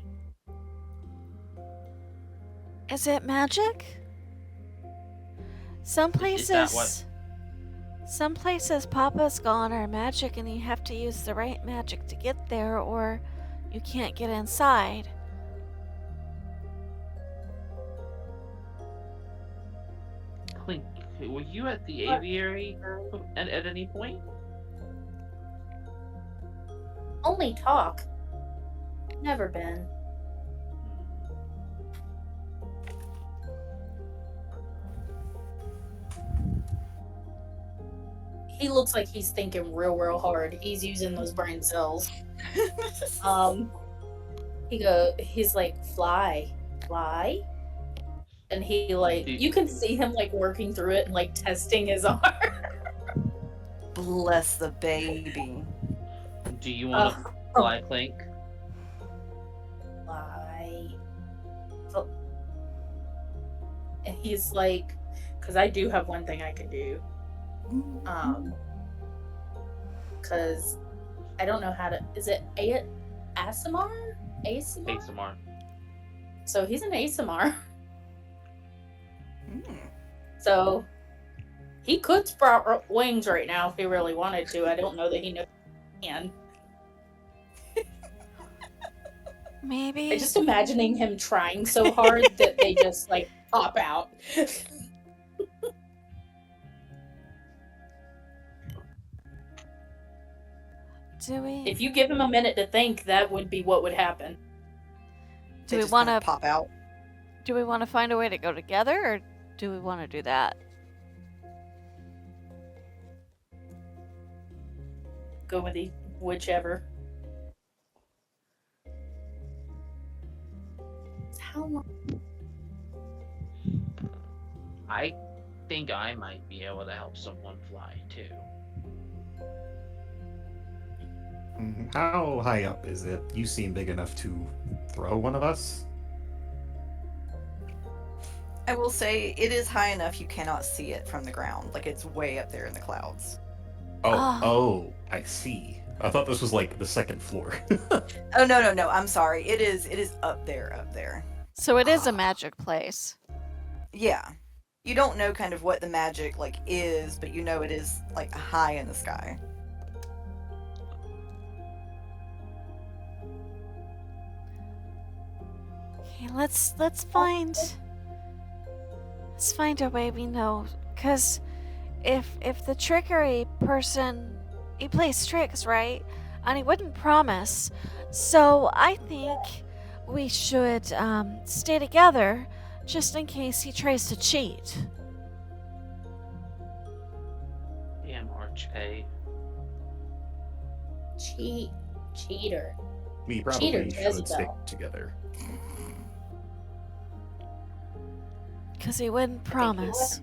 Is it magic? Some Is that what? places. Some places Papa's gone are magic and you have to use the right magic to get there or you can't get inside. Clink, were you at the aviary at any point? Only talk. Never been. He looks like he's thinking real hard. He's using those brain cells. He's like, fly, and he like, you can see him like working through it and like testing his arm. Bless the baby. Do you want to fly, Clink? Fly. And he's like, because I do have one thing I could do. Because I don't know how to. Is it ASMR? ASMR. So he's an ASMR. Mm. So he could sprout wings right now if he really wanted to. I don't know that he knows he can. Maybe. I'm just imagining him trying so hard that they just like pop out. Do we? If you give him a minute to think, that would be what would happen. Do They we just want kinda to pop out? Do we want to find a way to go together, or do we want to do that? Go with whichever. How long? I think I might be able to help someone fly too. How high up is it? You seem big enough to throw one of us. I will say it is high enough you cannot see it from the ground. Like it's way up there in the clouds. Oh, I see. I thought this was like the second floor. Oh no. I'm sorry. It is up there. So it is a magic place. Yeah. You don't know kind of what the magic like is, but you know it is like high in the sky. Okay, let's find a way we know, cause if the trickery person, he plays tricks, right? And he wouldn't promise. So I think we should stay together just in case he tries to cheat. Damn Archpay. Cheater. We probably Cheater, should Jezebel. stick together. Cause he wouldn't promise.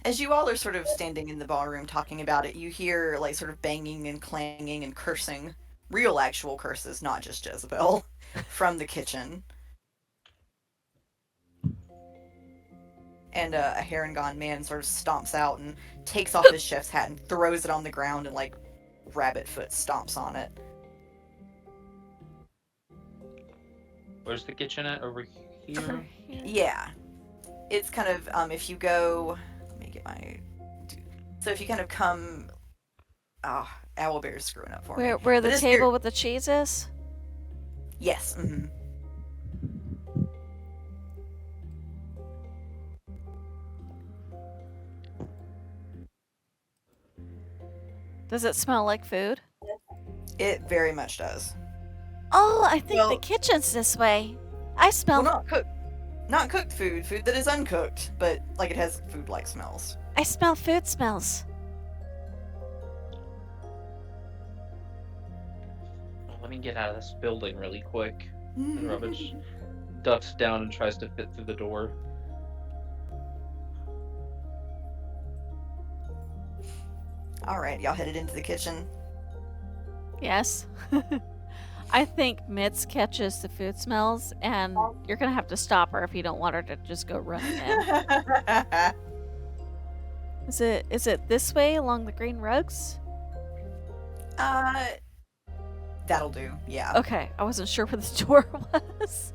As you all are sort of standing in the ballroom talking about it, you hear like sort of banging and clanging and cursing, real actual curses, not just Jezebel, from the kitchen. And a hair-and-gone man sort of stomps out and takes off his chef's hat and throws it on the ground and like rabbit foot stomps on it. Where's the kitchen at? Over here? Yeah. It's kind of, if you go... Let me get my... So if you kind of come... Oh, Owlbear's screwing up for me. Where the But table with the cheese is? Yes. Mm-hmm. Does it smell like food? It very much does. Oh, I think the Well- kitchen's this way. I smell. Well, not cooked food that is uncooked, but like it has food-like smells. I smell food smells. Let me get out of this building really quick. And Rubbish ducks down and tries to fit through the door. All right, y'all headed into the kitchen. Yes. I think Mitz catches the food smells, and you're gonna have to stop her if you don't want her to just go running in. Is it this way along the green rugs? That'll do. Yeah. Okay, I wasn't sure where the door was.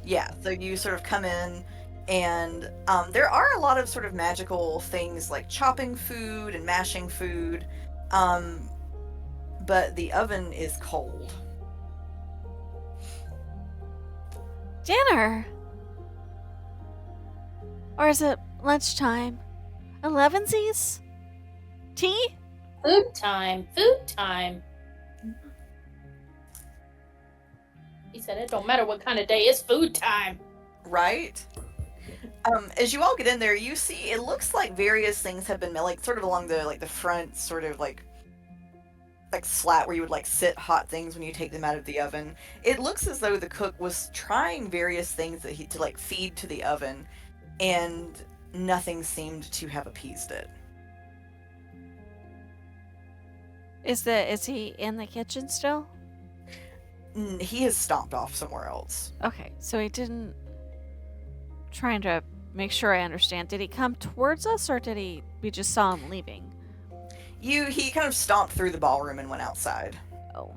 Yeah. So you sort of come in, and there are a lot of sort of magical things like chopping food and mashing food, but the oven is cold. Dinner? Or is it lunchtime? 11sies? Tea? Food time. Food time. He said it don't matter what kind of day, it's food time. Right? As you all get in there, you see it looks like various things have been like sort of along the front, sort of like slat where you would like sit hot things when you take them out of the oven. It looks as though the cook was trying various things that he to like feed to the oven, and nothing seemed to have appeased it. Is he in the kitchen still? He has stomped off somewhere else. Okay, so he didn't. Trying to make sure I understand. Did he come towards us, or we just saw him leaving? He kind of stomped through the ballroom and went outside. Oh.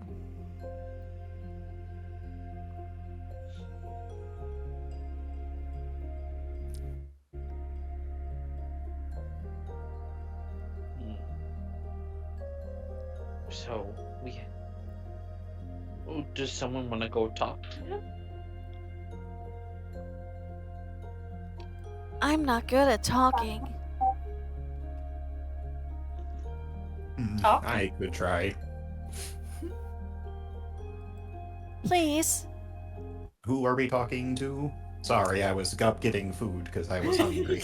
So we. Oh, does someone want to go talk to him? I'm not good at talking. Talking? I could try. Please. Who are we talking to? Sorry, I was up getting food because I was hungry.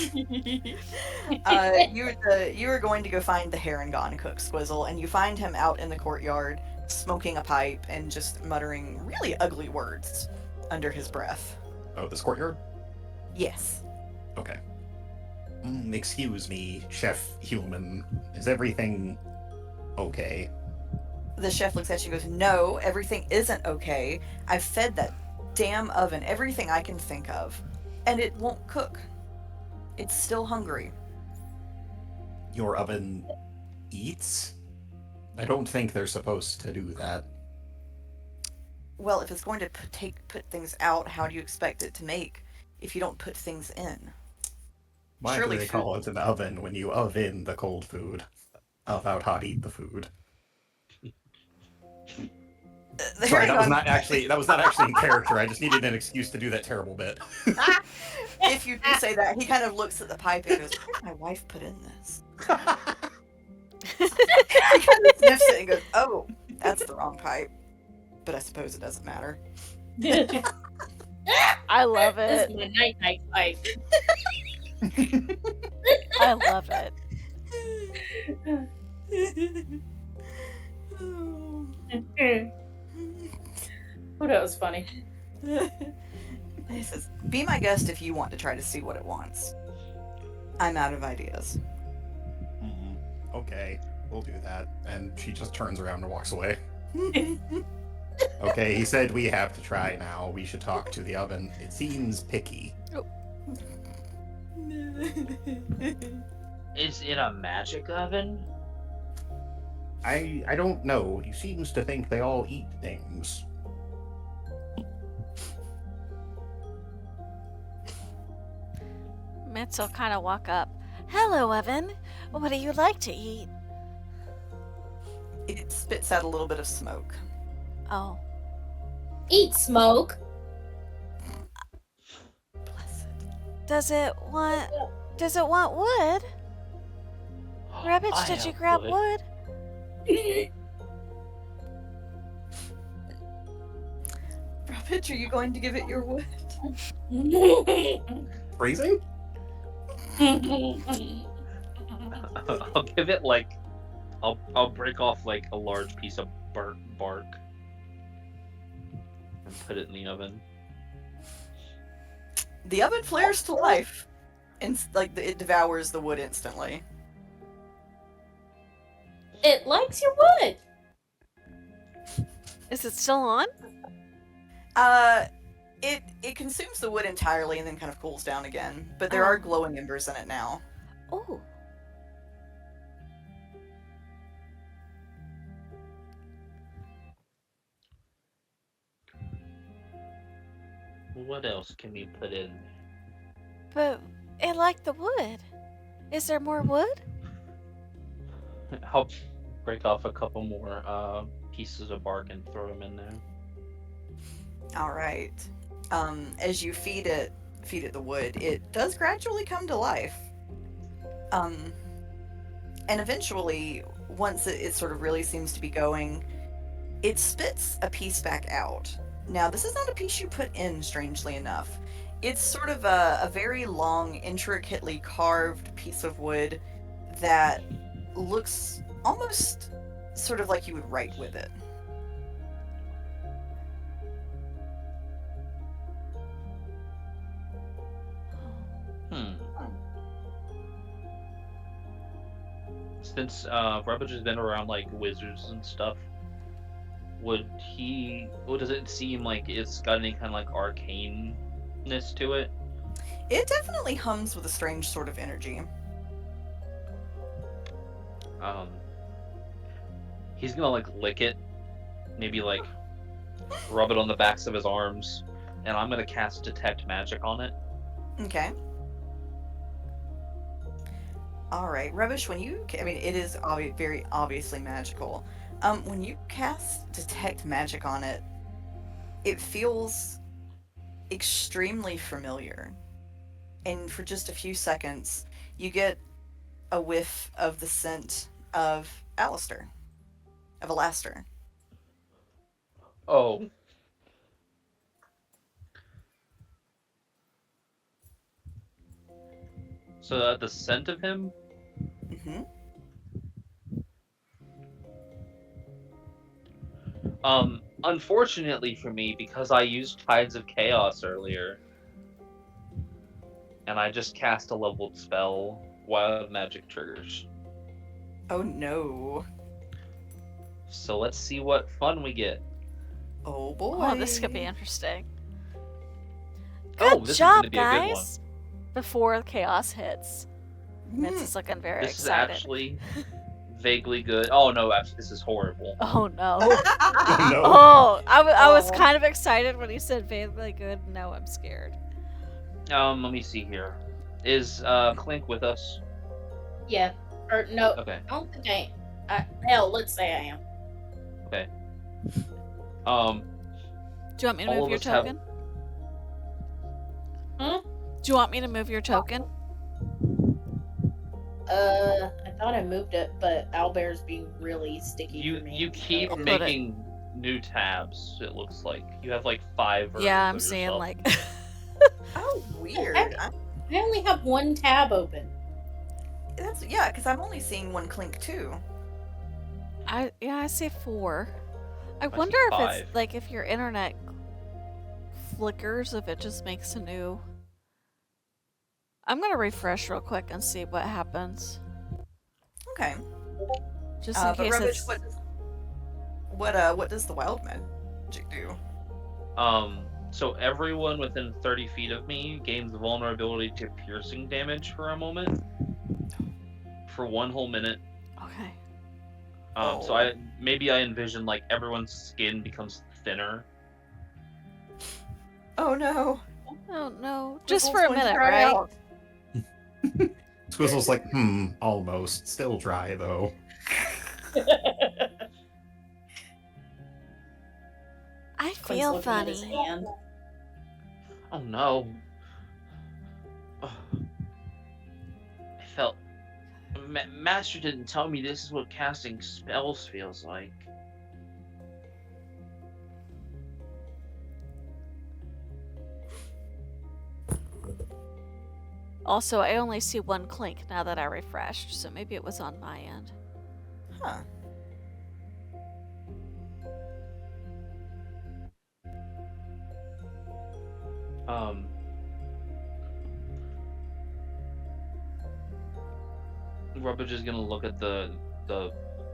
You were going to go find the Harangon cook, Squizzle, and you find him out in the courtyard, smoking a pipe and just muttering really ugly words under his breath. Oh, this courtyard? Yes. Okay. Excuse me, Chef Human. Is everything okay? The chef looks at you and goes, "No, everything isn't okay. I've fed that damn oven everything I can think of, and it won't cook. It's still hungry." Your oven eats? I don't think they're supposed to do that. Well, if it's going to put things out, how do you expect it to make if you don't put things in? Why Surely do they food- call it an oven when you oven the cold food? About hot eat the food. The Sorry, that was Harangon- not actually in character. I just needed an excuse to do that terrible bit. If you do say that, he kind of looks at the pipe and goes, "What did my wife put in this?" He kind of sniffs it and goes, "Oh, that's the wrong pipe." But I suppose it doesn't matter. I love This it. is my night pipe. I love it. Oh, that was funny. He says, "Be my guest if you want to try to see what it wants. I'm out of ideas." Okay, we'll do that. And she just turns around and walks away. Okay, he said we have to try now. We should talk to the oven. It seems picky. Is it a magic oven? I don't know. He seems to think they all eat things. Mitz will kind of walk up. Hello, Evan. What do you like to eat? It spits out a little bit of smoke. Oh. Eat smoke. Bless it. Does it want wood? Rabbit, I did you have grab wood. wood? Rabbit, are you going to give it your wood? Phrasing? I'll give it like, I'll break off like a large piece of burnt bark and put it in the oven. The oven flares to life, and it devours the wood instantly. It likes your wood. Is it still on? It consumes the wood entirely and then kind of cools down again. But there are glowing embers in it now. Oh. What else can we put in? But it like the wood. Is there more wood? I'll break off a couple more pieces of bark and throw them in there. All right. As you feed it the wood, it does gradually come to life. Um, and eventually, once it sort of really seems to be going, it spits a piece back out. Now, this is not a piece you put in, strangely enough. It's sort of a very long, intricately carved piece of wood that looks almost sort of like you would write with it. Hmm. Since Rubbage has been around like wizards and stuff, does it seem like it's got any kind of like arcaneness to it? It definitely hums with a strange sort of energy. Um, he's gonna like lick it, maybe like rub it on the backs of his arms, and I'm gonna cast Detect Magic on it. Okay. All right, Rubbish. I mean, it is very obviously magical. When you cast Detect Magic on it, it feels extremely familiar. And for just a few seconds, you get a whiff of the scent of Alistair, of Alastair. Oh, so the scent of him. Mm-hmm. Unfortunately for me, because I used Tides of Chaos earlier, and I just cast a leveled spell, Wild Magic triggers. Oh no. So let's see what fun we get. Oh boy. Oh, this could be interesting. Oh, Good this is going to job, be a good one. guys! Before chaos hits. Mitz is looking very This is excited. actually vaguely good. Oh no, actually, this is horrible. Oh no. Oh, no. Oh, I was Oh. kind of excited when he said vaguely good. Now I'm scared. Let me see here. Is Clink with us? Yeah. Or no, Okay. I don't think hell, let's say I am. Okay. Do you want me to All move of your us have- token? Hmm? Do you want me to move your token? I thought I moved it, but Owlbear's being really sticky for me. You keep so- making new tabs. It looks like you have like 5 versions Yeah, I'm of seeing yourself. like. Oh, weird. I only have one tab open. Yeah, because I'm only seeing one Clink too. I see 4. I see wonder if 5. it's like if your internet flickers, if it just makes a new. I'm gonna refresh real quick and see what happens, Okay. just in But case Rubbish, it's. what does the wild magic do? So everyone within 30 feet of me gains the vulnerability to piercing damage for a moment. For 1 whole minute. Okay. So I envision like everyone's skin becomes thinner. Oh no. Oh no, just Squizzle's for a going to minute, dry right? out. Squizzle's like, almost. Still dry, though. I Quinn's feel looking at his funny. hand. Oh no. Ugh. I felt. Master didn't tell me this is what casting spells feels like. Also, I only see 1 Clink now that I refreshed, so maybe it was on my end. Huh. Rubbage is gonna look at the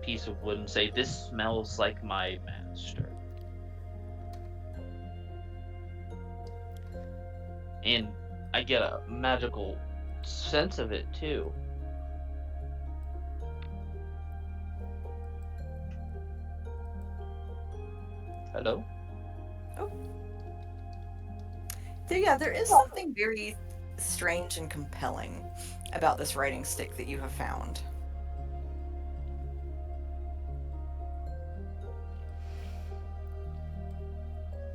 piece of wood and say, "This smells like my master." And I get a magical sense of it too. Hello? So yeah, there is something very strange and compelling about this writing stick that you have found.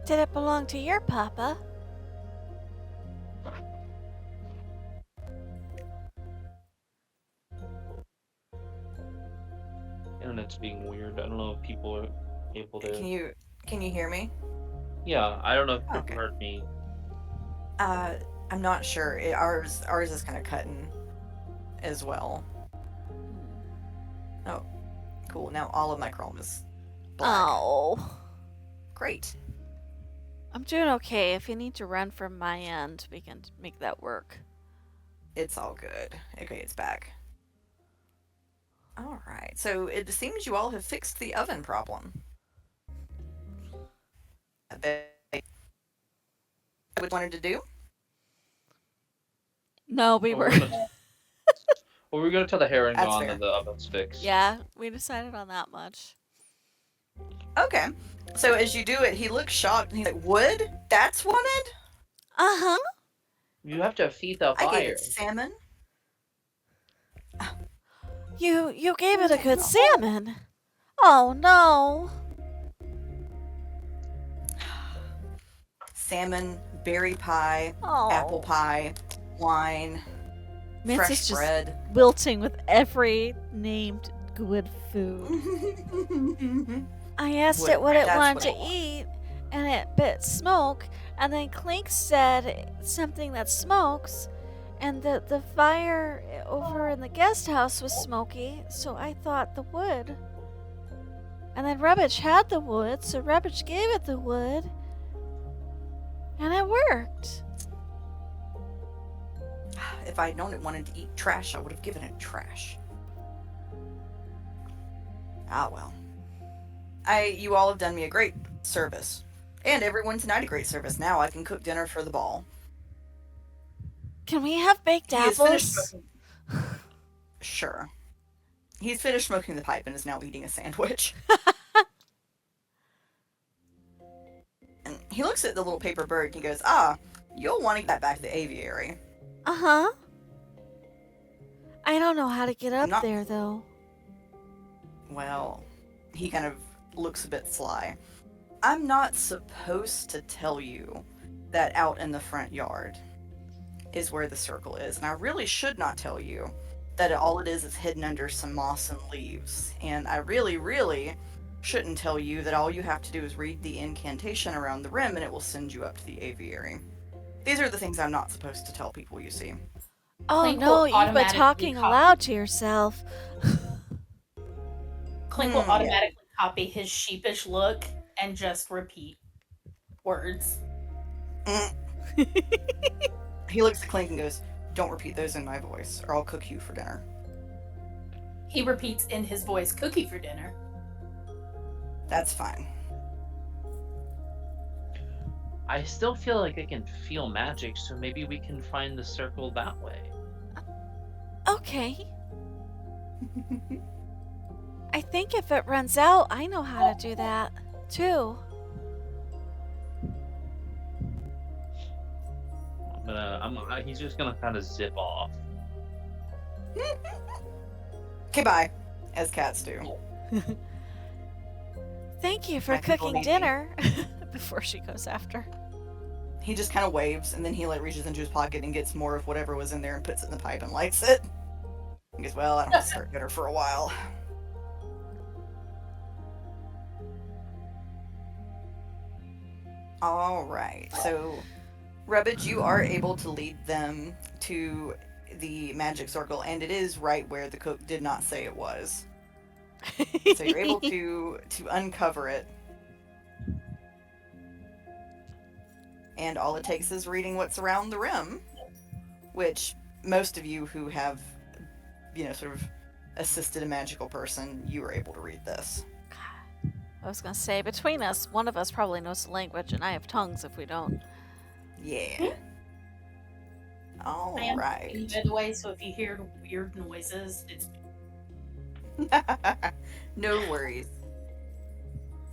Did it belong to your papa? Internet's being weird. I don't know if people are able Can to. you can you hear me? Yeah, I don't know if people Okay. heard me. Uh, I'm not sure. Ours is kind of cutting as well. Oh, cool. Now all of my Chrome is black. Oh. Great. I'm doing okay. If you need to run from my end, we can make that work. It's all good. Okay, it's back. All right. So it seems you all have fixed the oven problem. I bet what you wanted to do. No, we Well, were. we're gonna tell the That's Harangon fair. that the oven's fixed. Yeah, we decided on that much. Okay. So as you do it, he looks shocked and he's like, "Wood? That's wanted? Uh huh. You have to feed the I gave it fire. salmon." You gave it a good salmon. Oh no. Salmon, berry pie, apple Oh. pie, wine, Mitz fresh is just bread. wilting with every named good food. I asked it what it That's wanted what to I want. eat, and it bit smoke, and then Clink said something that smokes, and the fire over in the guest house was smoky, so I thought the wood. And then Rubbage had the wood, so Rubbage gave it the wood, and it worked. If I'd known it wanted to eat trash, I would have given it trash. Ah well. You all have done me a great service. And everyone tonight a great service. Now I can cook dinner for the ball. Can we have baked He has finished apples? smoking. Sure. He's finished smoking the pipe and is now eating a sandwich. And he looks at the little paper bird and he goes, "Ah, you'll want to get that back to the aviary." Uh huh. I don't know how to get up not- there, though. Well, he kind of looks a bit sly. I'm not supposed to tell you that out in the front yard is where the circle is, and I really should not tell you that all it is hidden under some moss and leaves. And I really, really shouldn't tell you that all you have to do is read the incantation around the rim and it will send you up to the aviary. These are the things I'm not supposed to tell people, you see. Oh Clink no, will you've been automatically talking copy- aloud to yourself. Clink will Yeah. automatically copy his sheepish look and just repeat words. He looks at Clink and goes, "Don't repeat those in my voice, or I'll cook you for dinner." He repeats in his voice, "Cookie for dinner." That's fine. I still feel like I can feel magic, so maybe we can find the circle that way. Okay. I think if it runs out, I know how to do that, too. He's just gonna kind of zip off. Okay, bye. As cats do. Thank you for I think we'll cooking need- dinner. Before she goes after. He just kind of waves, and then he reaches into his pocket and gets more of whatever was in there and puts it in the pipe and lights it. He goes, "Well, I don't have to start dinner for a while." All right, so Rubbage, you are able to lead them to the magic circle, and it is right where the cook did not say it was. So you're able to uncover it, and all it takes is reading what's around the rim, which most of you who have, sort of assisted a magical person, you were able to read this. I was gonna say, between us, one of us probably knows the language, and I have tongues if we don't. Yeah. All I am right. cooking, by the way, so if you hear weird noises, it's No worries.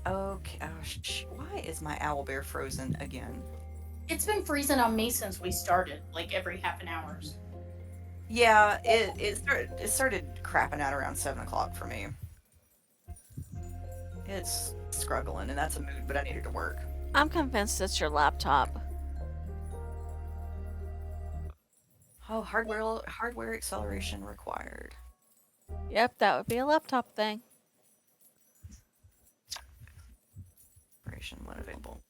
Okay. Oh, why is my owlbear frozen again? It's been freezing on me since we started, like every half an hour. Yeah, it started crapping out around 7 o'clock for me. It's struggling, and that's a mood, but I needed to work. I'm convinced it's your laptop. Oh, hardware acceleration required. Yep, that would be a laptop thing. Acceleration when available.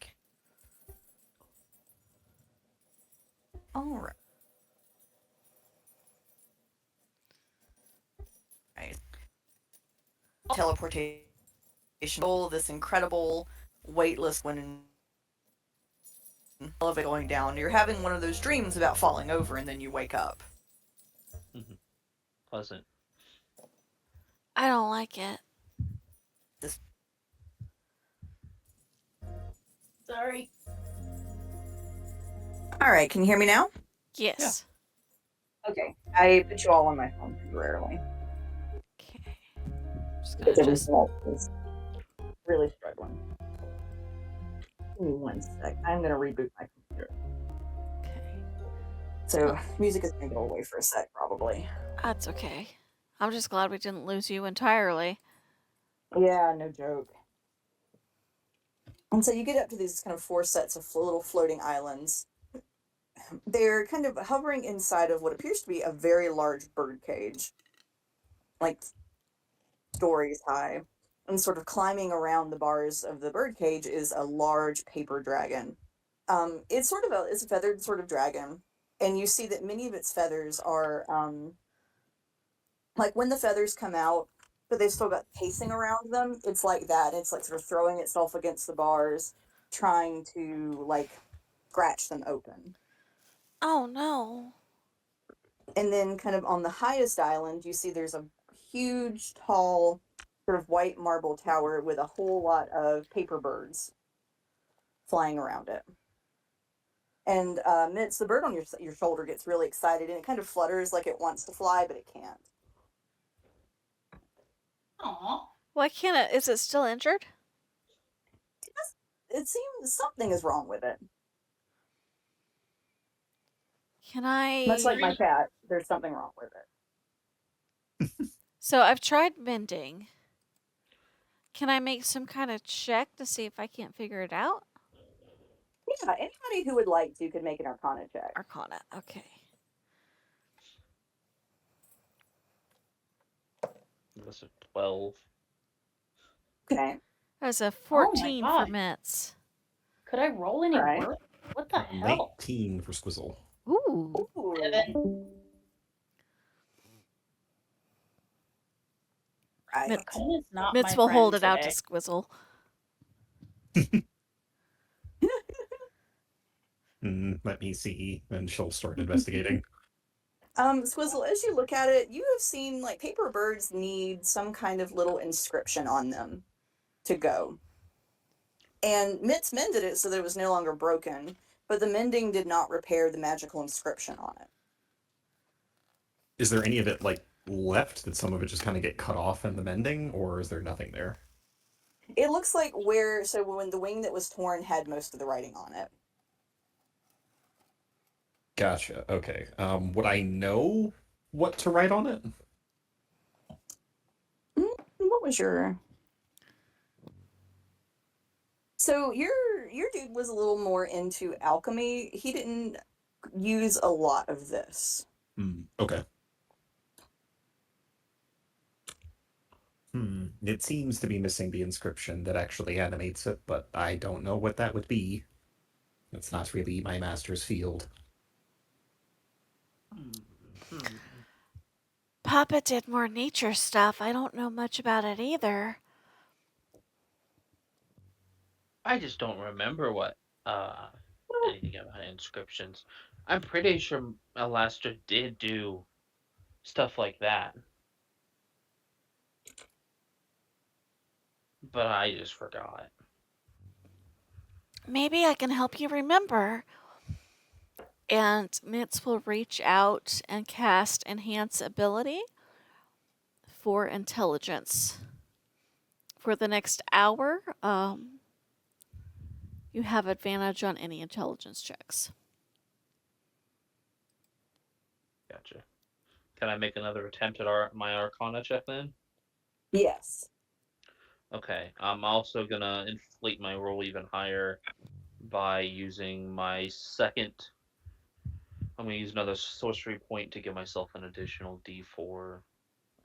All right. Teleportation. This incredible weightless when elevator going down. You're having one of those dreams about falling over, and then you wake up. Pleasant. I don't like it. This Sorry. All right, can you hear me now? Yes. Okay, I put you all on my phone temporarily Okay. Just because gonna it just. was really struggling. Give me one sec. I'm gonna reboot my computer. Okay. So music is gonna go away for a sec, probably. That's okay. I'm just glad we didn't lose you entirely. Yeah, no joke. And so you get up to these kind of 4 sets of little floating islands. They're kind of hovering inside of what appears to be a very large bird cage, like stories high. And sort of climbing around the bars of the bird cage is a large paper dragon. It's a feathered sort of dragon, and you see that many of its feathers are like when the feathers come out, but they've still got casing around them. It's like that. It's like sort of throwing itself against the bars, trying to like scratch them open. Oh no. And then, kind of on the highest island, you see there's a huge, tall, sort of white marble tower with a whole lot of paper birds flying around it. And Mitz, the bird on your shoulder gets really excited, and it kind of flutters like it wants to fly, but it can't. Aw. Why can't it? Is it still injured? It seems something is wrong with it. Can Much like I? my cat, there's something wrong with it. So I've tried mending. Can I make some kind of check to see if I can't figure it out? Yeah, anybody who would like to could make an Arcana check. Arcana. Okay. That's a 12. Okay. That's a Oh my 14 for God. Mitts. Could I roll any Right. worse? What the hell? 19 for Squizzle. Ooh. Ooh. 7. Right. Mitts, Arcana's not Mitts my will friend hold it out to today. Squizzle. Let me see. And she'll start investigating. Swizzle, as you look at it, you have seen like paper birds need some kind of little inscription on them to go. And Mitz mended it so that it was no longer broken, but the mending did not repair the magical inscription on it. Is there any of it like left? Did some of it just kind of get cut off in the mending, or is there nothing there? It looks like when the wing that was torn had most of the writing on it. Gotcha. Okay. Would I know what to write on it? What was your? So your dude was a little more into alchemy. He didn't use a lot of this. Okay. It seems to be missing the inscription that actually animates it, but I don't know what that would be. It's not really my master's field. Papa did more nature stuff. I don't know much about it either. I just don't remember what anything about inscriptions. I'm pretty sure Alastair did do stuff like that. But I just forgot. Maybe I can help you remember. And Mitz will reach out and cast Enhance Ability for intelligence. For the next hour, You have advantage on any intelligence checks. Gotcha. Can I make another attempt at my Arcana check then? Yes. Okay. I'm also gonna inflate my roll even higher by using my second. I'm gonna use another sorcery point to give myself an additional D4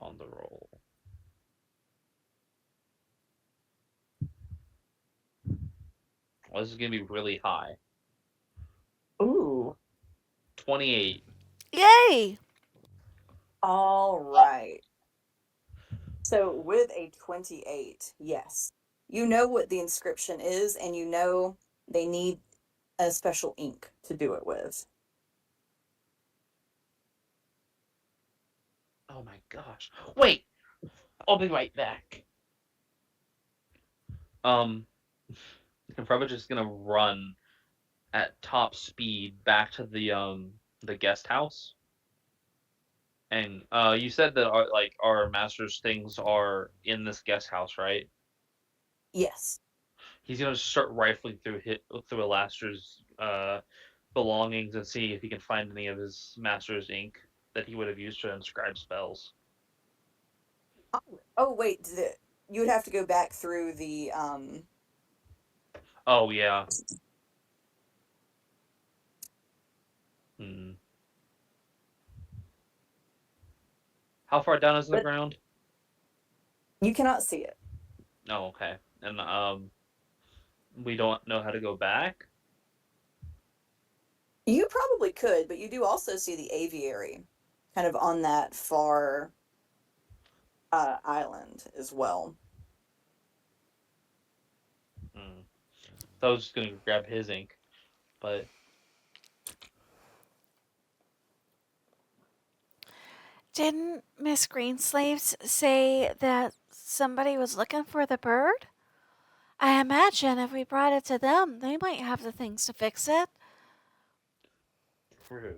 on the roll. Well, this is gonna be really high. Ooh. 28. Yay! All right. So with a 28, yes. You know what the inscription is, and you know they need a special ink to do it with. Oh my gosh. Wait! I'll be right back. I'm probably just gonna run at top speed back to the guest house. And you said that our master's things are in this guest house, right? Yes. He's gonna start rifling through Alastair's belongings and see if he can find any of his master's ink that he would have used to inscribe spells. Oh, wait, you would have to go back through the Oh yeah. Hmm. How far down is the but ground? you cannot see it. Oh, okay. And we don't know how to go back. You probably could, but you do also see the aviary kind of on that far island as well. Hmm. So I was just gonna grab his ink, but Didn't Miss Greensleeves say that somebody was looking for the bird? I imagine if we brought it to them, they might have the things to fix it. true.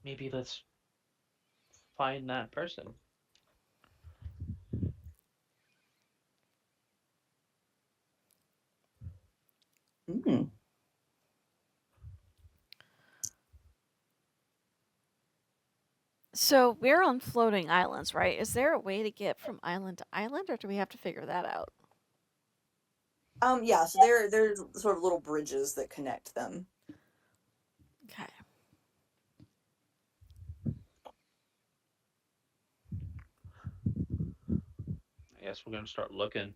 Maybe let's find that person. Mm. So we're on floating islands, right? Is there a way to get from island to island, or do we have to figure that out? Yeah, so there's sort of little bridges that connect them. Okay. I guess we're gonna start looking.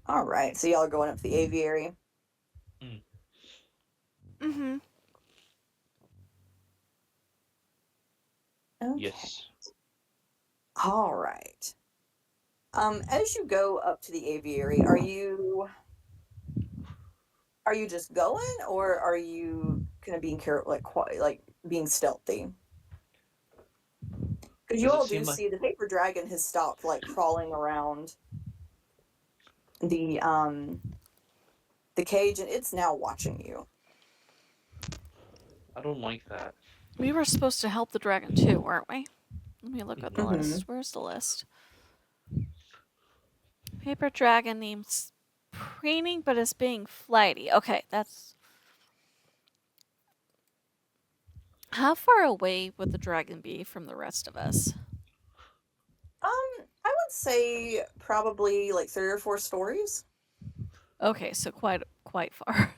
All right, so y'all are going up to the aviary. Mm. Mm-hmm. Okay. Yes. All right. As you go up to the aviary, are you just going, or are you kind of being careful, like being stealthy? Because you Does it all do seem like see the paper dragon has stopped like crawling around the um the cage, and it's now watching you. I don't like that? We were supposed to help the dragon too, weren't we? Let me look at the Mm-hmm. Mm-hmm. list. Where's the list? Paper dragon needs preening, but is being flighty. Okay, that's. How far away would the dragon be from the rest of us? I would say probably like 3 or 4 stories. Okay, so quite far.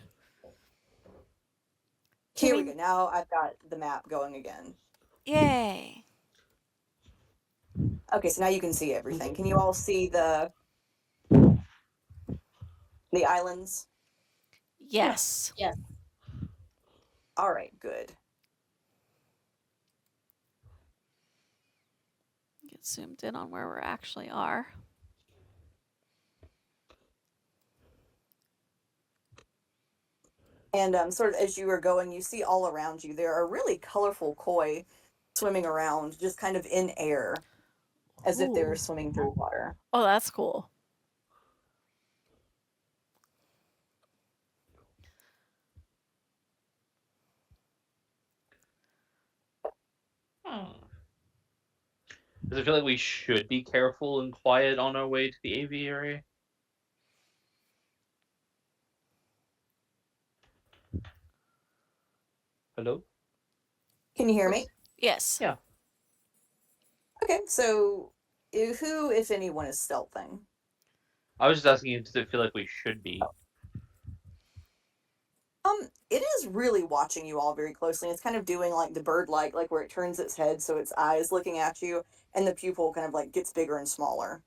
Can Here we we? go. Now I've got the map going again. Yay! Okay, so now you can see everything. Can you all see the islands? Yes. Yes. All right, good. Get zoomed in on where we actually are. And sort of as you are going, you see all around you there are really colorful koi swimming around, just kind of in air, as if they were Ooh. swimming through water. Oh, that's cool. Does it feel like we should be careful and quiet on our way to the aviary? Hello? Can you hear me? Yes. Yeah. Okay, so who, if anyone, is stealthing? I was just asking you, does it feel like we should be? It is really watching you all very closely. It's kind of doing like the bird like where it turns its head so its eyes looking at you, and the pupil kind of like gets bigger and smaller.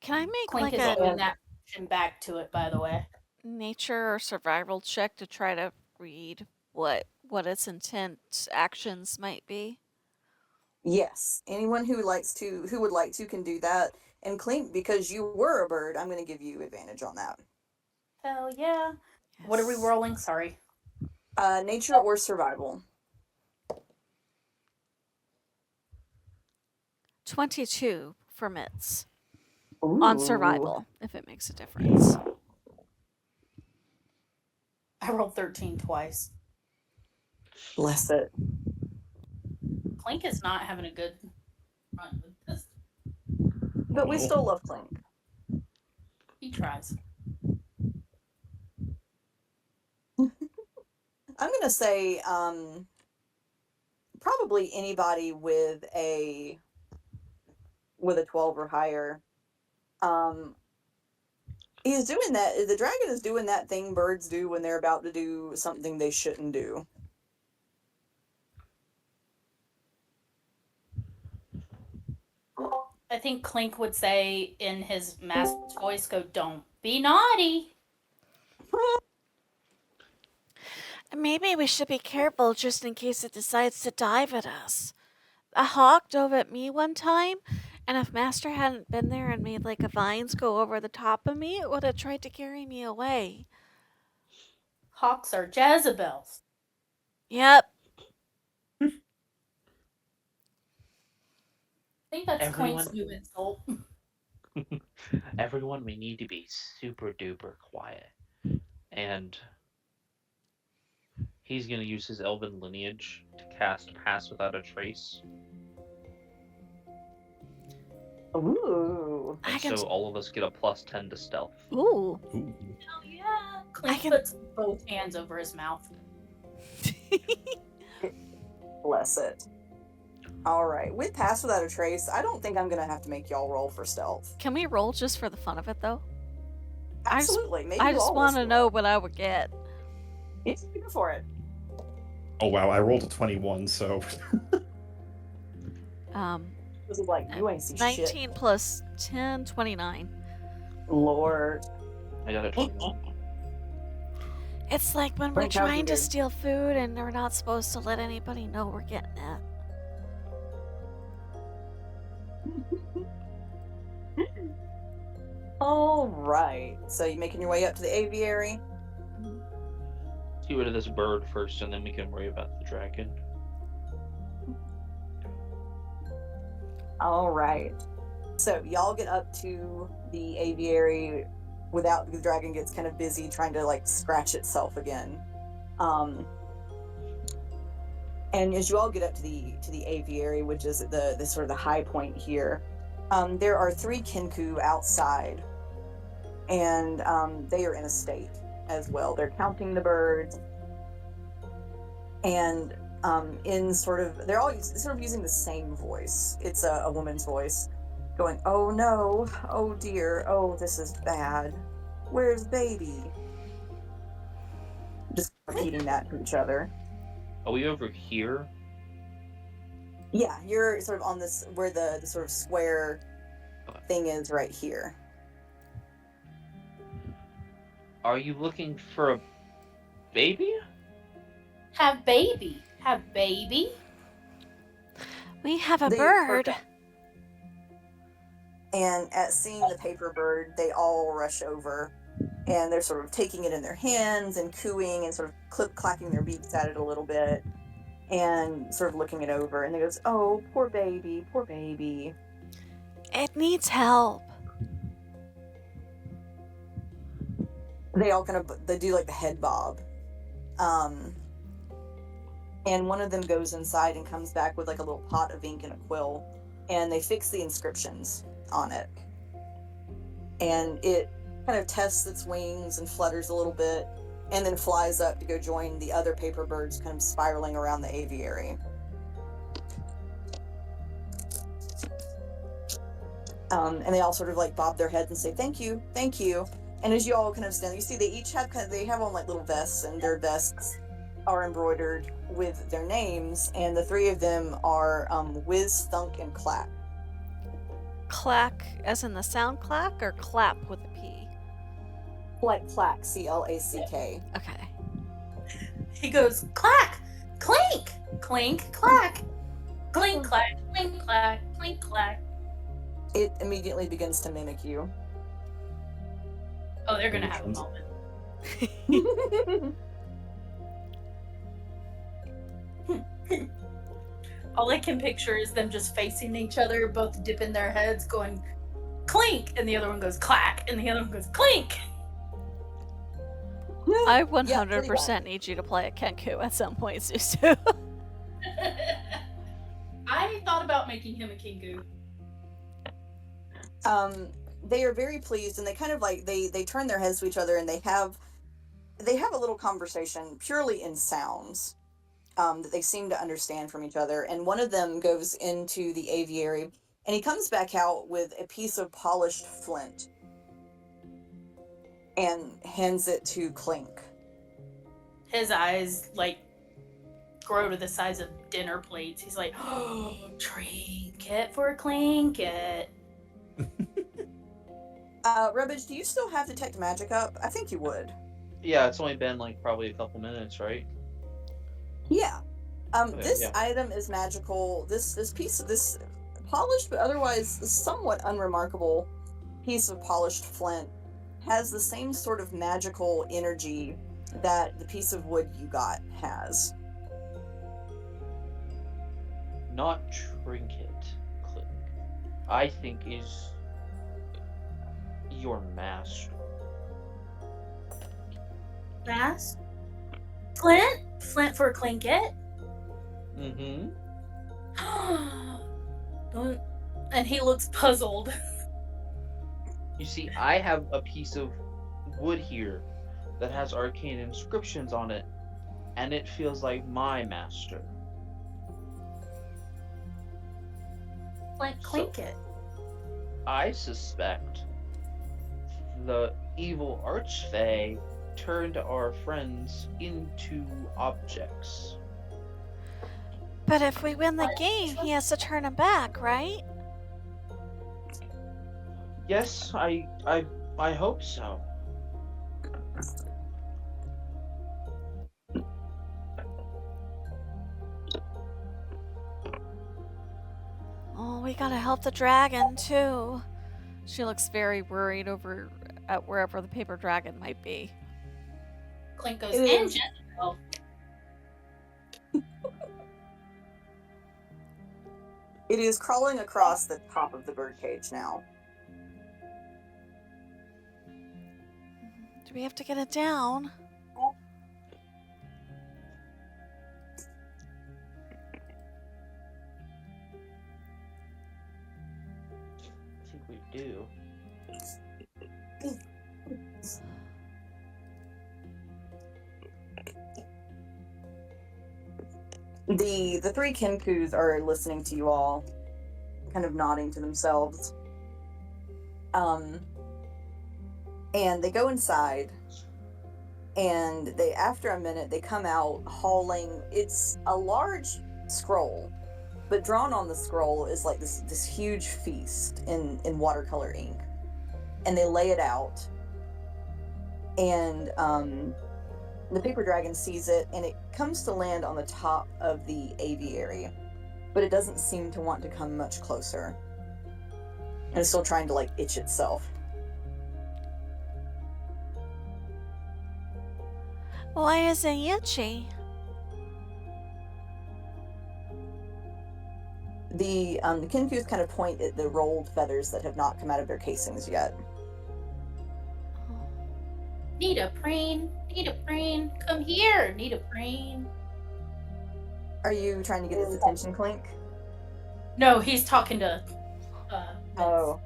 Can I make Clink like is a doing that motion back to it, by the way. nature or survival check to try to read what its intent actions might be? Yes, anyone who would like to can do that. And Clink, because you were a bird, I'm going to give you advantage on that. Hell yeah. What are we Yes. rolling? Sorry. Nature or survival. 22 for mitts Ooh. on survival, if it makes a difference. I rolled 13 twice. Bless it. Clink is not having a good run with this. But we still love Clink. He tries. I'm going to say probably anybody with a 12 or higher. He's doing that. The dragon is doing that thing birds do when they're about to do something they shouldn't do. I think Clink would say in his master's voice, go, don't be naughty. Maybe we should be careful just in case it decides to dive at us. A hawk dove at me one time, and if Master hadn't been there and made like a vines go over the top of me, it would have tried to carry me away. Hawks are Jezebels. Yep. I think that's Everyone- Clink's new insult. Everyone, we need to be super duper quiet. And he's going to use his elven lineage to cast Pass Without a Trace. Ooh. I And can. so all of us get a +10 to stealth. Ooh. Ooh. Oh, yeah. Clink can- puts both hands over his mouth. Bless it. All right. With Pass Without a Trace, I don't think I'm going to have to make y'all roll for stealth. Can we roll just for the fun of it, though? I just- Absolutely. Maybe I you just all will want to steal know it. what I would get. Yes, go for it. Oh wow, I rolled a 21, so This is like, you ain't see 19 shit. plus 10, 29. Lord. I got a 21. It's like when we're Frank, how'd you trying to do? steal food and we're not supposed to let anybody know we're getting it. All right. So you making your way up to the aviary? Get rid of this bird first, and then we can worry about the dragon. All right. So y'all get up to the aviary without the dragon gets kind of busy trying to like scratch itself again. And as you all get up to the aviary, which is the sort of the high point here, there are 3 kinku outside, and they are in a state as well. They're counting the birds, and they're all sort of using the same voice. It's a woman's voice, going, "Oh no, oh dear, oh this is bad. Where's baby?" Just repeating that to each other. Are we over here? Yeah, you're sort of on this where the sort of square Okay. thing is right here. Are you looking for a baby? Have baby. Have baby. We have a They bird. perk up. And at seeing the paper bird, they all rush over, and they're sort of taking it in their hands and cooing and sort of clacking their beaks at it a little bit, and sort of looking it over. And they goes, "Oh, poor baby, poor baby." It needs help. They all they do like the head bob. And one of them goes inside and comes back with like a little pot of ink and a quill, and they fix the inscriptions on it. And it kind of tests its wings and flutters a little bit, and then flies up to go join the other paper birds kind of spiraling around the aviary. And they all sort of like bob their heads and say, thank you, thank you. And as you all kind of stand, you see they each have they have on like little vests, and their vests are embroidered with their names, and the three of them are Whiz, Thunk, and Clack. Clack, as in the sound clack, or clap with a P? Like Clack, C-L-A-C-K. Okay. He goes, clack, clink, clink, clack, clink, clack, clink, clack, clink, clack. It immediately begins to mimic you. Oh, they're gonna have a moment. All I can picture is them just facing each other, both dipping their heads, going clink, and the other one goes clack, and the other one goes clink. I Yeah, pretty 100% need you to play a Kenku at some point, Susu. I thought about making him a Kingu. They are very pleased, and they kind of like they turn their heads to each other, and they have a little conversation purely in sounds that they seem to understand from each other. And one of them goes into the aviary, and he comes back out with a piece of polished flint and hands it to Clink. His eyes like grow to the size of dinner plates. He's like, oh, trinket for Clinket. Rubbage, do you still have Detect Magic up? I think you would. Yeah, it's only been like probably a couple minutes, right? Yeah. Okay, This yeah. item is magical. This piece of this polished but otherwise somewhat unremarkable piece of polished flint has the same sort of magical energy that the piece of wood you got has. Not trinket, Click. I think is your master. Mass? Flint? Flint for Clinket? Mm-hmm. And he looks puzzled. You see, I have a piece of wood here that has arcane inscriptions on it, and it feels like my master. Flint Clinket. I suspect the evil archfey turned our friends into objects. But if we win the game, he has to turn him back, right? Yes, I hope so. Oh, we gotta help the dragon, too. She looks very worried over at wherever the paper dragon might be. Clink goes, It and is- Jezebel. It is crawling across the top of the birdcage now. Do we have to get it down? I think we do. The three Kinkus are listening to you all, kind of nodding to themselves. And they go inside, and they, after a minute, they come out hauling, it's a large scroll, but drawn on the scroll is like this huge feast in watercolor ink. And they lay it out, and the paper dragon sees it, and it comes to land on the top of the aviary, but it doesn't seem to want to come much closer. And it's still trying to like itch itself. Why is it itchy? The Kinkus kind of point at the rolled feathers that have not come out of their casings yet. Need a preen, come here, need a preen. Are you trying to get its attention, Clink? No, he's talking to Vince. Oh.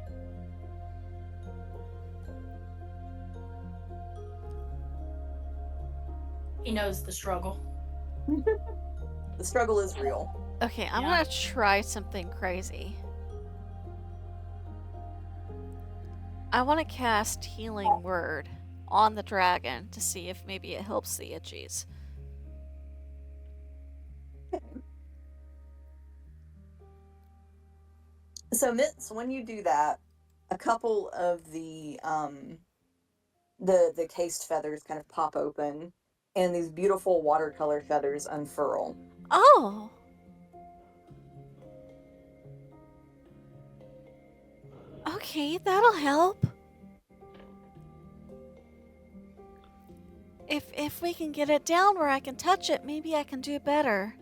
He knows the struggle. The struggle is real. Okay, I'm Yeah. gonna try something crazy. I want to cast Healing Word on the dragon to see if maybe it helps the itchies. So, Mitz, when you do that, a couple of the cased feathers kind of pop open, and these beautiful watercolor feathers unfurl. Oh! Okay, that'll help. If we can get it down where I can touch it, maybe I can do better.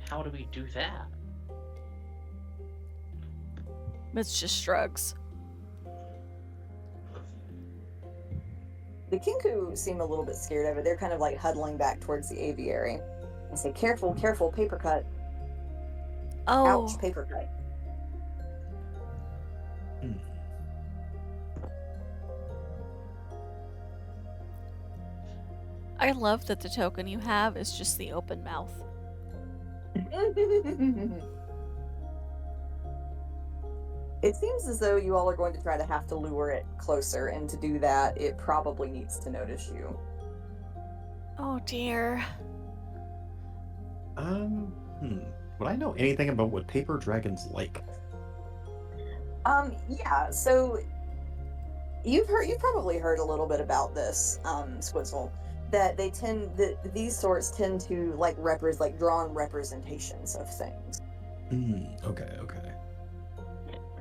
How do we do that? Mitch just shrugs. The Kinku seem a little bit scared of it. They're kind of like huddling back towards the aviary. I say, "Careful, careful, paper cut. Oh. Ouch, paper cut." I love that the token you have is just the open mouth. It seems as though you all are going to try to have to lure it closer, and to do that, it probably needs to notice you. Oh dear. Would I know anything about what paper dragons like? Yeah, so you've probably heard a little bit about this, Squizzle, that these sorts tend to like drawn representations of things. Okay.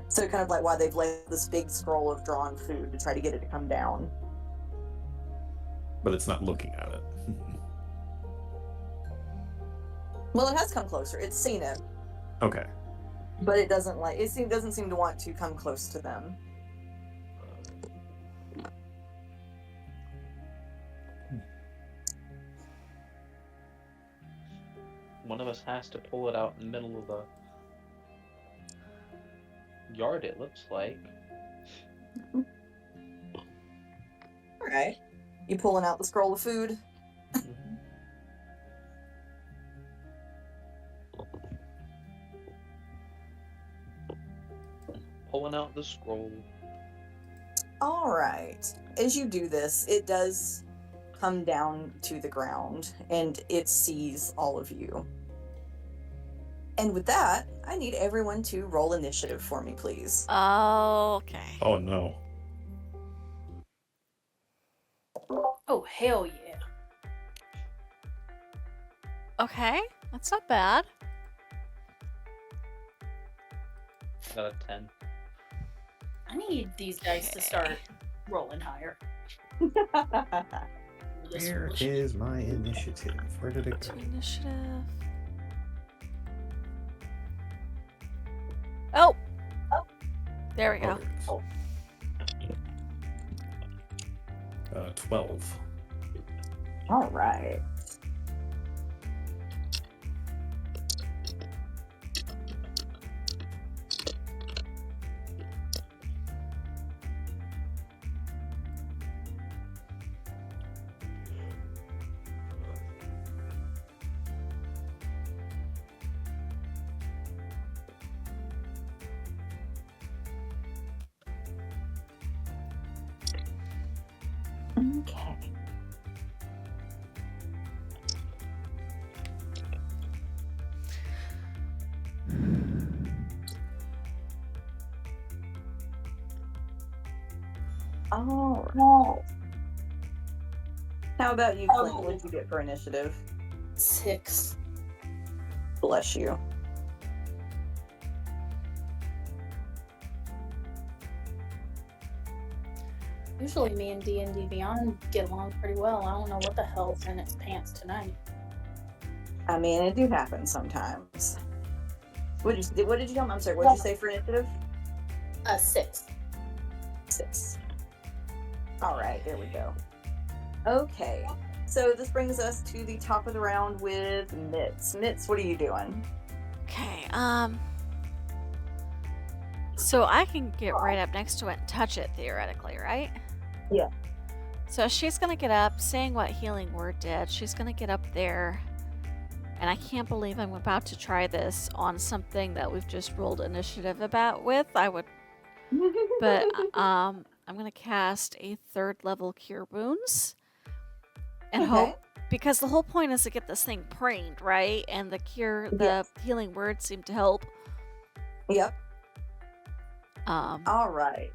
So kind of like why they've laid this big scroll of drawn food to try to get it to come down. But it's not looking at it. Well, it has come closer. It's seen it, Okay. but it doesn't doesn't seem to want to come close to them. One of us has to pull it out in the middle of the yard, it looks like. All right. You pulling out the scroll of food? Pulling out the scroll. All right. As you do this, it does come down to the ground, and it sees all of you. And with that, I need everyone to roll initiative for me, please. Okay. Oh no. Oh, hell yeah. Okay, that's not bad. I got a 10. I need these dice to start rolling higher. Where is my initiative? Where did it go? Initiative. Oh! There we go. Oh, there it is. 12. All right. Okay. All right. How about you, Clint? What did you get for initiative? 6. Bless you. Usually me and D&D Beyond get along pretty well. I don't know what the hell's in its pants tonight. I mean, it do happen sometimes. What did you tell me? I'm sorry, what did you say for initiative? 6. 6. All right, there we go. Okay. So this brings us to the top of the round with Mitz. Mitz, what are you doing? Okay, so I can get right up next to it and touch it, theoretically, right? Yeah. So she's gonna get up, saying what healing word did. She's gonna get up there, and I can't believe I'm about to try this on something that we've just rolled initiative about with. But I'm gonna cast a 3rd level Cure Wounds, and hope, because the whole point is to get this thing preened, right? And the healing words seem to help. Yep. All right.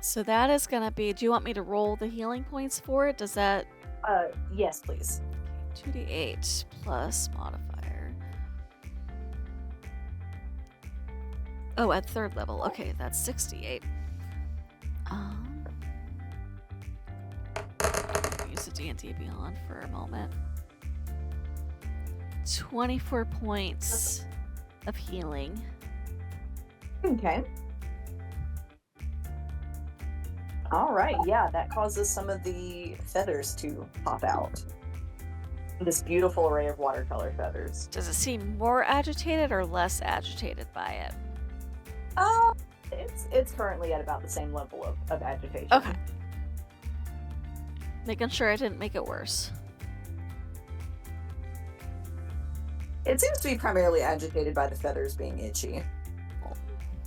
So that is gonna be. Do you want me to roll the healing points for it? Does that? Yes, please. 2d8 plus modifier. Oh, at 3rd level. Okay, that's 68. Use the D&D Beyond for a moment. 24 points of healing. Okay. All right. Yeah, that causes some of the feathers to pop out. This beautiful array of watercolor feathers. Does it seem more agitated or less agitated by it? It's currently at about the same level of agitation. Okay. Making sure I didn't make it worse. It seems to be primarily agitated by the feathers being itchy.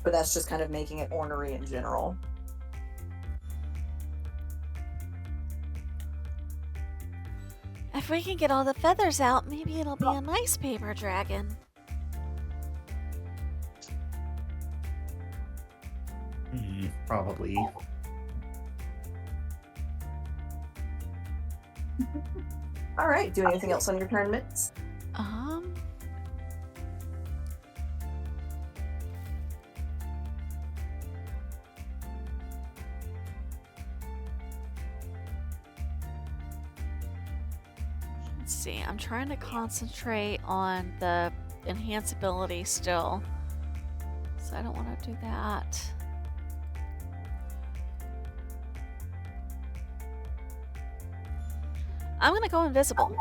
But that's just kind of making it ornery in general. If we can get all the feathers out, maybe it'll be a nice paper dragon. Probably. All right. Do anything else on your turn, Mitz? Let's see. I'm trying to concentrate on the enhanceability still, so I don't want to do that. I'm gonna go invisible.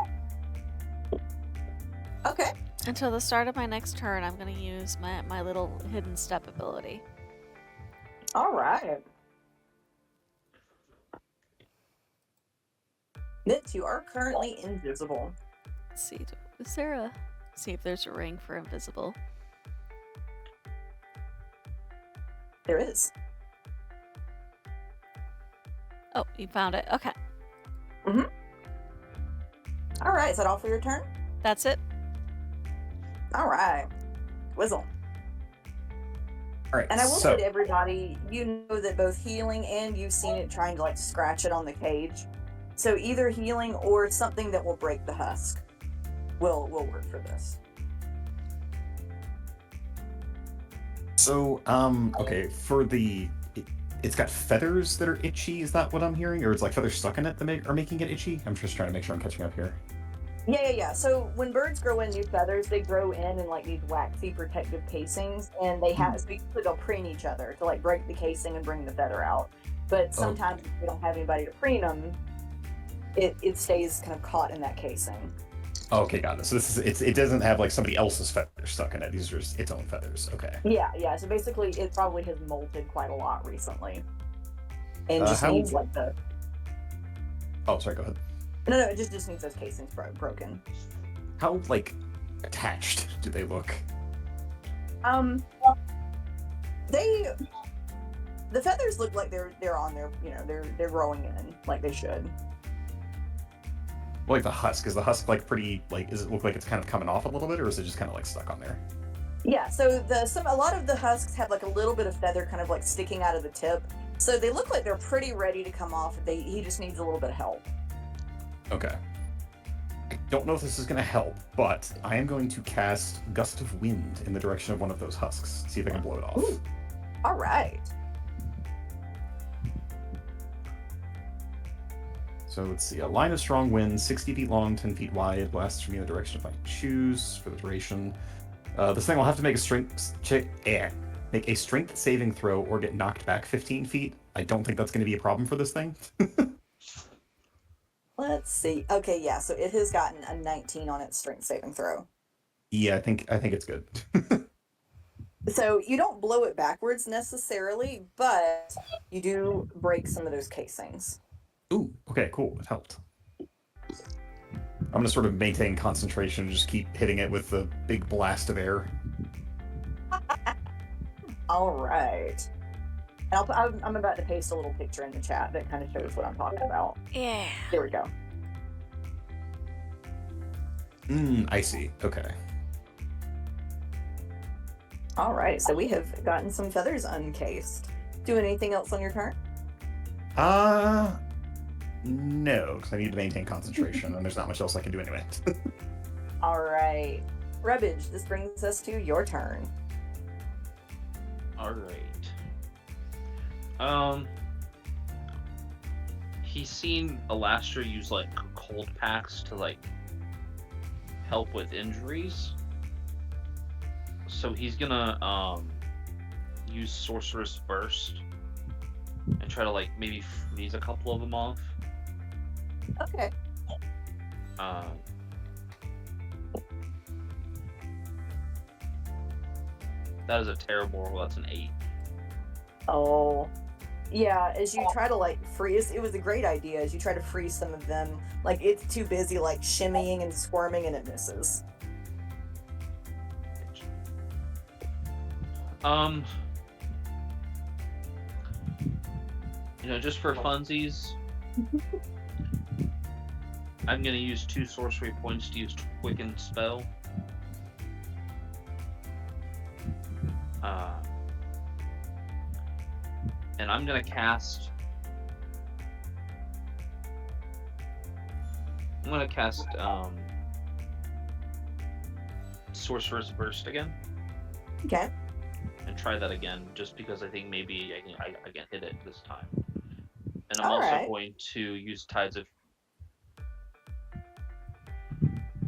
Okay. Until the start of my next turn, I'm gonna use my little hidden step ability. All right. Mitz, you are currently invisible. Let's see, is there a... See if there's a ring for invisible. There is. Oh, you found it. Okay. All right. Is that all for your turn? That's it. All right. Whizzle. All right. And I will say to everybody, you know that both healing and you've seen it trying to scratch it on the cage. So either healing or something that will break the husk will work for this. So, okay, for it's got feathers that are itchy, is that what I'm hearing? Or it's like feathers stuck in it that are making it itchy? I'm just trying to make sure I'm catching up here. Yeah. So when birds grow in new feathers, they grow in these waxy protective casings, and they have, so they'll preen each other to break the casing and bring the feather out. But sometimes if we don't have anybody to preen them, it stays kind of caught in that casing. Okay, got it. So it doesn't have somebody else's feathers stuck in it. These are just its own feathers. Okay. Yeah. So basically, it probably has molted quite a lot recently, and just needs the. Oh, sorry. Go ahead. No, it just needs those casings broken. How attached do they look? The feathers look like they're on there. They're growing in like they should. Well, the husk, is the husk pretty does it look like it's kind of coming off a little bit, or is it just kind of stuck on there? Yeah, so a lot of the husks have a little bit of feather kind of sticking out of the tip, so they look like they're pretty ready to come off. He just needs a little bit of help. Okay. I don't know if this is going to help, but I am going to cast Gust of Wind in the direction of one of those husks. See if I can blow it off. Ooh. All right. So let's see. A line of strong wind, 60 feet long, 10 feet wide, blasts from me in the direction of I choose for the duration. This thing will have to make a strength saving throw or get knocked back 15 feet. I don't think that's going to be a problem for this thing. Let's see. Okay, yeah, so it has gotten a 19 on its strength saving throw. Yeah, I think it's good. So you don't blow it backwards necessarily, but you do break some of those casings. Ooh, okay, cool. It helped. I'm gonna sort of maintain concentration and just keep hitting it with the big blast of air. All right. And I'm about to paste a little picture in the chat that kind of shows what I'm talking about. Yeah. There we go. I see. Okay. All right, so we have gotten some feathers uncased. Doing anything else on your turn? No, because I need to maintain concentration, and there's not much else I can do anyway. All right. Rebbage, this brings us to your turn. All right. He's seen Alastra use like cold packs to like help with injuries. So he's gonna use Sorceress Burst and try to like maybe freeze a couple of them off. Okay. That is a terrible roll. That's an 8. Oh. Yeah, as you try to like freeze, it was a great idea. As you try to freeze some of them, like it's too busy like shimmying and squirming and it misses. Just for funsies, I'm gonna use 2 sorcery points to use Quicken Spell. And I'm gonna cast. Sorcerer's Burst again. Okay. And try that again, just because I think maybe I can hit it this time. And I'm All also right. going to use Tides of.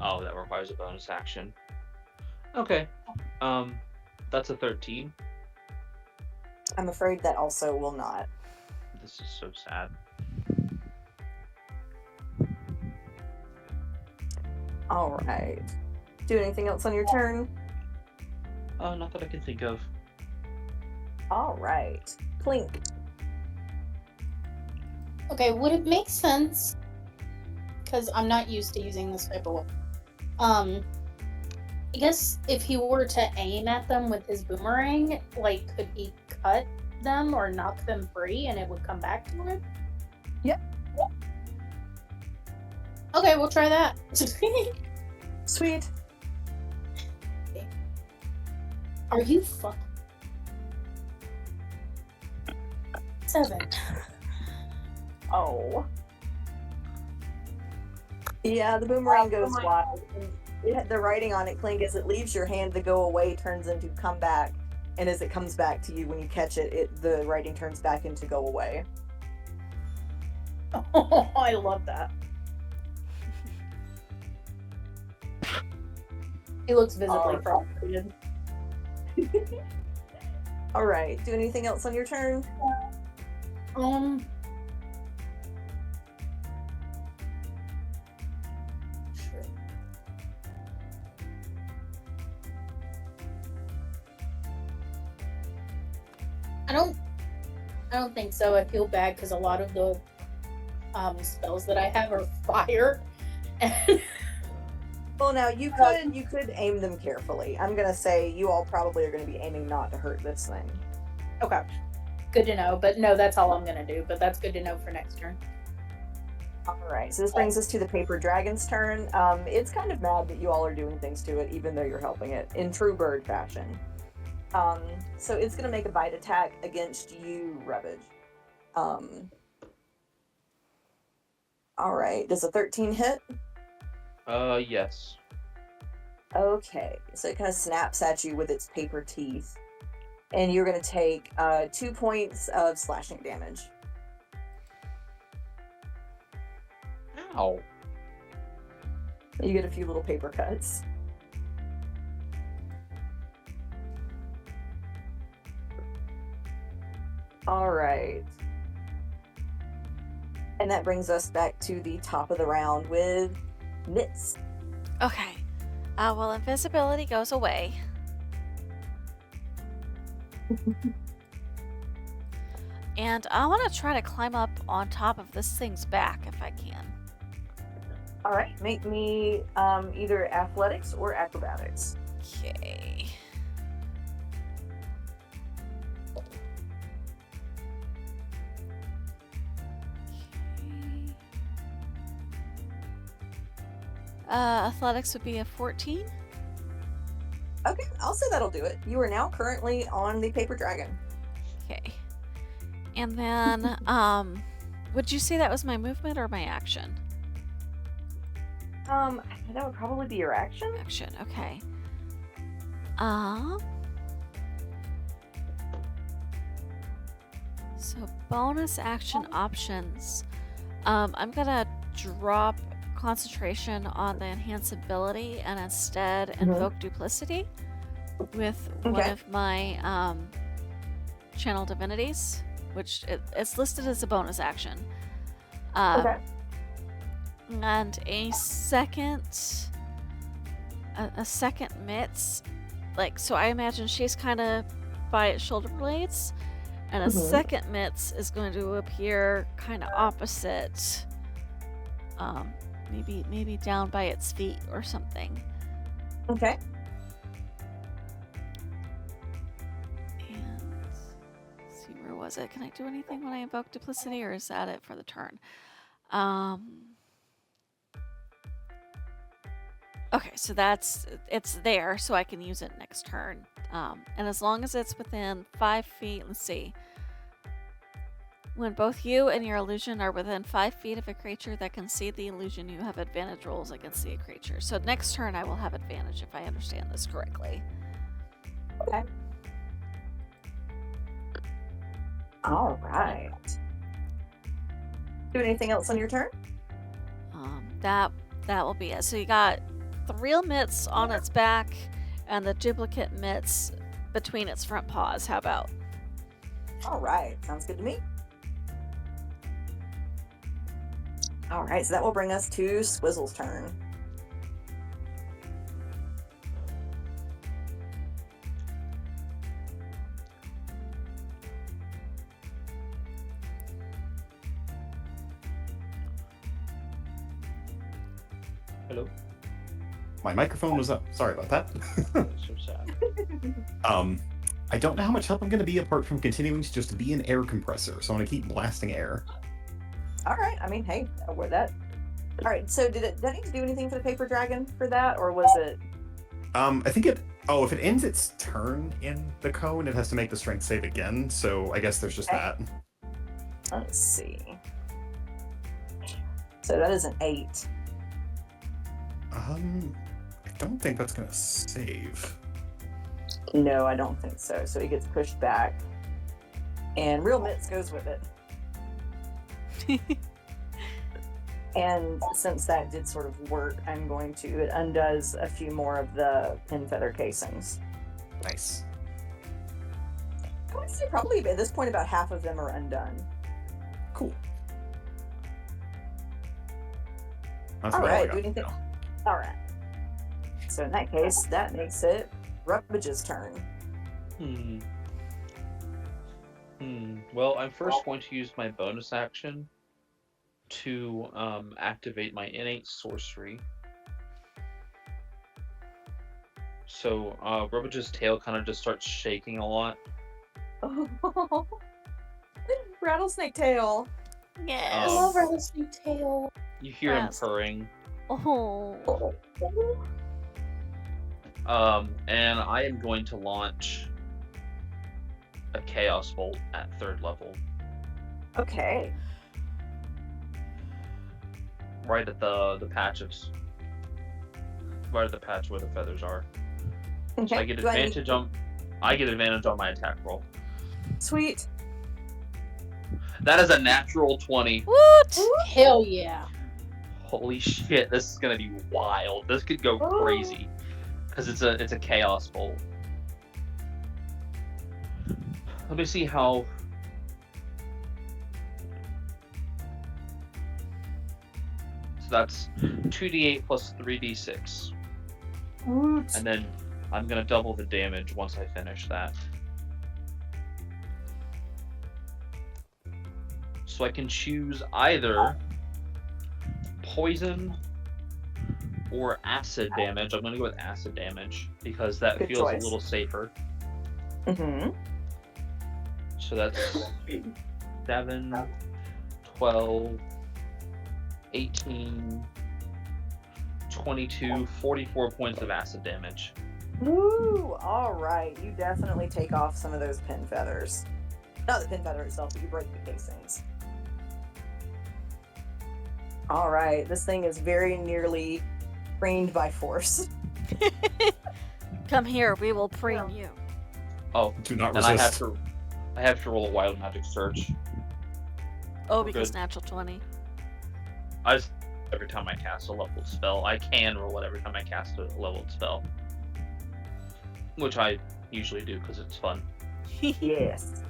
Oh, that requires a bonus action. Okay. That's a 13. I'm afraid that also will not. This is so sad. All right. Do anything else on your turn? Not that I can think of. All right. Clink. Okay, would it make sense? Because I'm not used to using this type of weapon. I guess if he were to aim at them with his boomerang, like, could he cut them or knock them free and it would come back to him? Yep. Okay, we'll try that. Sweet. Are you fuck? 7. Oh. Yeah, the boomerang goes wild. The writing on it, Clink, as it leaves your hand, the go away turns into come back. And as it comes back to you, when you catch it, the writing turns back into go away. Oh, I love that. He looks visibly frustrated. All right. Do anything else on your turn? Sure. I don't think so. I feel bad because a lot of the spells that I have are fire. Well, now you could aim them carefully. I'm gonna say you all probably are gonna be aiming not to hurt this thing. Okay. Good to know. But no, that's all I'm gonna do. But that's good to know for next turn. All right. So this brings us to the paper dragon's turn. It's kind of mad that you all are doing things to it, even though you're helping it in true bird fashion. So it's gonna make a bite attack against you, Rebbage. All right. Does a 13 hit? Yes. Okay, so it kind of snaps at you with its paper teeth. And you're going to take 2 points of slashing damage. Ow. You get a few little paper cuts. All right. And that brings us back to the top of the round with Mitz. Okay. Well, invisibility goes away. And I want to try to climb up on top of this thing's back if I can. All right, make me either athletics or acrobatics. Okay. Athletics would be a 14. Okay, I'll say that'll do it. You are now currently on the paper dragon. Okay. And then, would you say that was my movement or my action? That would probably be your action. Action, okay. So bonus action options. I'm gonna drop concentration on the enhance ability and instead invoke duplicity with one Okay. of my channel divinities, which it's listed as a bonus action. Okay. And a second mitts, like, so I imagine she's kind of by its shoulder blades, and a second mitts is going to appear kind of opposite, maybe down by its feet or something. Okay. And let's see, where was it? Can I do anything when I invoke duplicity, or is that it for the turn? Okay, so it's there, so I can use it next turn. And as long as it's within 5 feet, let's see. When both you and your illusion are within 5 feet of a creature that can see the illusion, you have advantage rolls against the creature. So next turn I will have advantage if I understand this correctly. Okay. All right. Do anything else on your turn? That will be it. So you got the real mitts on its back and the duplicate mitts between its front paws. How about? All right, sounds good to me. All right, so that will bring us to Swizzle's turn. Hello. My microphone was up. Sorry about that. That's so sad. I don't know how much help I'm going to be apart from continuing to just be an air compressor, so I'm going to keep blasting air. All right, I mean, hey, wear that. All right, so did I need to do anything for the paper dragon for that, or was it? I think it. Oh, if it ends its turn in the cone, it has to make the strength save again. So I guess there's just that. Let's see. So that is an 8. I don't think that's going to save. No, I don't think so. So he gets pushed back, and Real Mitts goes with it. And since that did sort of work, I'm going to, it undoes a few more of the pin feather casings. Nice. I would say probably at this point about half of them are undone. Cool. That's All about right, I do got. anything? All right. So in that case, that makes it Rubbage's turn. Well, I'm first going to use my bonus action to activate my innate sorcery. So Rubbage's tail kind of just starts shaking a lot. Oh, rattlesnake tail. Yes. I love rattlesnake tail. You hear him Yes. purring. Oh. And I am going to launch a Chaos Bolt at 3rd level. Okay. Right at the patches. Right at the patch where the feathers are. Okay. So I get Do advantage on my attack roll. Sweet. That is a natural 20. What? Hell yeah. Holy shit, this is gonna be wild. This could go crazy. Because it's a Chaos Bolt. Let me see how that's 2d8 plus 3d6. Woot. And then I'm going to double the damage once I finish that. So I can choose either poison or acid damage. I'm going to go with acid damage because that Good feels choice. a little safer. Mm-hmm. So that's 7, 12, 18, 22, 44 points of acid damage. Woo! All right, you definitely take off some of those pin feathers. Not the pin feather itself, but you break the casings. All right, this thing is very nearly trained by force. Come here, we will preen you. Oh, Do not and resist. I have to roll a wild magic search. Oh, We're because good. natural 20. I just every time I cast a leveled spell, I can roll it every time I cast a leveled spell, which I usually do because it's fun. Yes.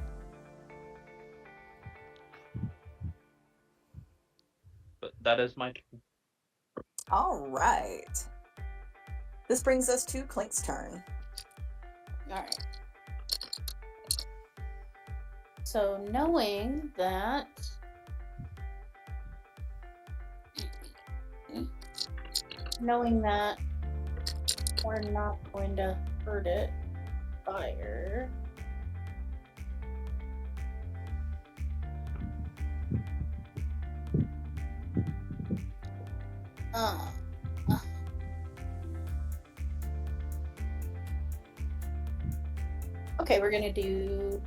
But that is my turn. All right. This brings us to Clink's turn. Alright. So knowing that we're not going to hurt it fire. Okay, we're gonna do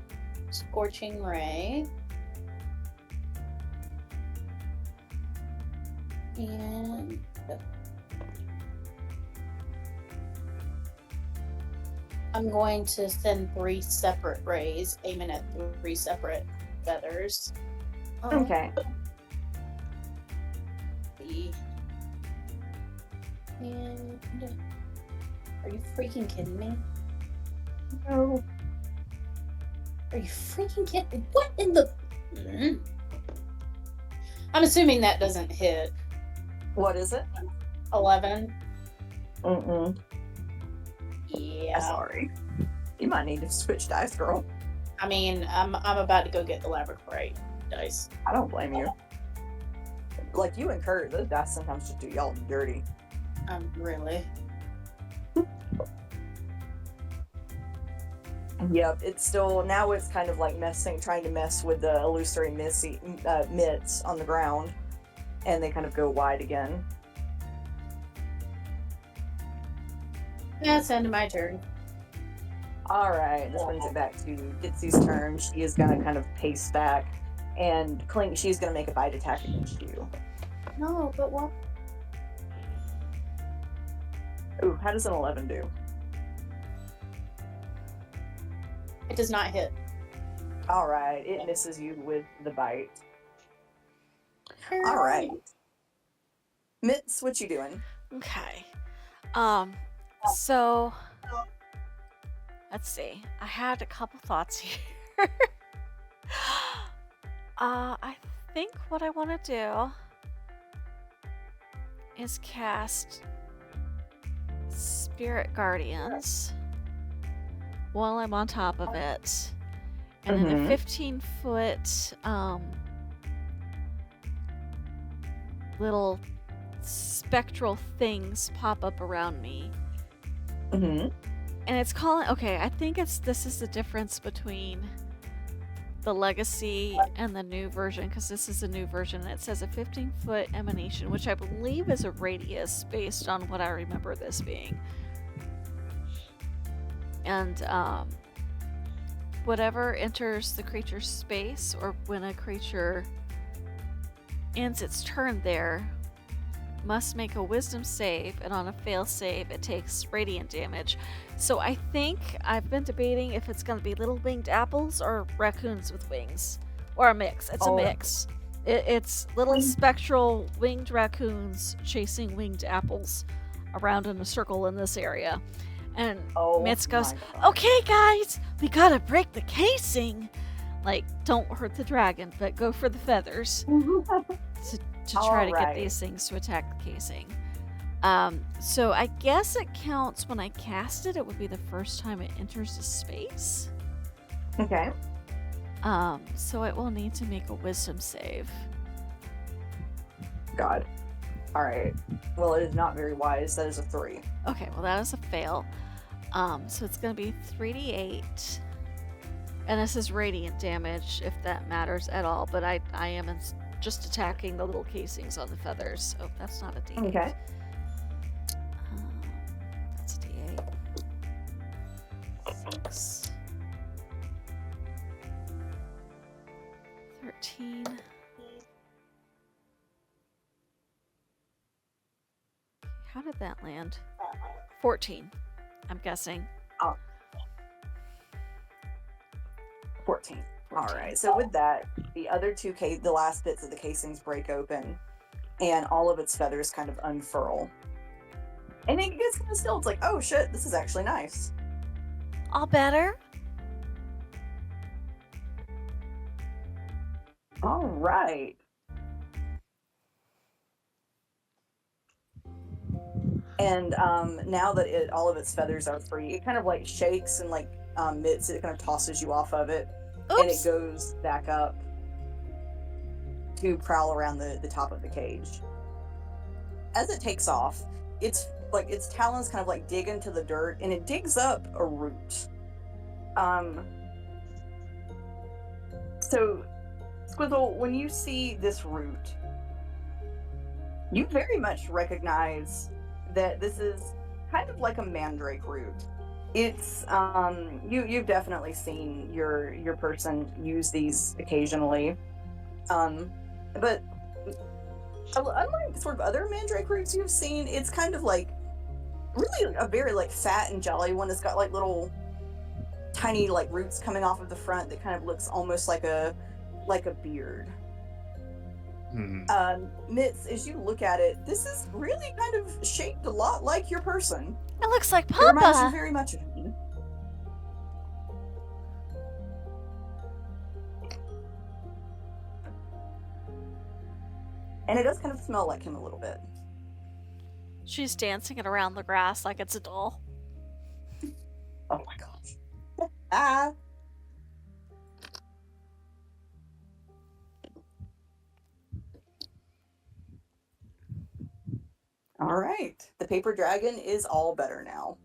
Scorching Ray. And I'm going to send 3 separate rays, aiming at 3 separate feathers. Okay. And are you freaking kidding me? No. Are you freaking kidding? What in the? I'm assuming that doesn't hit. What is it? 11. Mm-mm. Yeah. Sorry. You might need to switch dice, girl. I mean, I'm about to go get the laboratory dice. I don't blame you. Like, you and Kurt, those dice sometimes just do y'all dirty. Really. Yep, it's still, now it's kind of like trying to mess with the illusory mitts on the ground, and they kind of go wide again. That's the end of my turn. Alright, this brings it back to Ditsy's turn. She is gonna kind of pace back, and Clink, she's gonna make a bite attack against you. No, but what? Ooh, how does an 11 do? It does not hit. Alright, it misses you with the bite. Alright. Mitts, what you doing? Okay. So let's see. I had a couple thoughts here. I think what I want to do is cast Spirit Guardians while I'm on top of it. And then a 15-foot little spectral things pop up around me. Mm-hmm. And it's calling, okay, I think this is the difference between the legacy and the new version, because this is a new version, and it says a 15-foot emanation, which I believe is a radius based on what I remember this being. And whatever enters the creature's space, or when a creature ends its turn there, must make a wisdom save, and on a fail save it takes radiant damage. So I think I've been debating if it's going to be little winged apples or raccoons with wings, or a mix. It's a mix. It's little spectral winged raccoons chasing winged apples around in a circle in this area. And Mitz goes, okay guys, we gotta break the casing. Like, don't hurt the dragon, but go for the feathers. So to try to get Alright. these things to attack the casing. So I guess it counts when I cast it. It would be the first time it enters the space. Okay. So it will need to make a wisdom save. God. Alright. Well, it is not very wise. That is a 3. Okay, well that is a fail. So it's gonna be 3d8. And this is radiant damage, if that matters at all. But I am just attacking the little casings on the feathers. Oh, that's not a d8. Okay. That's a d8. 6. 13. How did that land? 14, I'm guessing. 14. Alright, so with that, the other the last bits of the casings break open, and all of its feathers kind of unfurl. And it gets kind of still. It's like, oh shit, this is actually nice. All better? Alright. And now that all of its feathers are free, it kind of like shakes and like Mitts, it kind of tosses you off of it. Oops. And it goes back up to prowl around the top of the cage. As it takes off, its talons kind of like dig into the dirt, and it digs up a root. So Squizzle, when you see this root, you very much recognize that this is kind of like a mandrake root. It's you've definitely seen your person use these occasionally, but unlike sort of other mandrake roots you've seen, it's kind of like really a very like fat and jolly one. It's got like little tiny like roots coming off of the front that kind of looks almost like a beard. Mitts, as you look at it, this is really kind of shaped a lot like your person. It looks like It reminds you Papa. very much of me. And it does kind of smell like him a little bit. She's dancing it around the grass like it's a doll. Oh my gosh. Ah. All right. The paper dragon is all better now.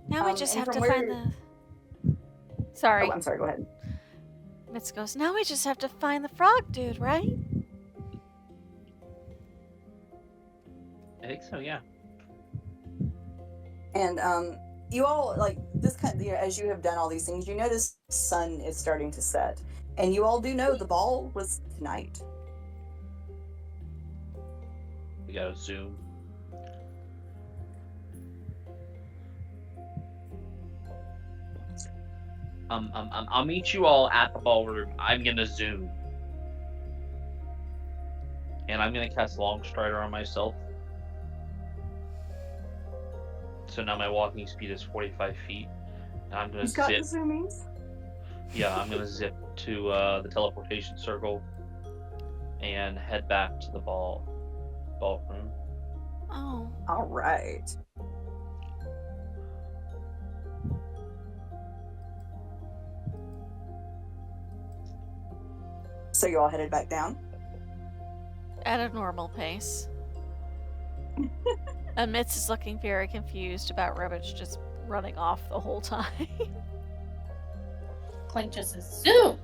Now we just and have to from find where- the. Sorry. Oh, I'm sorry. Go ahead. Mitz goes, now we just have to find the frog dude, right? I think so, yeah. And you all like this kind. As you have done all these things, you notice the sun is starting to set, and you all do know the ball was tonight. We gotta zoom. I'll meet you all at the ballroom. I'm gonna zoom. And I'm gonna cast Long Strider on myself. So now my walking speed is 45 feet. And I'm gonna You've got zip. the zoomies. Yeah, I'm gonna zip to the teleportation circle and head back to the ballroom. Oh. All right. So you all headed back down? At a normal pace. And Mitz is looking very confused about Rubbage just running off the whole time. Clink just says, zoom!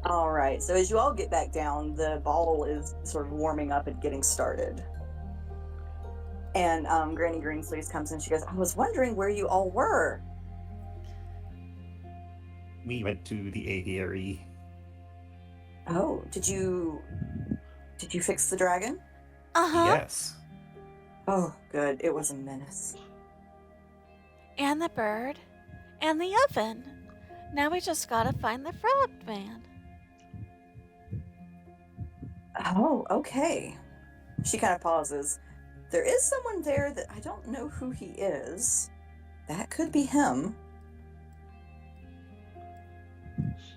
All right. So as you all get back down, the ball is sort of warming up and getting started. And Granny Greensleeves comes in. She goes, I was wondering where you all were. We went to the aviary. Oh, did you fix the dragon? Uh-huh. Yes. Oh, good. It was a menace. And the bird. And the oven. Now we just gotta find the frog man. Oh, okay. She kind of pauses. There is someone there that I don't know who he is. That could be him.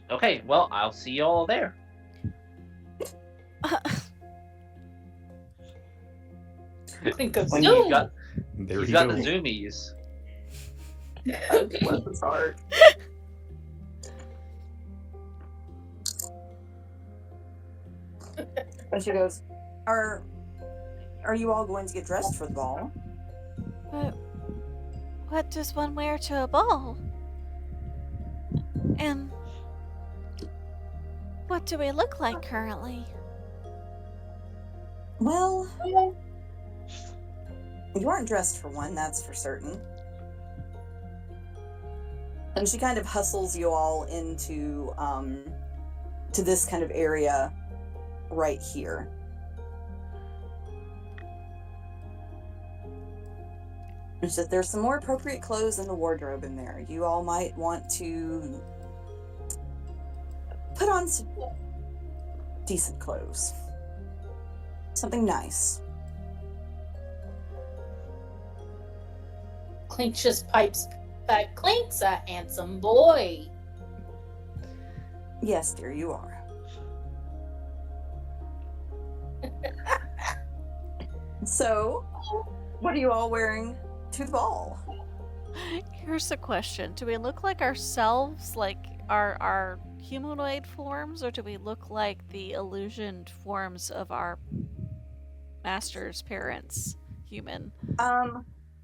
Okay, well, I'll see you all there. Clink goes, When "Zoom!" He's got, There he's he got goes. the zoomies. Bless his heart. And she goes, Are you all going to get dressed for the ball? What does one wear to a ball? And what do we look like currently? Well, you aren't dressed for one, that's for certain. And she kind of hustles you all into to this kind of area right here. And she said there's some more appropriate clothes in the wardrobe in there. You all might want to put on some decent clothes. Something nice. Clink just pipes back. Clink's a handsome boy. Yes, dear, you are. So, what are you all wearing to the ball? Here's a question. Do we look like ourselves, like our humanoid forms, or do we look like the illusioned forms of our master's parents, human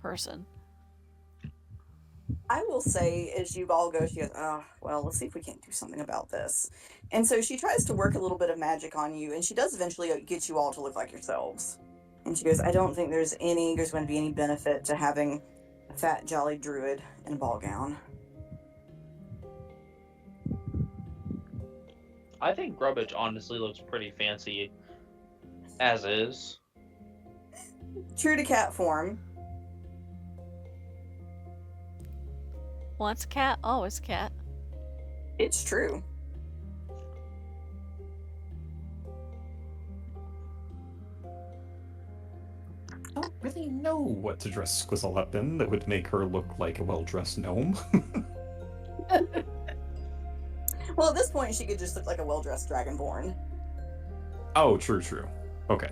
person? I will say, as you all go, she goes, oh, well, let's see if we can't do something about this. And so she tries to work a little bit of magic on you, and she does eventually get you all to look like yourselves. And she goes, I don't think there's going to be any benefit to having a fat, jolly druid in a ball gown. I think Grubbage honestly looks pretty fancy as is. True to cat form. Once cat, always cat. It's true. I don't really know what to dress Squizzle up in that would make her look like a well-dressed gnome. Well, at this point, she could just look like a well-dressed dragonborn. Oh, true. Okay.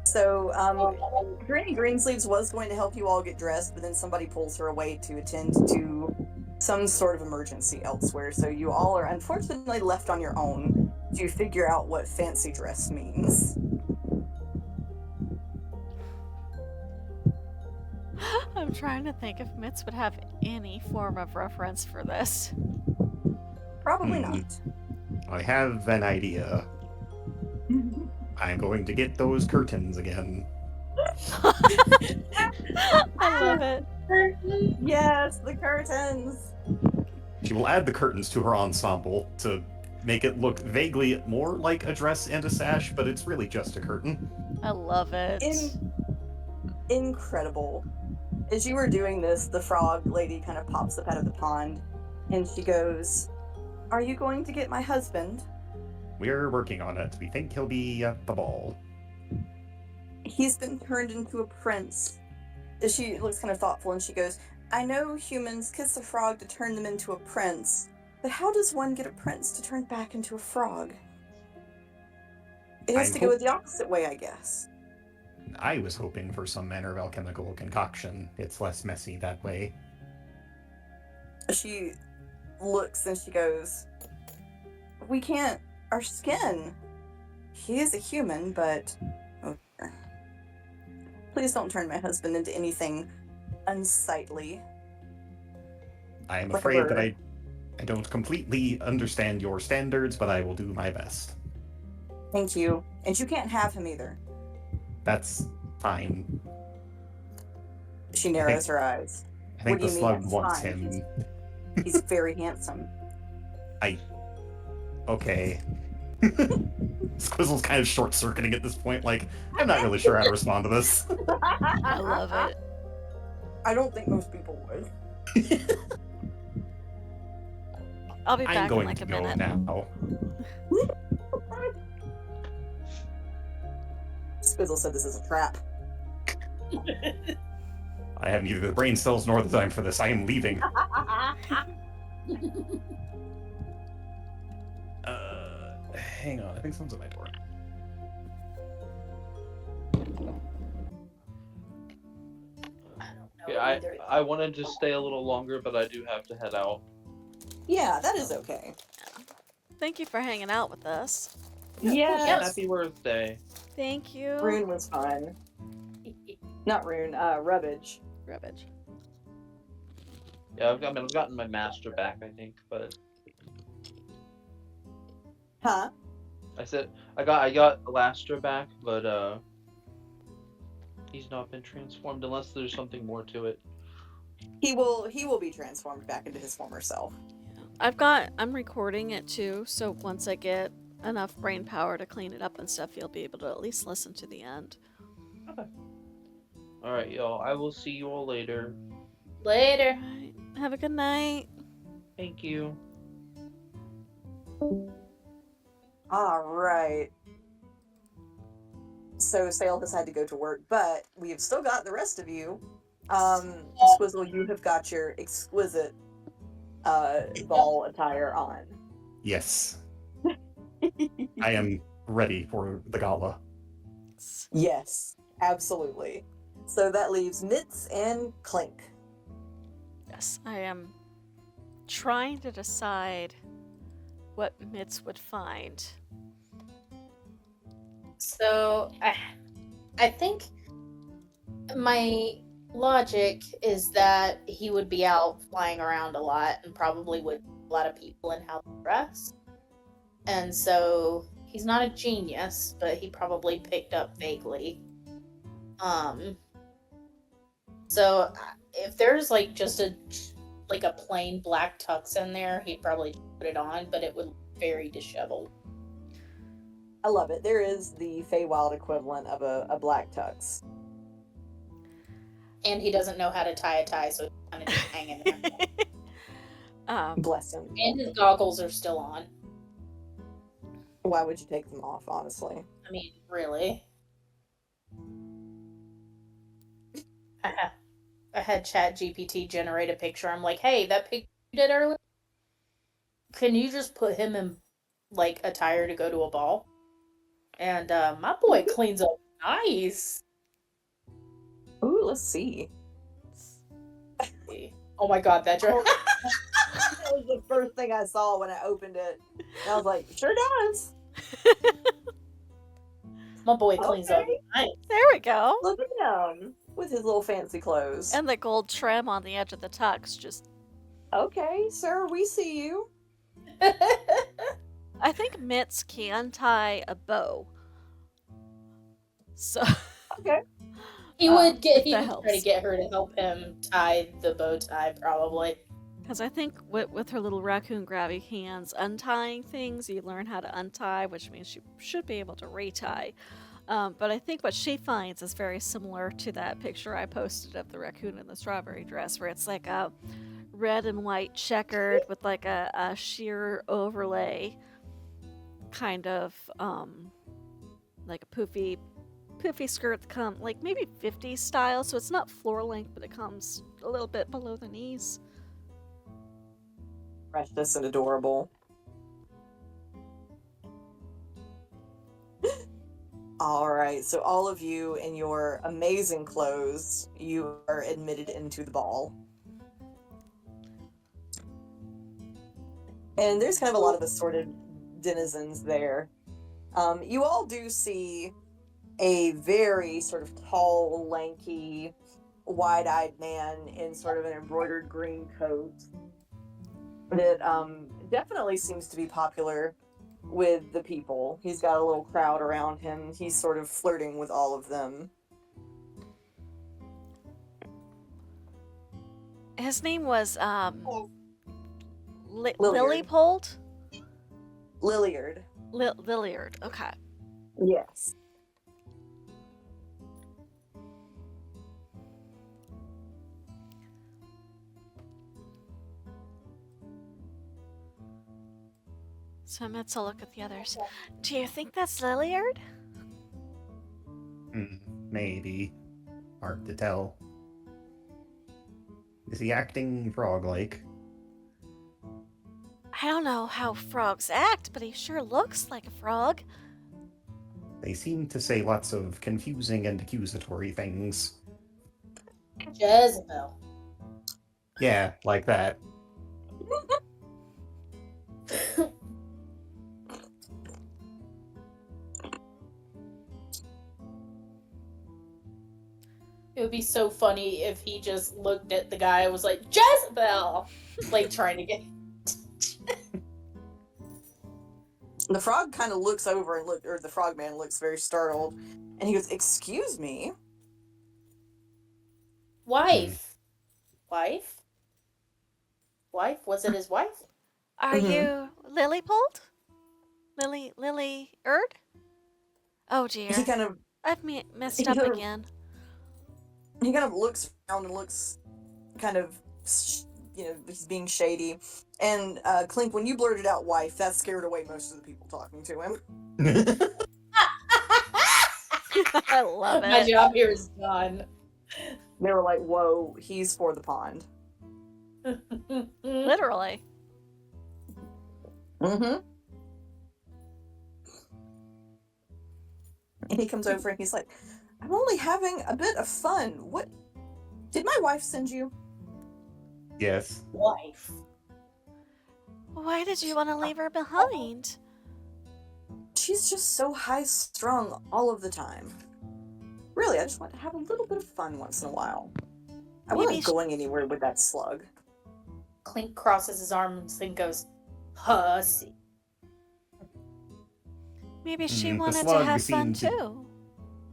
So, Granny Greensleeves was going to help you all get dressed, but then somebody pulls her away to attend to some sort of emergency elsewhere. So you all are unfortunately left on your own to figure out what fancy dress means. I'm trying to think if Mitz would have any form of reference for this. Probably Hmm. not. I have an idea. I'm going to get those curtains again. I love it. Yes, the curtains. She will add the curtains to her ensemble to make it look vaguely more like a dress and a sash, but it's really just a curtain. I love it. Incredible. As you were doing this, the frog lady kind of pops up out of the pond, and she goes, "Are you going to get my husband? We're working on it. We think he'll be at the ball." He's been turned into a prince." She looks kind of thoughtful, and she goes, "I know humans kiss a frog to turn them into a prince, but how does one get a prince to turn back into a frog? It has to go the opposite way, I guess." I was hoping for some manner of alchemical concoction. It's less messy that way. She looks and she goes, "We can't. Our skin. He is a human, but oh dear. Please don't turn my husband into anything unsightly." I am Like a afraid that bird. I don't completely understand your standards, but I will do my best. "Thank you. And you can't have him either." That's fine. She narrows her eyes. I think What do the you mean slug that's wants fine? him. He's very handsome. Okay. Squizzle's kind of short-circuiting at this point, like, I'm not really sure how to respond to this. I love it. I don't think most people would. I'll be back I'm in going like to a go minute. now. Squizzle said this is a trap. I have neither the brain cells nor the time for this. I am leaving. Hang on. I think someone's at my door. I don't know Yeah, either. I wanted to stay a little longer, but I do have to head out. Yeah, that is okay. Thank you for hanging out with us. Yes. Happy birthday. Thank you. Rune was fun. Not Rune, Rubbage. Rubbage. Yeah, I've gotten my master back, I think, but Huh? I said I got Alastra back, but he's not been transformed unless there's something more to it. He will be transformed back into his former self. I'm recording it too, so once I get enough brain power to clean it up and stuff, you'll be able to at least listen to the end. Okay. All right, y'all. I will see you all later. Later. Alright, have a good night. Thank you. All right. So Sale has had to go to work, but we have still got the rest of you. Squizzle, you have got your exquisite ball attire on. Yes. I am ready for the gala. Yes, absolutely. So that leaves Mitz and Clink. Yes, I am trying to decide what Mitz would find. So I think my logic is that he would be out flying around a lot and probably with a lot of people in house arrest. And so he's not a genius, but he probably picked up vaguely. So if there's like just a plain black tux in there, he'd probably put it on, but it would look very disheveled. I love it. There is the Feywild equivalent of a black tux. And he doesn't know how to tie a tie, so he's kind of just hanging there. Bless him. And his goggles are still on. Why would you take them off, honestly? I mean, really? I had ChatGPT generate a picture. I'm like, hey, that picture you did earlier, can you just put him in like attire to go to a ball? And my boy cleans up nice. Ooh, let's see. Oh my god, that dress. That was the first thing I saw when I opened it. And I was like, sure does. My boy cleans up Okay. nice. There we go. Look at him with his little fancy clothes. And the gold trim on the edge of the tux just... Okay, sir, we see you. I think Mitz can tie a bow. So... Okay. He would try helps. to get her to help him tie the bow tie, probably. Because I think with her little raccoon grabby hands untying things, you learn how to untie, which means she should be able to retie. But I think what she finds is very similar to that picture I posted of the raccoon in the strawberry dress, where it's like a red and white checkered with like a sheer overlay, kind of like a poofy skirt that comes like maybe 50s style, so it's not floor length, but it comes a little bit below the knees. Precious and adorable. All right, so all of you in your amazing clothes, you are admitted into the ball. And there's kind of a lot of assorted denizens there. You all do see a very sort of tall, lanky, wide-eyed man in sort of an embroidered green coat that definitely seems to be popular with the people. He's got a little crowd around him. He's sort of flirting with all of them. His name was Lilliard. Lillipold? Lilliard. Lilliard, okay. Yes. So Mitz will look at the others. Do you think that's Lilliard? Maybe. Hard to tell. Is he acting frog-like? I don't know how frogs act, but he sure looks like a frog. They seem to say lots of confusing and accusatory things. Jezebel. Yeah, like that. It would be so funny if he just looked at the guy and was like, Jezebel! Like, trying to get... The frog kind of looks over and or the frogman looks very startled, and he goes, "Excuse me." Wife. Wife? Wife? Was it his wife? Are Mhm. you Lilliput? Lily Erd? Oh dear. He kind of I've messed he up kind of- again. he kind of looks around and looks kind of, he's being shady. And Clink, when you blurted out "wife," that scared away most of the people talking to him. I love My it. job here is done. They were like, "Whoa, he's for the pond." Literally. Mm-hmm. And he comes over and he's like, "I'm only having a bit of fun. What did my wife send you?" Yes. Wife. Why did you want to leave her behind? She's just so high-strung all of the time. Really, I just want to have a little bit of fun once in a while. I Maybe wasn't going anywhere with that slug. Clink crosses his arms and goes, Pussy. Maybe she The wanted to slug have fun seemed to- too.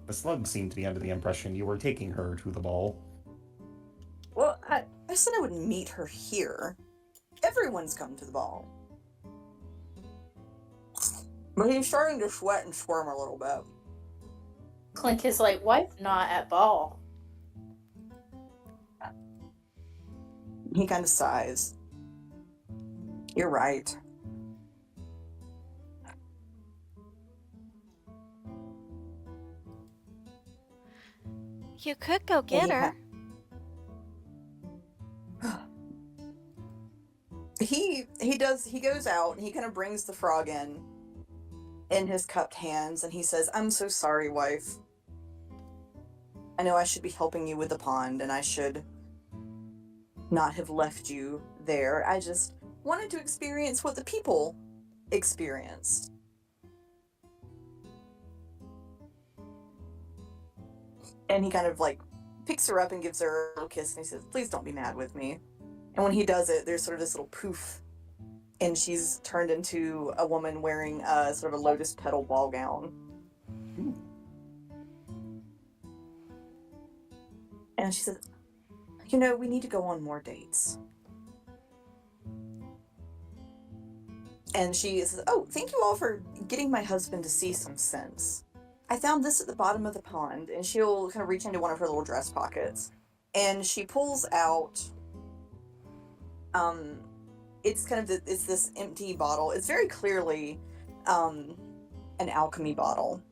The slug seemed to be under the impression you were taking her to the ball. Well, I said I would meet her here. Everyone's come to the ball. But he's starting to sweat and squirm a little bit. Clink is like, wife not at ball. He kind of sighs. You're right. You could go get her. He goes out and he kind of brings the frog in his cupped hands, and he says, "I'm so sorry, wife. I know I should be helping you with the pond, and I should not have left you there. I just wanted to experience what the people experienced." And he kind of like picks her up and gives her a little kiss, and he says, "Please don't be mad with me." And when he does it, there's sort of this little poof, and she's turned into a woman wearing sort of a lotus petal ball gown. Ooh. And she says, "You know, we need to go on more dates." And she says, "Oh, thank you all for getting my husband to see some sense. I found this at the bottom of the pond." And she'll kind of reach into one of her little dress pockets, and she pulls out it's kind of it's this empty bottle. It's very clearly an alchemy bottle.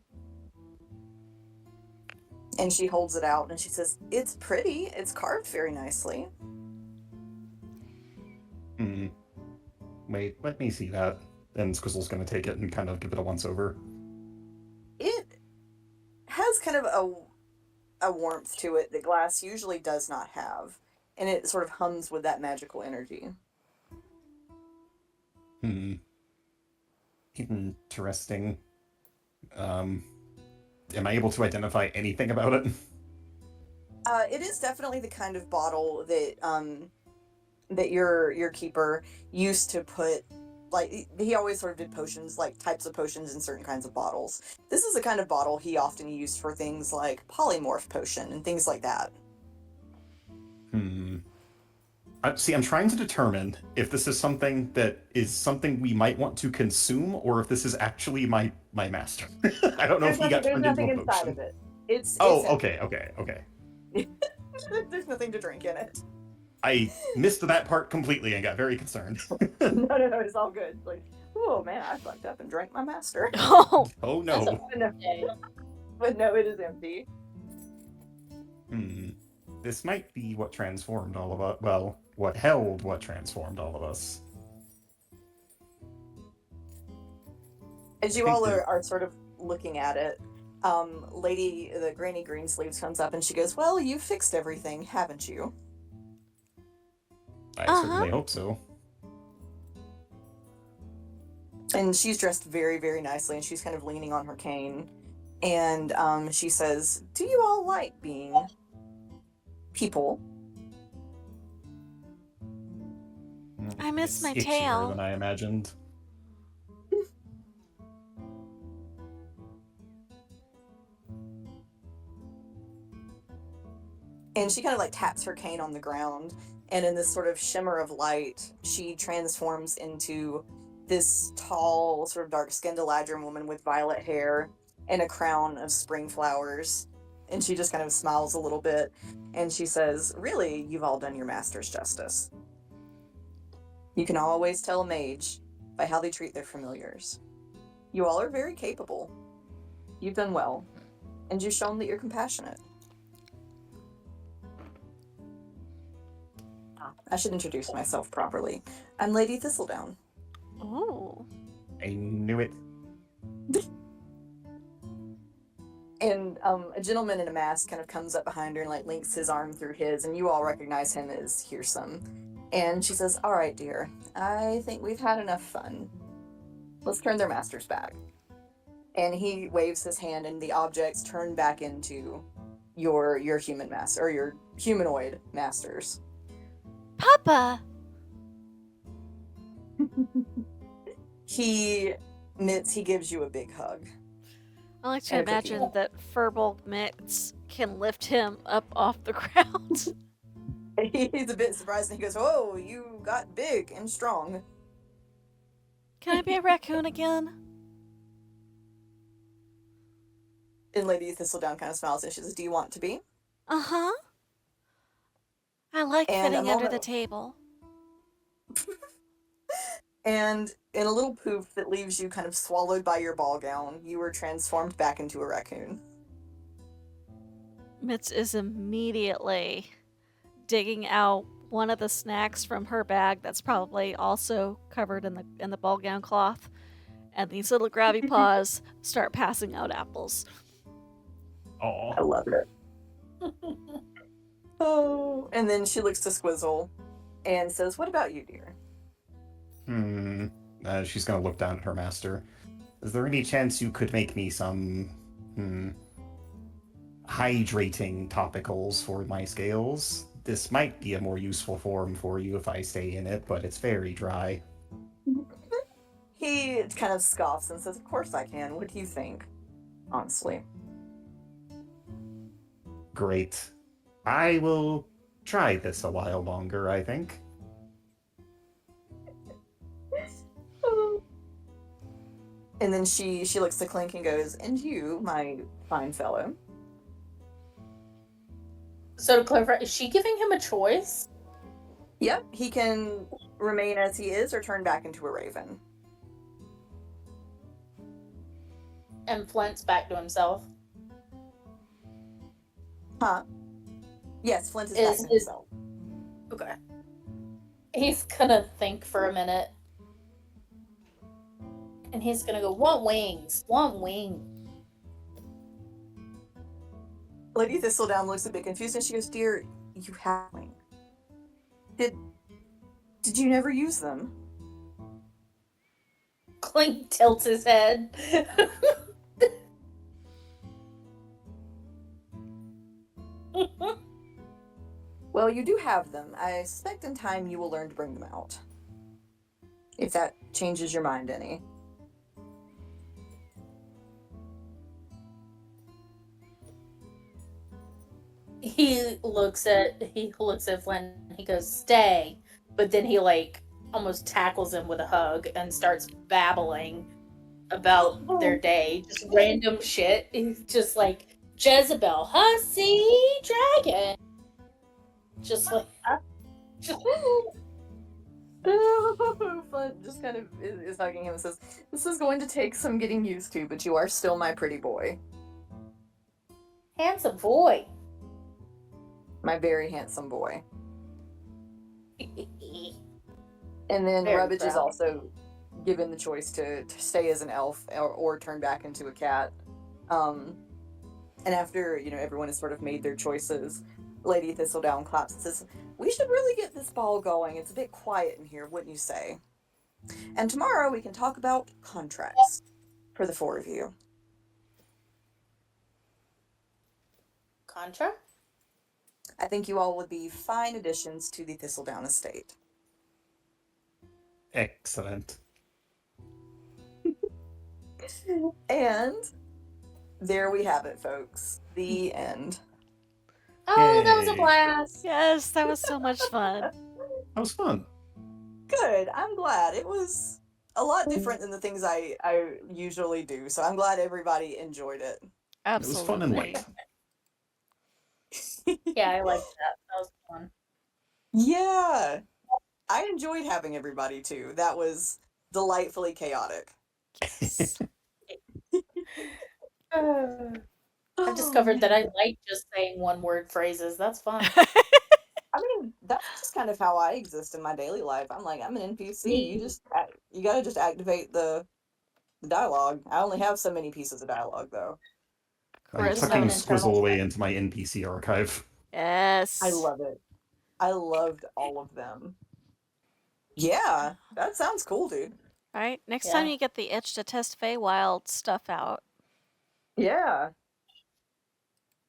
And she holds it out and she says, "It's pretty. It's carved very nicely." Wait, let me see that. And Squizzle's gonna take it and kind of give it a once-over. It has kind of a warmth to it that glass usually does not have. And it sort of hums with that magical energy. Interesting. Am I able to identify anything about it? It is definitely the kind of bottle that your keeper used to put, like, he always sort of did potions, like types of potions in certain kinds of bottles. This is the kind of bottle he often used for things like polymorph potion and things like that. See, I'm trying to determine if this is something we might want to consume, or if this is actually my master. I don't know if he got turned into a potion. Of it. It's Okay. There's nothing to drink in it. I missed that part completely and got very concerned. No, it's all good. Like, oh man, I fucked up and drank my master. Oh, Oh no. But no, it is empty. This might be what transformed all of us. Well, what held what transformed all of us. As I you think all that are sort of looking at it, the Granny Greensleeves comes up and she goes, "Well, you fixed everything, haven't you?" I Uh-huh. certainly hope so. And she's dressed very, very nicely, and she's kind of leaning on her cane. And she says, "Do you all like being people?" I miss It's my itchier tail. than I imagined. And she kind of like taps her cane on the ground, and in this sort of shimmer of light, she transforms into this tall, sort of dark-skinned Eladrin woman with violet hair and a crown of spring flowers. And she just kind of smiles a little bit, and she says, "Really, you've all done your masters justice. You can always tell a mage by how they treat their familiars. You all are very capable. You've done well, and you've shown that you're compassionate." I should introduce myself properly. I'm Lady Thistledown. Ooh. I knew it. And a gentleman in a mask kind of comes up behind her and like links his arm through his, and you all recognize him as Hearsome. And she says, "All right, dear, I think we've had enough fun. Let's turn their masters back." And he waves his hand, and the objects turn back into your human master, or your humanoid masters. Papa! He gives you a big hug. I like to And a cookie. imagine that Furbolg Mitts can lift him up off the ground. He's a bit surprised, and he goes, "Oh, you got big and strong." Can I be a raccoon again? And Lady Thistledown kind of smiles, and she says, "Do you want to be?" Uh-huh. I like And a fitting under the moment, table. and in a little poof that leaves you kind of swallowed by your ball gown, you were transformed back into a raccoon. Mitz is immediately digging out one of the snacks from her bag that's probably also covered in the ball gown cloth, and these little grabby paws start passing out apples. Aw. I love it. Oh, and then she looks to Squizzle and says, "What about you, dear?" She's gonna look down at her master. Is there any chance you could make me some, hydrating topicals for my scales? This might be a more useful form for you if I stay in it, but it's very dry. He kind of scoffs and says, "Of course I can. What do you think?" Honestly. Great. I will try this a while longer, I think. And then she looks to Clink and goes, "And you, my fine fellow?" So to clarify, is she giving him a choice? Yep, he can remain as he is or turn back into a raven. And Flint's back to himself. Huh? Yes, Flint is back to himself. Okay. He's gonna think for a minute. And he's gonna go, "Want wings. Want wings." Lady Thistledown looks a bit confused and she goes, "Dear, you have wings. Did you never use them?" Clink tilts his head. Well, you do have them. I suspect in time you will learn to bring them out. If that changes your mind any. he looks at Flint and he goes, "Stay." But then he like almost tackles him with a hug and starts babbling about their day. Just random shit. He's just like, "Jezebel, hussy, dragon." Just like Flint just kind of is hugging him and says, "This is going to take some getting used to, but you are still my pretty boy." handsome boy. My very handsome boy. And then Very Rubbage is proud. also given the choice to stay as an elf or turn back into a cat. And after, everyone has sort of made their choices, Lady Thistledown claps and says, "We should really get this ball going. It's a bit quiet in here, wouldn't you say? And tomorrow we can talk about contracts for the 4 of you." Contra? I think you all would be fine additions to the Thistledown estate. Excellent. And there we have it, folks. The end. Oh, that was a Yay. blast. Yes, that was so much fun. That was fun. Good. I'm glad. It was a lot different than the things I usually do. So I'm glad everybody enjoyed it. It was fun and Absolutely. light. Yeah, I liked that. That was fun. Yeah. I enjoyed having everybody too. That was delightfully chaotic. Yes. I've discovered that I like just saying one-word phrases. That's fun. I mean, that's just kind of how I exist in my daily life. I'm like, I'm an NPC. You gotta just activate the dialogue. I only have so many pieces of dialogue though. I'm I just have tucking an Charisma. internal Squizzle away into my NPC archive. Yes. I love it. I loved all of them. Yeah, that sounds cool, dude. Right? Next Yeah. time you get the itch to test Feywild stuff out. Yeah.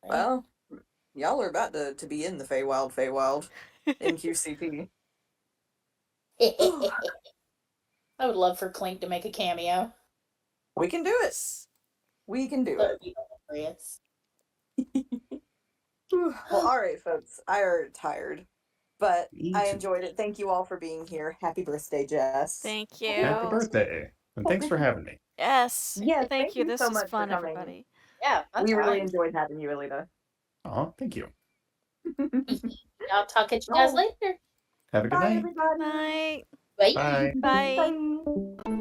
Right? Well, y'all are about to be in the Feywild in QCP. I would love for Clink to make a cameo. We can do it. We can do That it. would be hilarious. Well, all right, folks. I are tired, but Me I too. enjoyed it. Thank you all for being here. Happy birthday, Jess. Thank Happy you. birthday. And thanks for having me. Yes. Yes, Thank you. This so was much for fun, coming. everybody. Yeah, fun We really times. enjoyed having you, Alita. Oh, thank you. I'll talk at you guys Oh. later. Have a good Bye, night. everybody. Night. Bye. Bye. Bye. Bye.